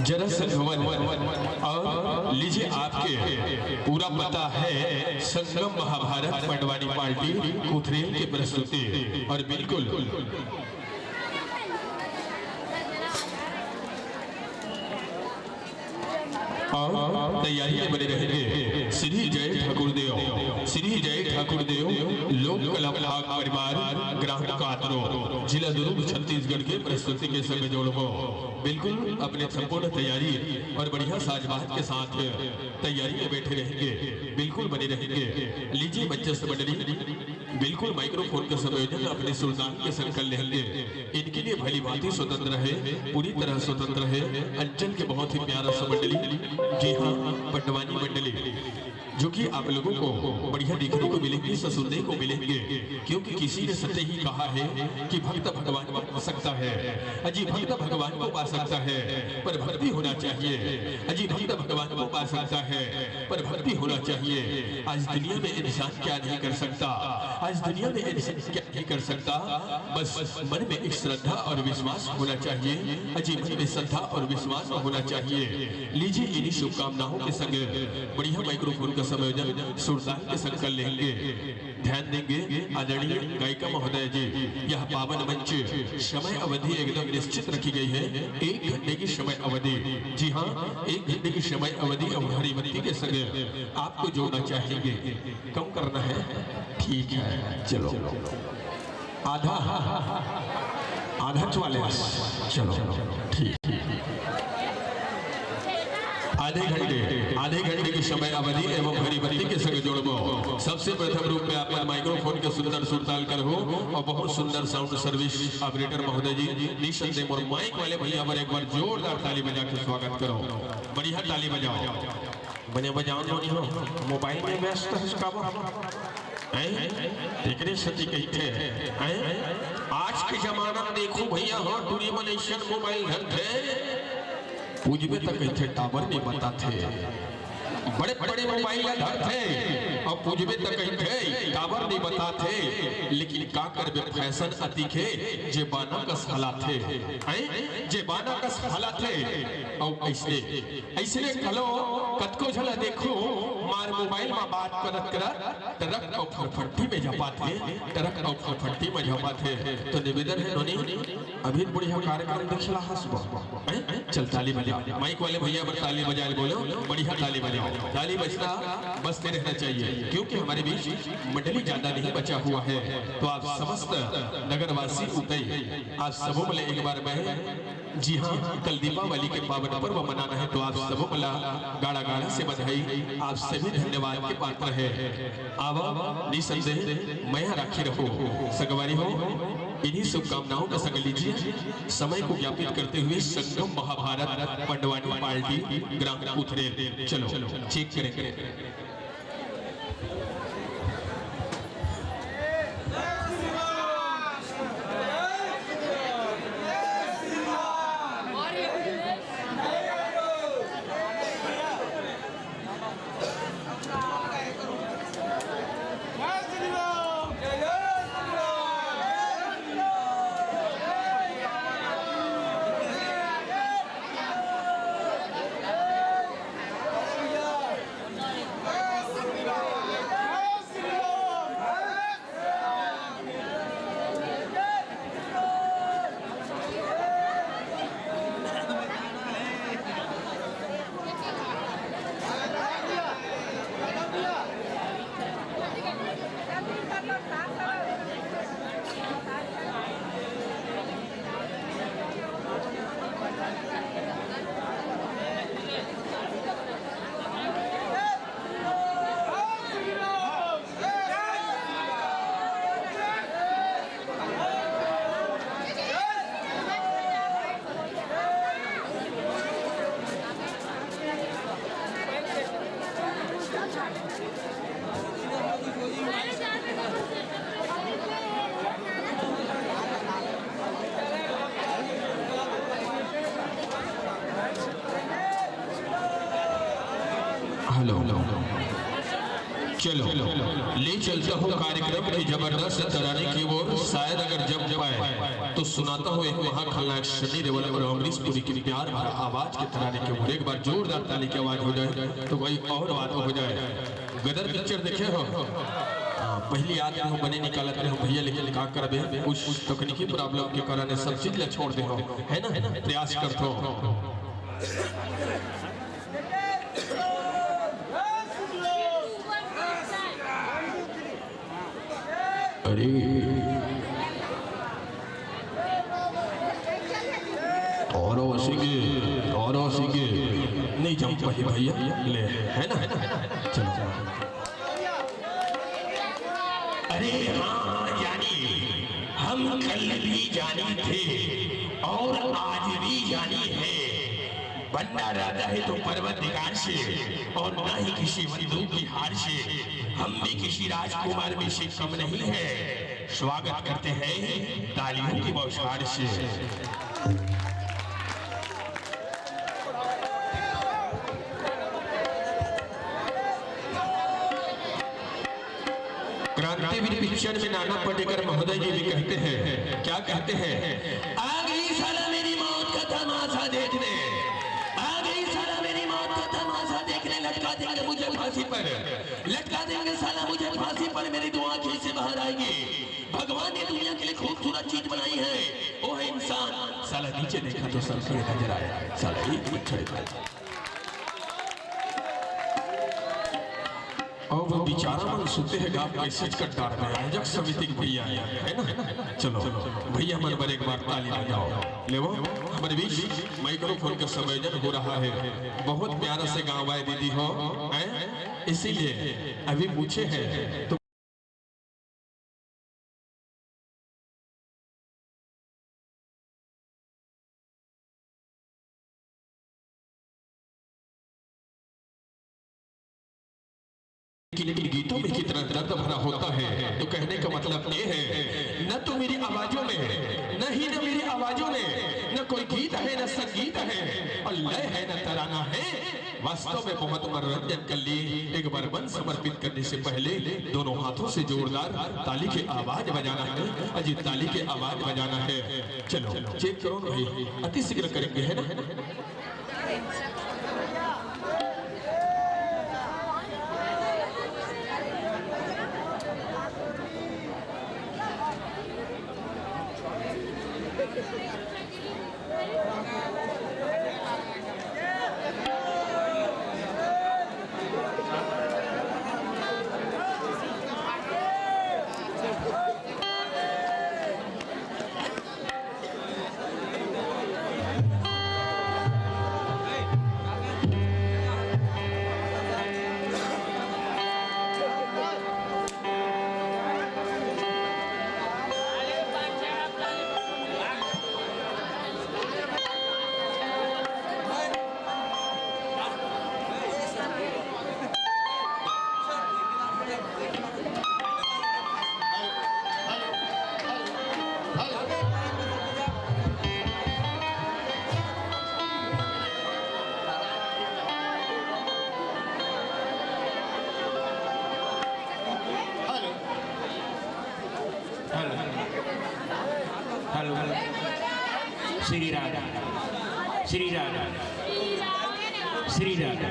जरा संगमन। और लीजिए, आपके पूरा पता है संगम महाभारत पंडवानी पार्टी कुथरेल की प्रस्तुति। और बिल्कुल और तैयारी में बने रहेंगे श्री जय ठाकुर देव, श्री जय ठाकुर देव लोक कला विभाग परिवार ग्राम कातरो जिला दुर्ग छत्तीसगढ़ के प्रस्तुति के संग जोड़ो। बिल्कुल अपने संपूर्ण तैयारी और बढ़िया साजबाज के साथ तैयारी में बैठे रहेंगे, बिल्कुल बने रहेंगे। लीजिए मंचस्थ मंडली, बिल्कुल माइक्रोफोन का संयोजन अपने सुल्तान के संग कर लेंगे। इनके लिए भली भांति स्वतंत्र है, पूरी तरह स्वतंत्र है। अंचल के बहुत ही प्यारा सा मंडली, जी हाँ पंडवानी मंडली, जो कि आप लोगों को बढ़िया देखने को मिलेंगे, सुनने को मिलेंगे। क्योंकि किसी ने सत्य ही कहा है कि भक्त भगवान को पा सकता है। अजी भक्त भगवान को पा सकता है पर भक्ति होना चाहिए। अजी भक्त भगवान को पा सकता है पर भक्ति होना चाहिए। आज दुनिया में इंसान क्या नहीं कर सकता, आज दुनिया में इंसान क्या नहीं कर सकता, बस मन में एक श्रद्धा और विश्वास होना चाहिए। अजी मन में श्रद्धा और विश्वास होना चाहिए। लीजिए इन्हीं शुभकामनाओं के संग बढ़िया माइक्रोफोन का संयोजन सुल्तान के संग कर लेंगे। ध्यान देंगे आदरणीय गायिका महोदय जी, यह पावन मंच समय अवधि एकदम निश्चित रखी गई है, 1 घंटे की समय अवधि। जी हाँ, 1 घंटे की समय अवधि और हरिबत्ती के संग आपको जोड़ना चाहेंगे। कम करना है, ठीक है, चलो आधा आधा 44, चलो ठीक। आधे घंटे की समय अवधि एवं हरिबत्ती के संग जोड़बो। सबसे प्रथम रूप में अपन माइक्रोफोन के सुंदर सुरताल कर हो और बहुत सुंदर साउंड सर्विस ऑपरेटर महोदय जी निसंदेह और माइक वाले भैया पर एक बार जोरदार ताली बजा के स्वागत करो। बढ़िया ताली बजाओ, बने बजाओ नहीं हो, मोबाइल में व्यस्त है सती कही थे। आज के जमाना में देखो भैया, हाँ टूरी मलेशियन मोबाइल घर थे, पूजबे तक थे टावर नहीं बता थे, बड़े बड़े मोबाइल घर थे और पूजबे तक थे टावर नहीं बता थे। लेकिन का करबे फैशन अति थे जे बाना का साला थे, जे बाना का साला थे। और ऐसे कलो कतको झला देखो मार मोबाइल में बात करत ट्रक और फटफटी में झपा थे, ट्रक और फटफटी में झपा थे। तो निवेदन है नोनी, अभी बढ़िया कार्यक्रम देखला हंसबो। चल ताली बजाओ, माइक वाले भैया पर ताली बजा बोलो, बढ़िया ताली बजाओ। ताली बजना बजते रहना चाहिए, क्योंकि हमारे बीच मंडली ज्यादा नहीं बचा हुआ है। तो आप समस्त नगरवासी उतई आप सबों में एक बार मैं, जी हाँ कल दीपावली के पावन पर्व मनाना है, तो आप सबों को गाड़ा गाड़ा से बधाई। आप सभी धन्यवाद के पात्र है। आवा निसंदेह मैं राखी रहो सगवारी हो। इन्हीं शुभकामनाओं का संग लीजिए। समय को ज्ञापित करते हुए संगम महाभारत पंडवानी पार्टी ग्राम कुथरेल, चलो चेक करेंगे। हेलो, चलो ले चलता हूँ कार्यक्रम की जबरदस्त तराने की ओर। शायद अगर जब पाए तो सुनाता हूँ एक महाखलनायक सनी देओल और अमरीश पुरी की प्यार भरा आवाज के तराने की ओर। एक बार जोरदार ताली की आवाज हो जाए तो कोई और बात हो जाए। गदर पिक्चर देखे हो? पहली याद में बने निकालते हो भैया, लेकिन का करबे कुछ तकनीकी प्रॉब्लम के कारण सब चीज ले छोड़ दे हो, है ना? प्रयास करते हो। अरे और सीखे नहीं जम पाए भैया, ले है ना? चलो अरे हाँ जानी, हम कल भी जानी थे और आज भी जानी है। बनना रहता है तो परवरदिगार से और ना ही किसी बंदूक की हार से। हम भी किसी राजकुमार में से कम नहीं है। स्वागत करते हैं तालियों की बौछार से। क्रांतिवीर पिक्चर में नाना पाटेकर महोदय जी भी कहते हैं, क्या कहते हैं? आ गई साला मेरी मौत का तमाशा देखने, आ गई साला मेरी मौत का तमाशा देखने। लटका देंगे मुझे फांसी पर, लटका देंगे साला मुझे फांसी पर। मेरी दुआ से बाहर आएगी। भगवान ने दुनिया के लिए खूबसूरत चीज बनाई है, वो है इंसान। साला नीचे देखा तो सब नजर आया, साला एक मच्छर और वो बेचारा मन सुते है गाप कैसे कट डाल रहे हैं। जब समिति भैया आया है ना, चलो भैया हमारे बार एक बार ताली बजाओ। ले वो हमारे बीच माइक्रोफोन का संयोजन हो रहा है। बहुत प्यारा से गाँव आए दीदी हो, इसीलिए अभी पूछे हैं तो लेकिन गीतों में कितना दर्द भरा होता है। तो कहने का मतलब ये है, न तो मेरी आवाजों में, न ही न मेरी आवाजों में न कोई गीत है, न संगीत है, और लय है, न तराना है। वास्तव में बहुत मनोरंजन कर लिए। एक बार मन समर्पित करने से पहले दोनों हाथों से जोरदार ताली की आवाज बजाना है। अजी ताली की आवाज बजाना है। चलो चेक करो भाई, अति शीघ्र करेंगे, है ना? हेलो, श्री राधा, श्री राधा, श्री राधा।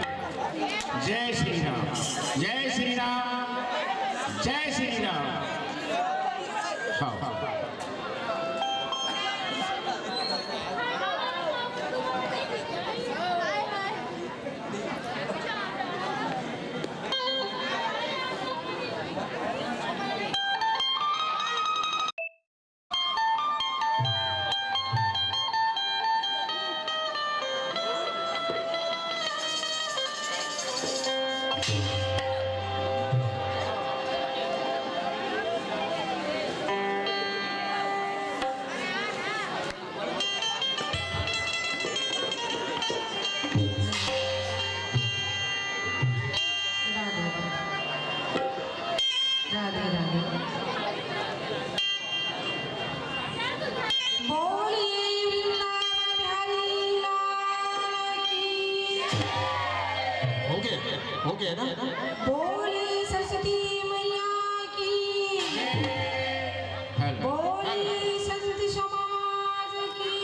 जय श्री राम, जय श्री राम, जय श्री राम। हाँ हो गया ना? बोली सरस्वती मैया की, बोली संत समाज की।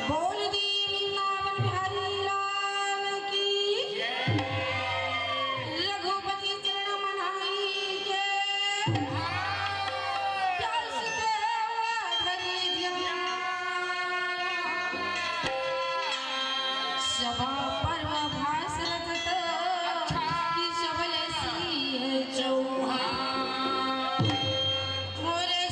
बोल दी वृंदावन बिहारी लाल की, रघुपति चरण मनाई के, प्यास के धरी ध्यान, सभा पर्व भाषरत की सबल सी चौहान, मोरे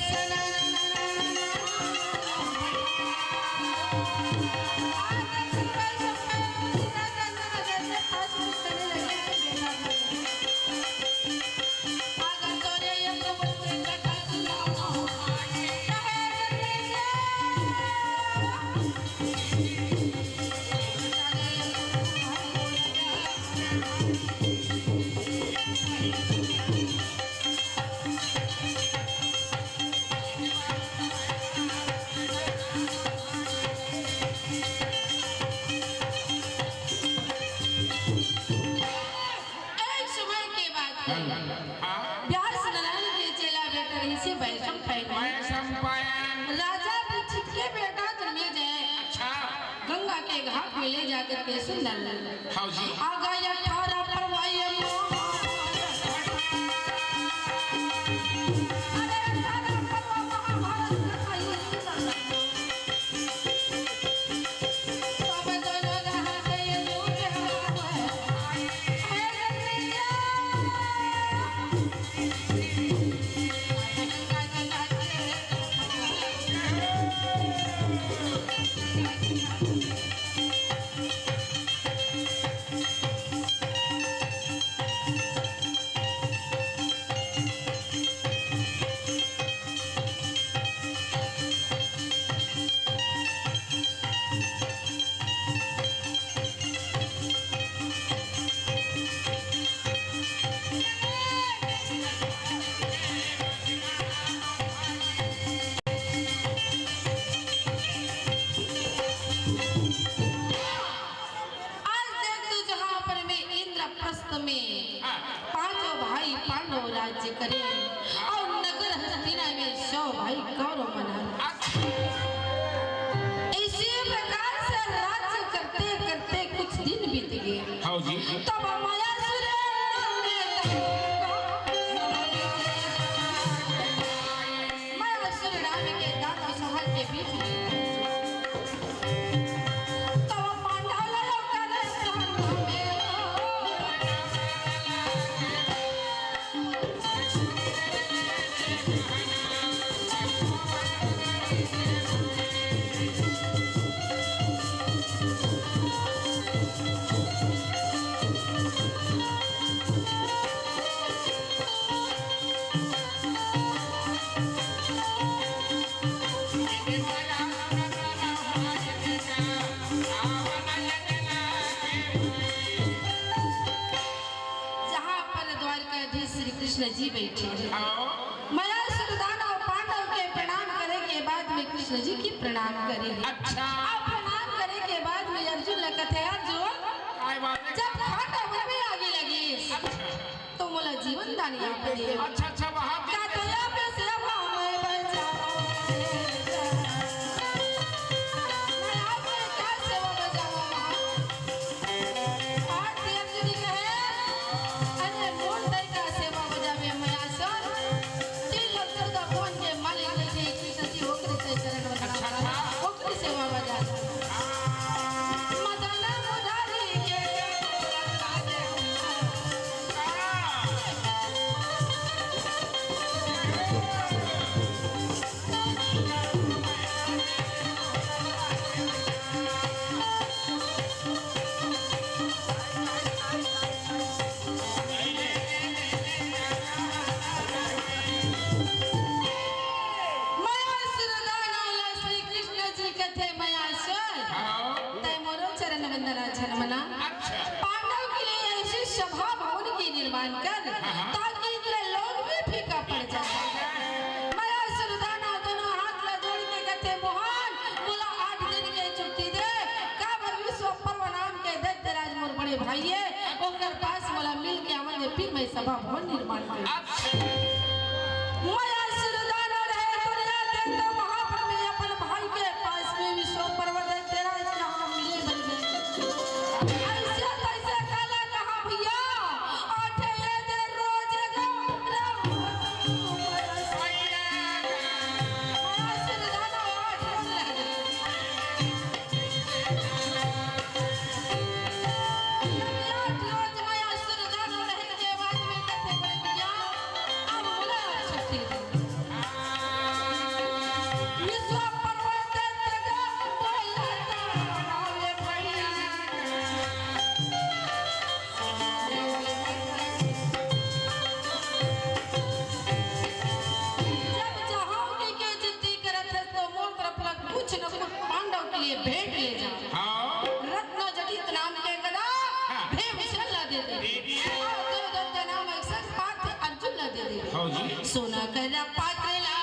व्यास नारायण के चेला बेटा इसे वैशम पहनाए, राजा परीक्षित के बेटा जन्मे जय, गंगा के घाट में ले जाकर के सुंदर आ गया 18 फरवरी। में पांचों भाई पांडव राज्य करे और नगर हस्तिना में 100 भाई कौरव बना। इसी प्रकार से राज्य करते करते कुछ दिन बीत गए। तब मायासुर राम के दानव सभा के बीच में कृष्ण जी बैठे। मायासुर दानव पांडव के प्रणाम करे के बाद में कृष्ण जी की प्रणाम करे। अच्छा। अब प्रणाम करे के बाद में अर्जुन ने कथे अर्जुन जब घाटा में आगे लगी तो मोला जीवन दान यहाँ पे दे। अच्छा अच्छा वहाँ क्या तो यहाँ पे सेवा में बचा मैं आपने क्या सेवा बचाऊँ आरती अर्जुन कहे अरे मोल दे का सेवा बजावे मायासुर 3 लाख 14 कौन के मालिक लेके कृष्ण जी होकर से चरण बजा ओकरी सेवा बजा वंदना झलमना पांडव के लिए ऐसी सभा भवन की निर्माण कर ताकि इंद्र लोग भी फीका पड़ जाए। माया सुरदाना दोनों हाथ ला जोड़ के कहते मोहन बोला 8 दिन के छुट्टी दे काबर विश्व पर्व नाम के दैत्यराज मोर बड़े भाईये ओकर पास वाला मिल के आवन में फिर मैं सभा भवन निर्माण कर माया सुरदाना रहे दुनिया के तो महापर में अपन भाई के पास में विश्व पर्व दैत्यराज कहां मिले बन गए ऐसे कैसे काला कहां भैया आठे ये दे रोज गा माया सुरदाना 8 रोज रह गए रोज माया सुरदाना रहने के बाद में कहते बड़े भैया अब बोला छुट्टी दे विश्व पर्व दैत्यराज बोला नावे भैया जब चाहोगे के जिद्दी करत है तो मोर तरफ लग कुछ न कुछ पांडव के लिए भेंट ले जा रत्न जटित नाम के गदा भीमसेन ला दे दे और देवदत्त नाम एक संग पात्र अर्जुन ला दे दे सोना करा पात्र ला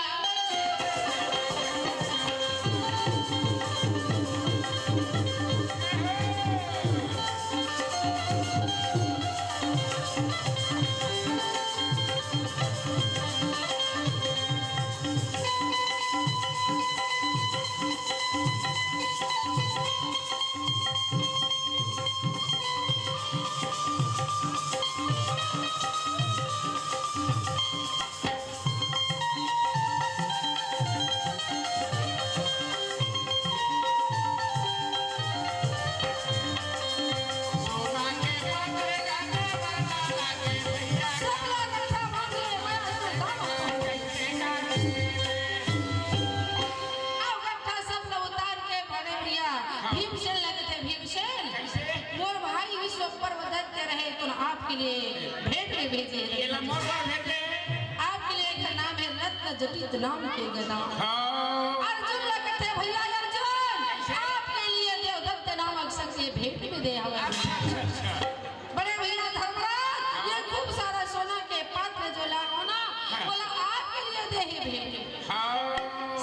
सबला कथा मांग ले माया सुरदाना आओ कथा सब लोग उतार के बड़े भैया भीमसेन लगते भीमसेन मोर भाई विश्व पर्व दैत्य रहे तो आपके लिए भेंट में भेजे आपके लिए एक नाम है रत्न जटित नाम के गदा अर्जुन लगते भैया अर्जुन आपके लिए देवदत्त नामक संग ये भेंट में दे आवा बड़े भैया धर्मराज ये खूब सारा सोना के पात्र जो लाओ ना बोला आपके लिए दे ही भेंट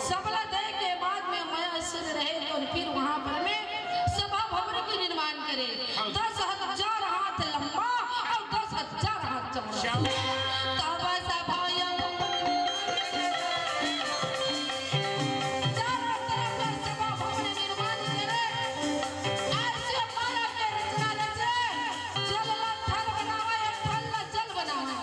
सबला दे के बाद में माया सुर रहे तो फिर वहां पर में सभा भवन की निर्माण करे 10,000 हाथ लंबा और 10,000 हाथ चौड़ा तब सभा चारों तरफ से सभा भवन निर्माण करे ऐसे माया के रचना रचे जल ला थल बनावा एक थल ला जल बनावा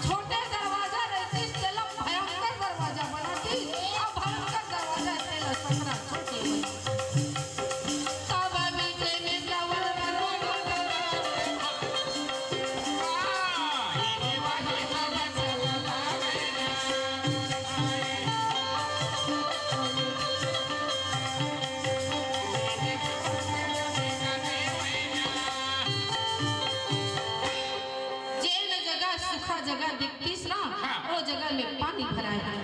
छोटे दरवाजा रहती चलम भयंकर दरवाजा बनाती और भयंकर दरवाजा तेला सकरा छोटे तब मीठे में गवर जेन जगह सूखा जगह दिखतीस ना वो जगह में पानी भराए है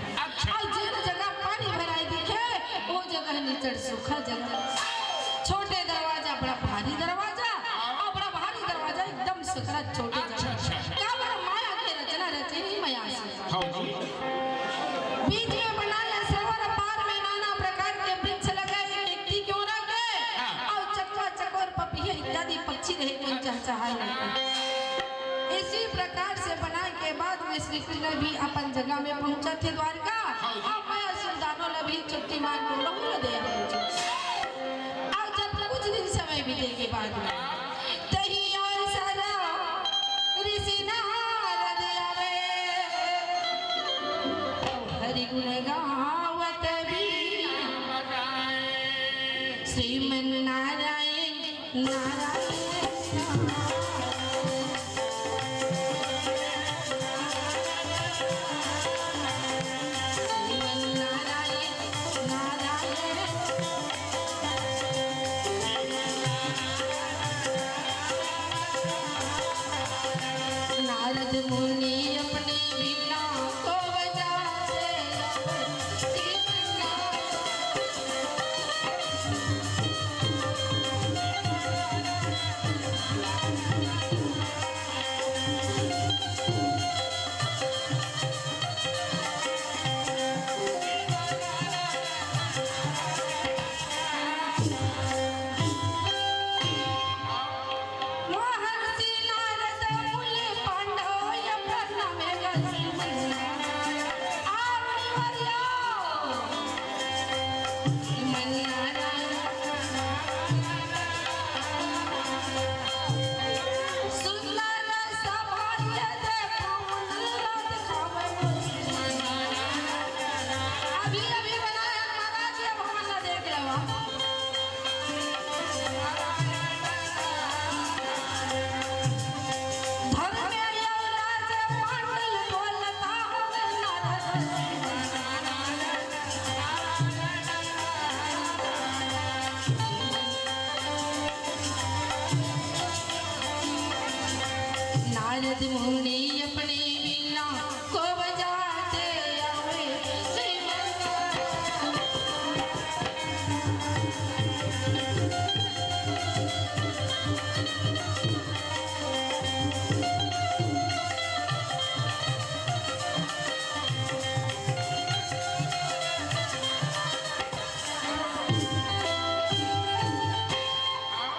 और जेन जगह पानी भराए दिखे वो जगह निचड़ सूखा जगह छोटे दरवाजा बड़ा भारी दरवाजा और बड़ा भारी दरवाजा एकदम सकरा छोटे जगह क्या बड़ा माया के रचना रचे ही माया से बीच में बनाया सरोवर पार में नाना प्रकार के वृक्ष लगाए व्यक्ति क्यों ना के और चकवा चकोर पपीहे इत्यादि पक्षी रहे कोई चहचहाए नहीं इसी प्रकार से बनाए के बाद में श्री कृष्ण भी अपन जगह में पहुंचा थे द्वारका और माया सुरदानो ने भी छुट्टी मांग को लहू दे और जब कुछ दिन समय बीते के बाद में तही आए सारा ऋषि नारद आवे हरि गुण गावत भी श्रीमन नारायण नारायण नारद मुनि अपनी वीणा को बजाते रहे। नारद मुनि अपनी वीणा को बजाते आवे श्री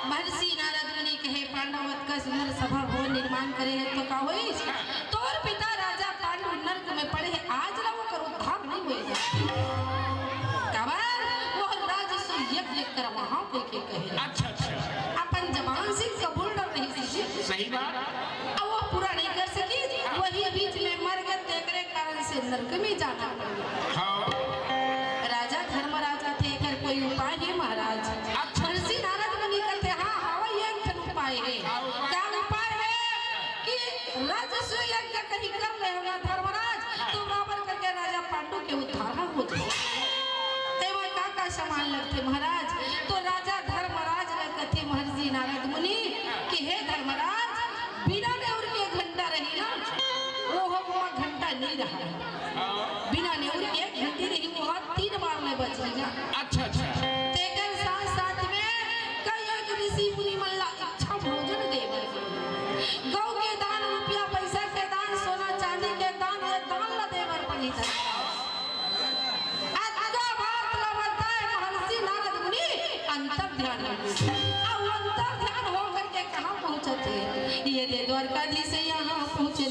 महर्षि नारद मुनि कहे पांडवत का सुंदर सभा भवन निर्माण करे है तो का होई तोर पिता राजा पांडु नरक में पड़े है आज ना वो कर उद्धार नहीं होएगा कबर वो राजस्व यज्ञ कर वहां पे के कहे अच्छा अच्छा अपन जबान से कबूल नहीं सीखी सही बात अब वो पूरा नहीं कर सकी वही बीच में मर गए तेरे कारण से नरक में जाना पड़ गया हाँ राजा धर्मराजा थे कर कोई उपाय है महाराज महर्षि नारद मुनि कहते हाँ हाँ ये एक उपाय है क्या उपाय है कि राजस्व यज्ञ कहीं कर रहे होगा धर्मराज तो बराबर करके राजा पांडु के उद्धार हो जाए एवं का सामान लगते महाराज तो राजा धर्मराज कहते महर्षि नारद मुनि कि हे धर्मराज बिना नेउर के घंटा रही ना वो घंटा नहीं रहा बिना नेउर के घंटी रही वो 3 बार में बच गया अच्छा अच्छा तेकर साथ साथ में कई एक ऋषि मुनि मल्ला इच्छा भोजन देवे गौ के दान रुपया पैसा के दान सोना चांदी के दान ये दान ल देवर पड़ी था आगा बात ल बताए महर्षि नारद मुनि अंतर ध्यान अब अंतर ध्यान हो करके कहां पहुंचते ये दे द्वारकाधीश से यहां पहुंचे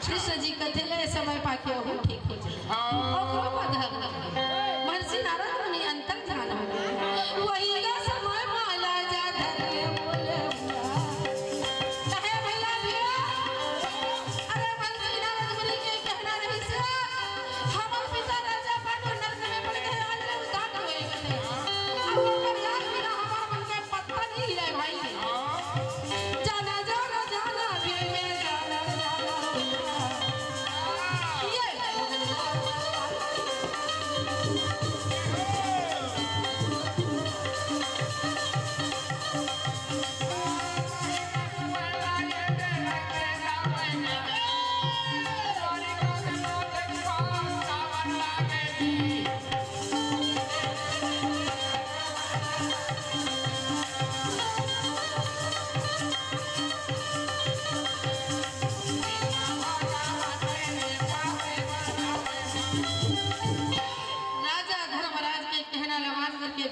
कृष्ण जी कथेले समय पाके हो ठीक हो जाए महर्षि नारद मुनि अंतर ध्यान हो गए वही का समय माला जा धर बोले कहे भैया भैया अरे महर्षि नारद मुनि के कहना नहीं से हमर पिता राजा पांडु नरक में पड़ गए आज ले उदात होए गए अब ओकर याद बिना हमार मन के पत्ता नहीं हिले भाई जाना जाना जाना भी में जाना जाना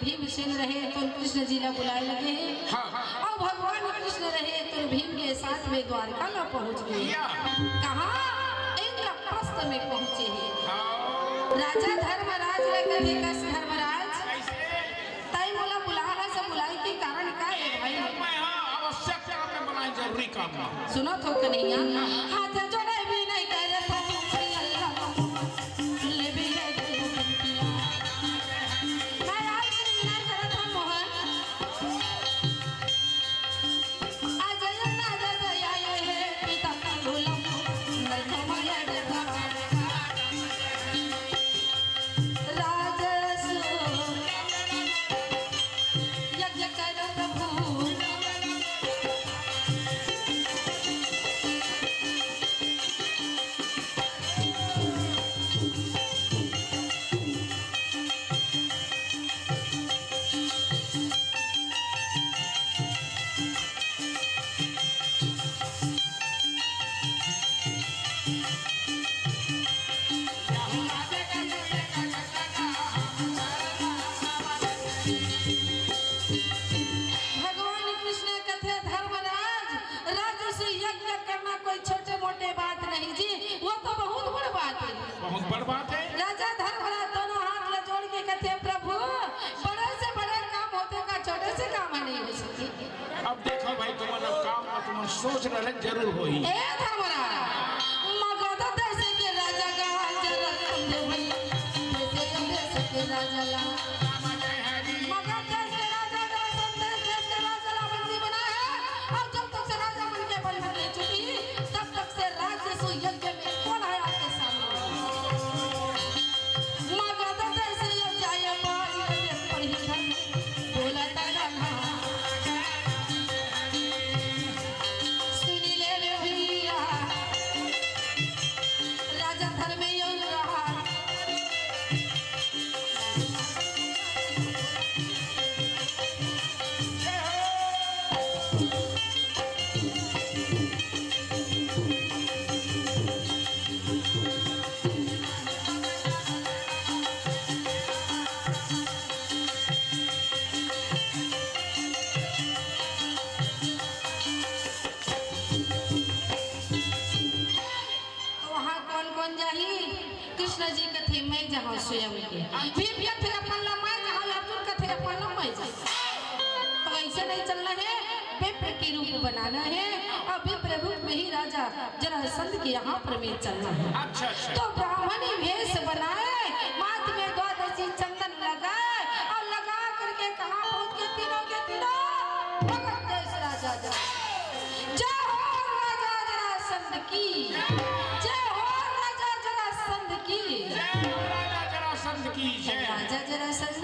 भीमसेन रहे तो कृष्ण जी ला बुलाए लगे और भगवान कृष्ण रहे तो भीम के साथ में द्वारका ला पहुंच गए कहा इंद्रप्रस्थ में पहुंचे हैं राजा धर्मराज कहते कस धर्मराज तय मोला बुलाना से बुलाई के कारण का है भाई मैं आवश्यक में बनाई जरूरी काम सुनो तो कन्हैया हाथ जोड़े भी नहीं कर रहा राज बात है। राजा धर्मराज दोनों हाथ ले जोड़ के कहते हैं प्रभु बड़े से बड़े काम होते का छोटे से काम नहीं हो सके। अब देखो भाई तुम्हारा काम तुम सोच रहे जरूर होई। ए धर्मराज मगध देश के राजा का जरा समझे भाई कैसे देश के राजा ला मगध देश के राजा का संदेश देश के राजा ला बंदी बना है और जब तक से राजा बन के बंधन नहीं छूटी तब तक से राज्य सुयज्ञ में कौन है आपके सामने। मगध देश ये जाए बारी देश पर ही धन बोला तारा सुनी ले रे भैया राजा धर्म में यूं रहा वहाँ कौन कौन जाही कृष्ण जी कथे मैं जहाँ स्वयं के फिर थे अपन मैं जहाँ अर्जुन कथे अपन मैं जा तो ऐसे नहीं चलना है विप्र के रूप बनाना है और विप्र रूप में ही राजा जरासंध के यहाँ प्रवेश चलना है। अच्छा अच्छा। तो ब्राह्मणी वेश बनाए माथ में द्वादशी चंदन लगाए और लगा करके कहाँ पहुँच के तीनों भगत देश राजा जरा जय हो राजा जरासंध की जय हो राजा जरासंध की राजा जरासंध की जय। राजा जरासंध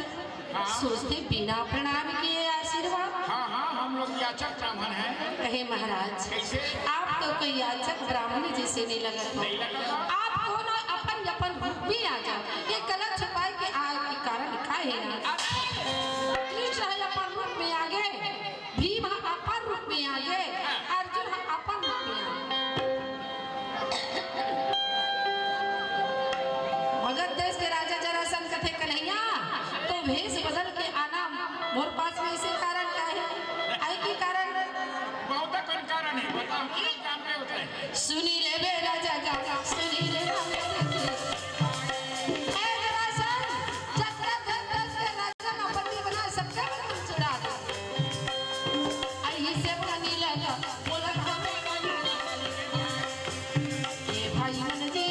सोचते बिना प्रणाम किए आशीर्वाद। हाँ हाँ हम लोग याचक ब्राह्मण हैं। कहे महाराज कैसे? आप तो कोई याचक ब्राह्मण जैसे नहीं लगत हो। नहीं लगता। आप कौन अपन अपन रूप भी आ जाओ ये गलत छुपाए के आग के कारण लिखा है ना। कृष्ण है अपन रूप में आगे भीम अपन रूप में आगे अर्जुन अपन रूप में आगे। मगध देश के राजा जरासंध कथे कन्हैया तो भेष बदल के आना मोर पास में इसे कारण क्या है आई की कारण बहुत कौन कारण है बताओ किस काम में होता है। सुनी रे बे राजा का सुनी रे ए जरासंध जत्रा देश के राजा का बंदी बना सबका बंधन छुड़ा दे आई से बड़ा नीला बोला ये भाई मन जी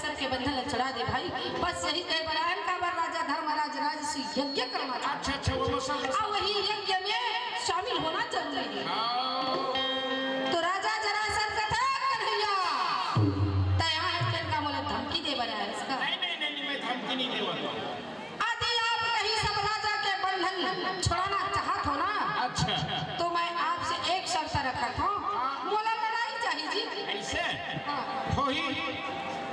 सबके बंधन लचड़ा दे भाई बस यही कहे बरान का बार राजा धर्मराज राजसी यज्ञ करना था। अच्छा अच्छा वो और वही यज्ञ में शामिल होना जरूरी है। तो राजा जरासंध कथा कन्हैया तैयार है का बोले धमकी दे बना है इसका नहीं मैं धमकी नहीं देवा। यदि आप कहीं सब राजा के बंधन छुड़ाना चाहत हो ना अच्छा तो मैं आपसे एक शर्त रखा था बोला लड़ाई चाहिए जी। ऐसे होई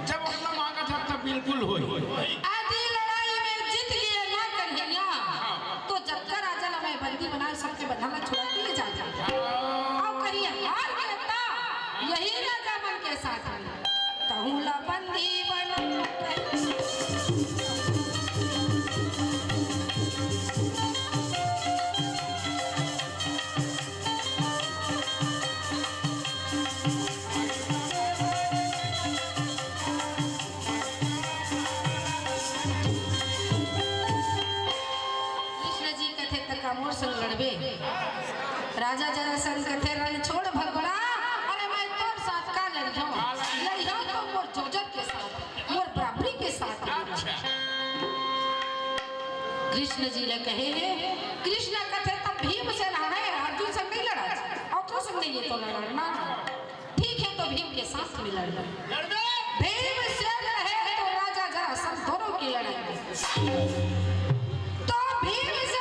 जब अपना मांगा था तब बिल्कुल होई। यदि लड़ाई में जीत लिए ना कन्हैया तो जब तक राजा ना मैं बंदी बना सबके बंधन छुड़ा के ले जाता और कहीं हार करता यही राजा मन के साथ कहूँला बंदी बन मोर संग लड़बे राजा जरासंध कथे रण छोड़ भगोड़ा अरे मैं तोर साथ का लड़ियो तो मोर जोजर के साथ मोर बराबरी के साथ। कृष्ण जी ने कहे कृष्ण कथे तब भीम से लड़ा है अर्जुन संग नहीं लड़ा और तो संग नहीं ये तो लड़ना ठीक है तो भीम के साथ में लड़ना भीम से लड़े तो राजा जरासंध दोनों की लड़ाई तो भीम से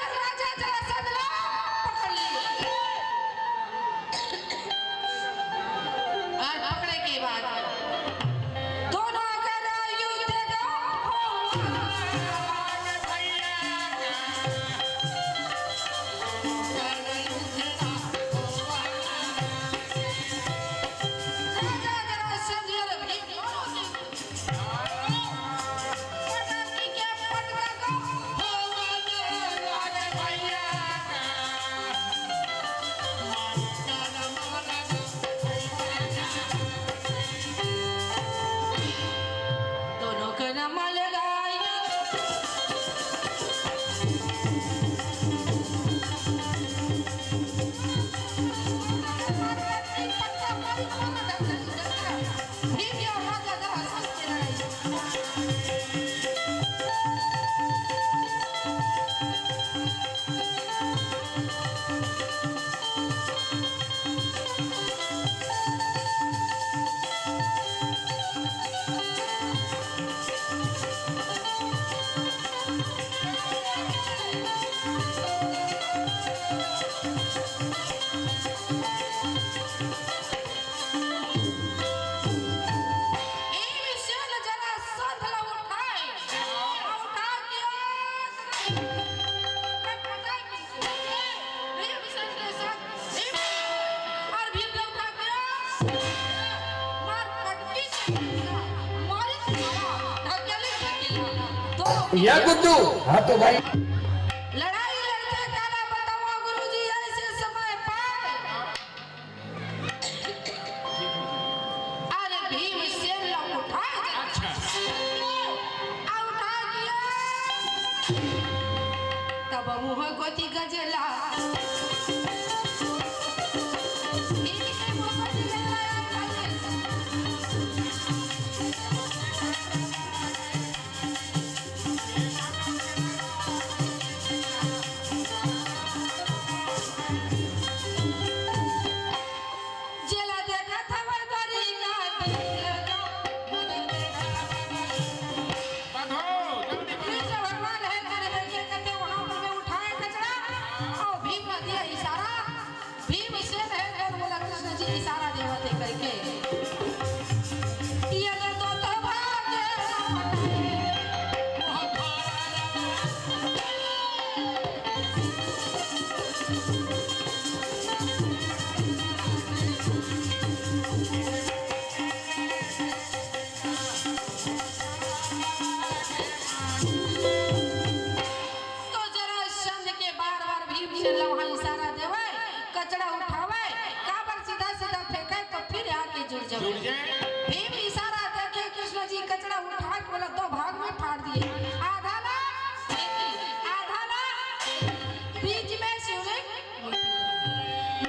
या गुड्डू। हाँ तो भाई लड़ाई लड़ते काला बताओ गुरुजी ऐसे समय पर अरे भीम शेर लग उठाए अच्छा उठा किया तब मुँह गोती गजला इशारा देवते करके ये तो भाग्य तो जरा संध के बार-बार भीम से लवहा इशारा देवे कचरा उठावे सीधा सीधा फेंका तो फिर आके जुड़ जाए भीम इशारा देखे कृष्ण जी कचरा उठा के बोला दो भाग में फाड़ दिए आधा ना बीच में शिवलिंग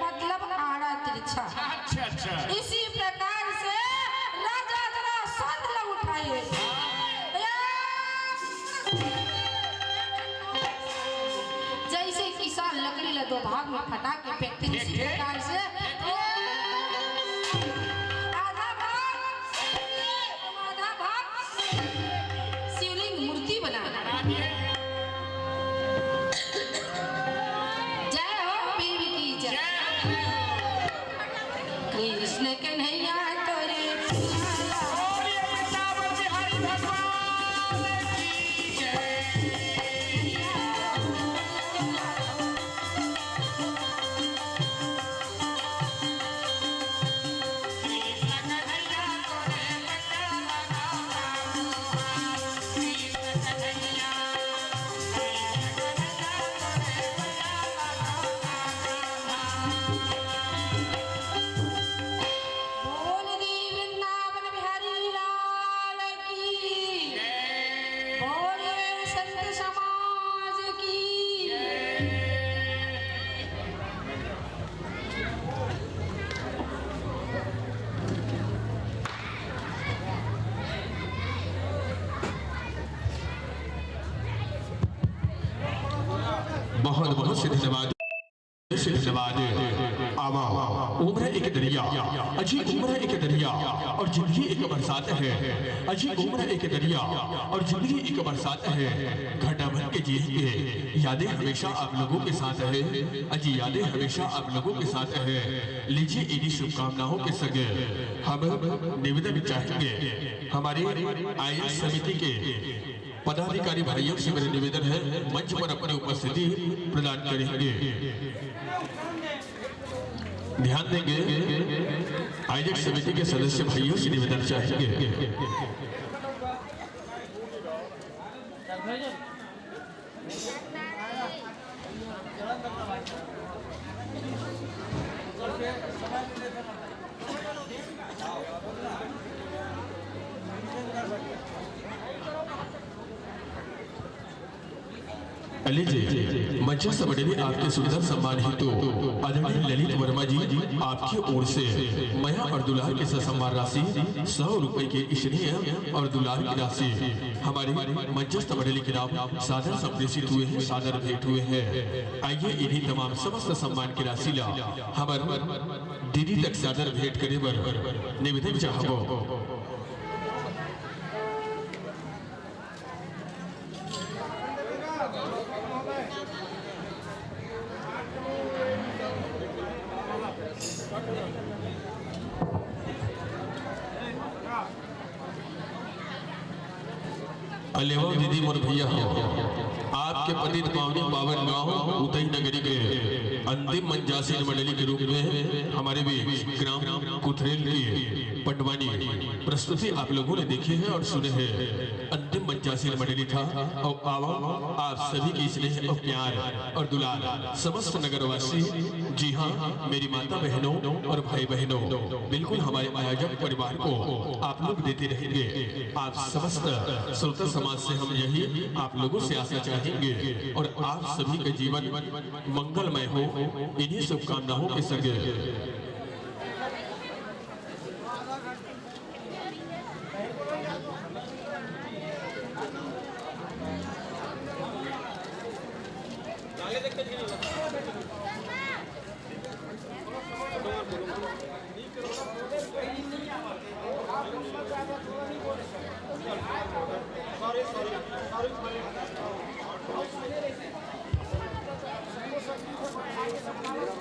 मतलब आड़ा तिरछा अच्छा इसी प्रकार से राजा जरा संध लग उठाए जैसे किसान लकड़ी ला दो भाग में फटा के फेंकते इसी प्रकार से शिवलिंग मूर्ति बना जय हो भीम की जय कृष्ण कन्हैया तोरे बहुत बहुत से धन्यवाद आवा उम्र एक दरिया अजी उम्र एक दरिया और जिंदगी एक बरसात है अजी उम्र एक दरिया और जिंदगी एक बरसात है घटा भर के जिएंगे यादें हमेशा आप लोगों के साथ है अजी यादें हमेशा आप लोगों के साथ है लीजिए इन्हीं शुभकामनाओं के संग हम निवेदन चाहेंगे हमारे आईएएस समिति के पदाधिकारी भाइयों से मेरा निवेदन है मंच पर अपनी उपस्थिति प्रदान करेंगे ध्यान देंगे आईएएस समिति के सदस्य भाइयों से निवेदन चाहेंगे लीजिए मंचस्थ मंडली आपके सुंदर सम्मान हेतु आदरणीय ललित वर्मा जी आपकी ओर से मया और दुलार के सम्मान राशि 100 रुपए के स्नेह और दुलार की राशि हमारे मंचस्थ मंडली के नाम सादर संप्रेषित हुए हैं सादर भेंट हुए हैं आइए इन्हीं तमाम समस्त सम्मान की राशि ला हमारे दीदी तक सादर भेंट करे बर निवेदन चाहबो अलेवा दीदी मोर भैया आपके पतित पावनी पावन गांव उतई नगरी के अंतिम मंजासीन मंडली के रूप में हमारे भी ग्राम कुथरेल की पटवानी प्रस्तुति आप लोगों ने देखी है और सुने हैं। अंतिम मंजासीन मंडली था और आवा आप सभी की स्नेह और प्यार और दुलार समस्त नगरवासी, जी हाँ मेरी माता बहनों और भाई बहनों, बिल्कुल हमारे आयोजक परिवार को आप लोग देते रहेंगे। आप समस्त श्रोता समाज से हम यही आप लोगों से आशा चाहेंगे और आप सभी का जीवन मंगलमय हो, इन्हीं शुभकामनाओं के संग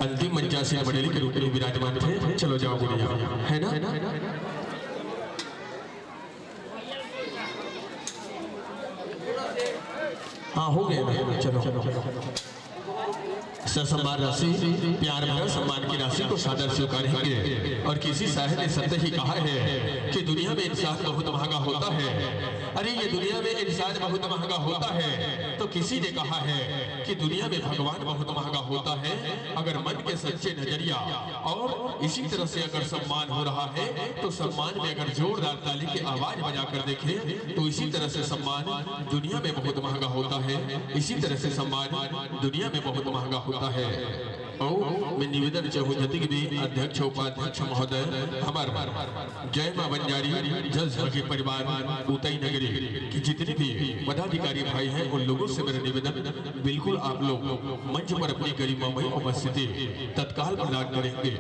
अंतिम मंचासीन मंडली के रूप में विराजमान थे। चलो जाओ गुड़िया, है ना? हाँ हो गया, चलो सम्मान राशि, प्यार भरा सम्मान की राशि को सादर स्वीकारेंगे। और किसी शायर ने सत्य ही कहा है कि दुनिया में इंसान बहुत महंगा होता है। अरे ये दुनिया में इंसान बहुत महंगा होता है तो किसी ने कहा है कि दुनिया में भगवान बहुत महंगा होता है। अगर मन के सच्चे नजरिया और इसी तरह से अगर सम्मान हो रहा है तो सम्मान में अगर जोरदार ताली की आवाज बजाकर देखे तो इसी तरह से सम्मान दुनिया में बहुत महंगा होता है। इसी तरह से सम्मान दुनिया में बहुत महंगा होता है। और मैं निवेदन चाहूँ जति भी अध्यक्ष उपाध्यक्ष महोदय हमार जय मां बंजारी जज के परिवार उतई नगरी की जितने भी पदाधिकारी भाई हैं उन लोगों से मेरा निवेदन, बिल्कुल आप लोग मंच पर अपनी गरिमामय उपस्थिति तत्काल प्रदान करेंगे।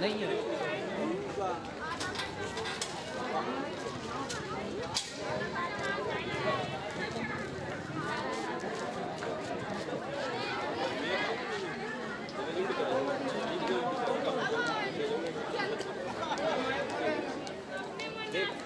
नहीं है। देख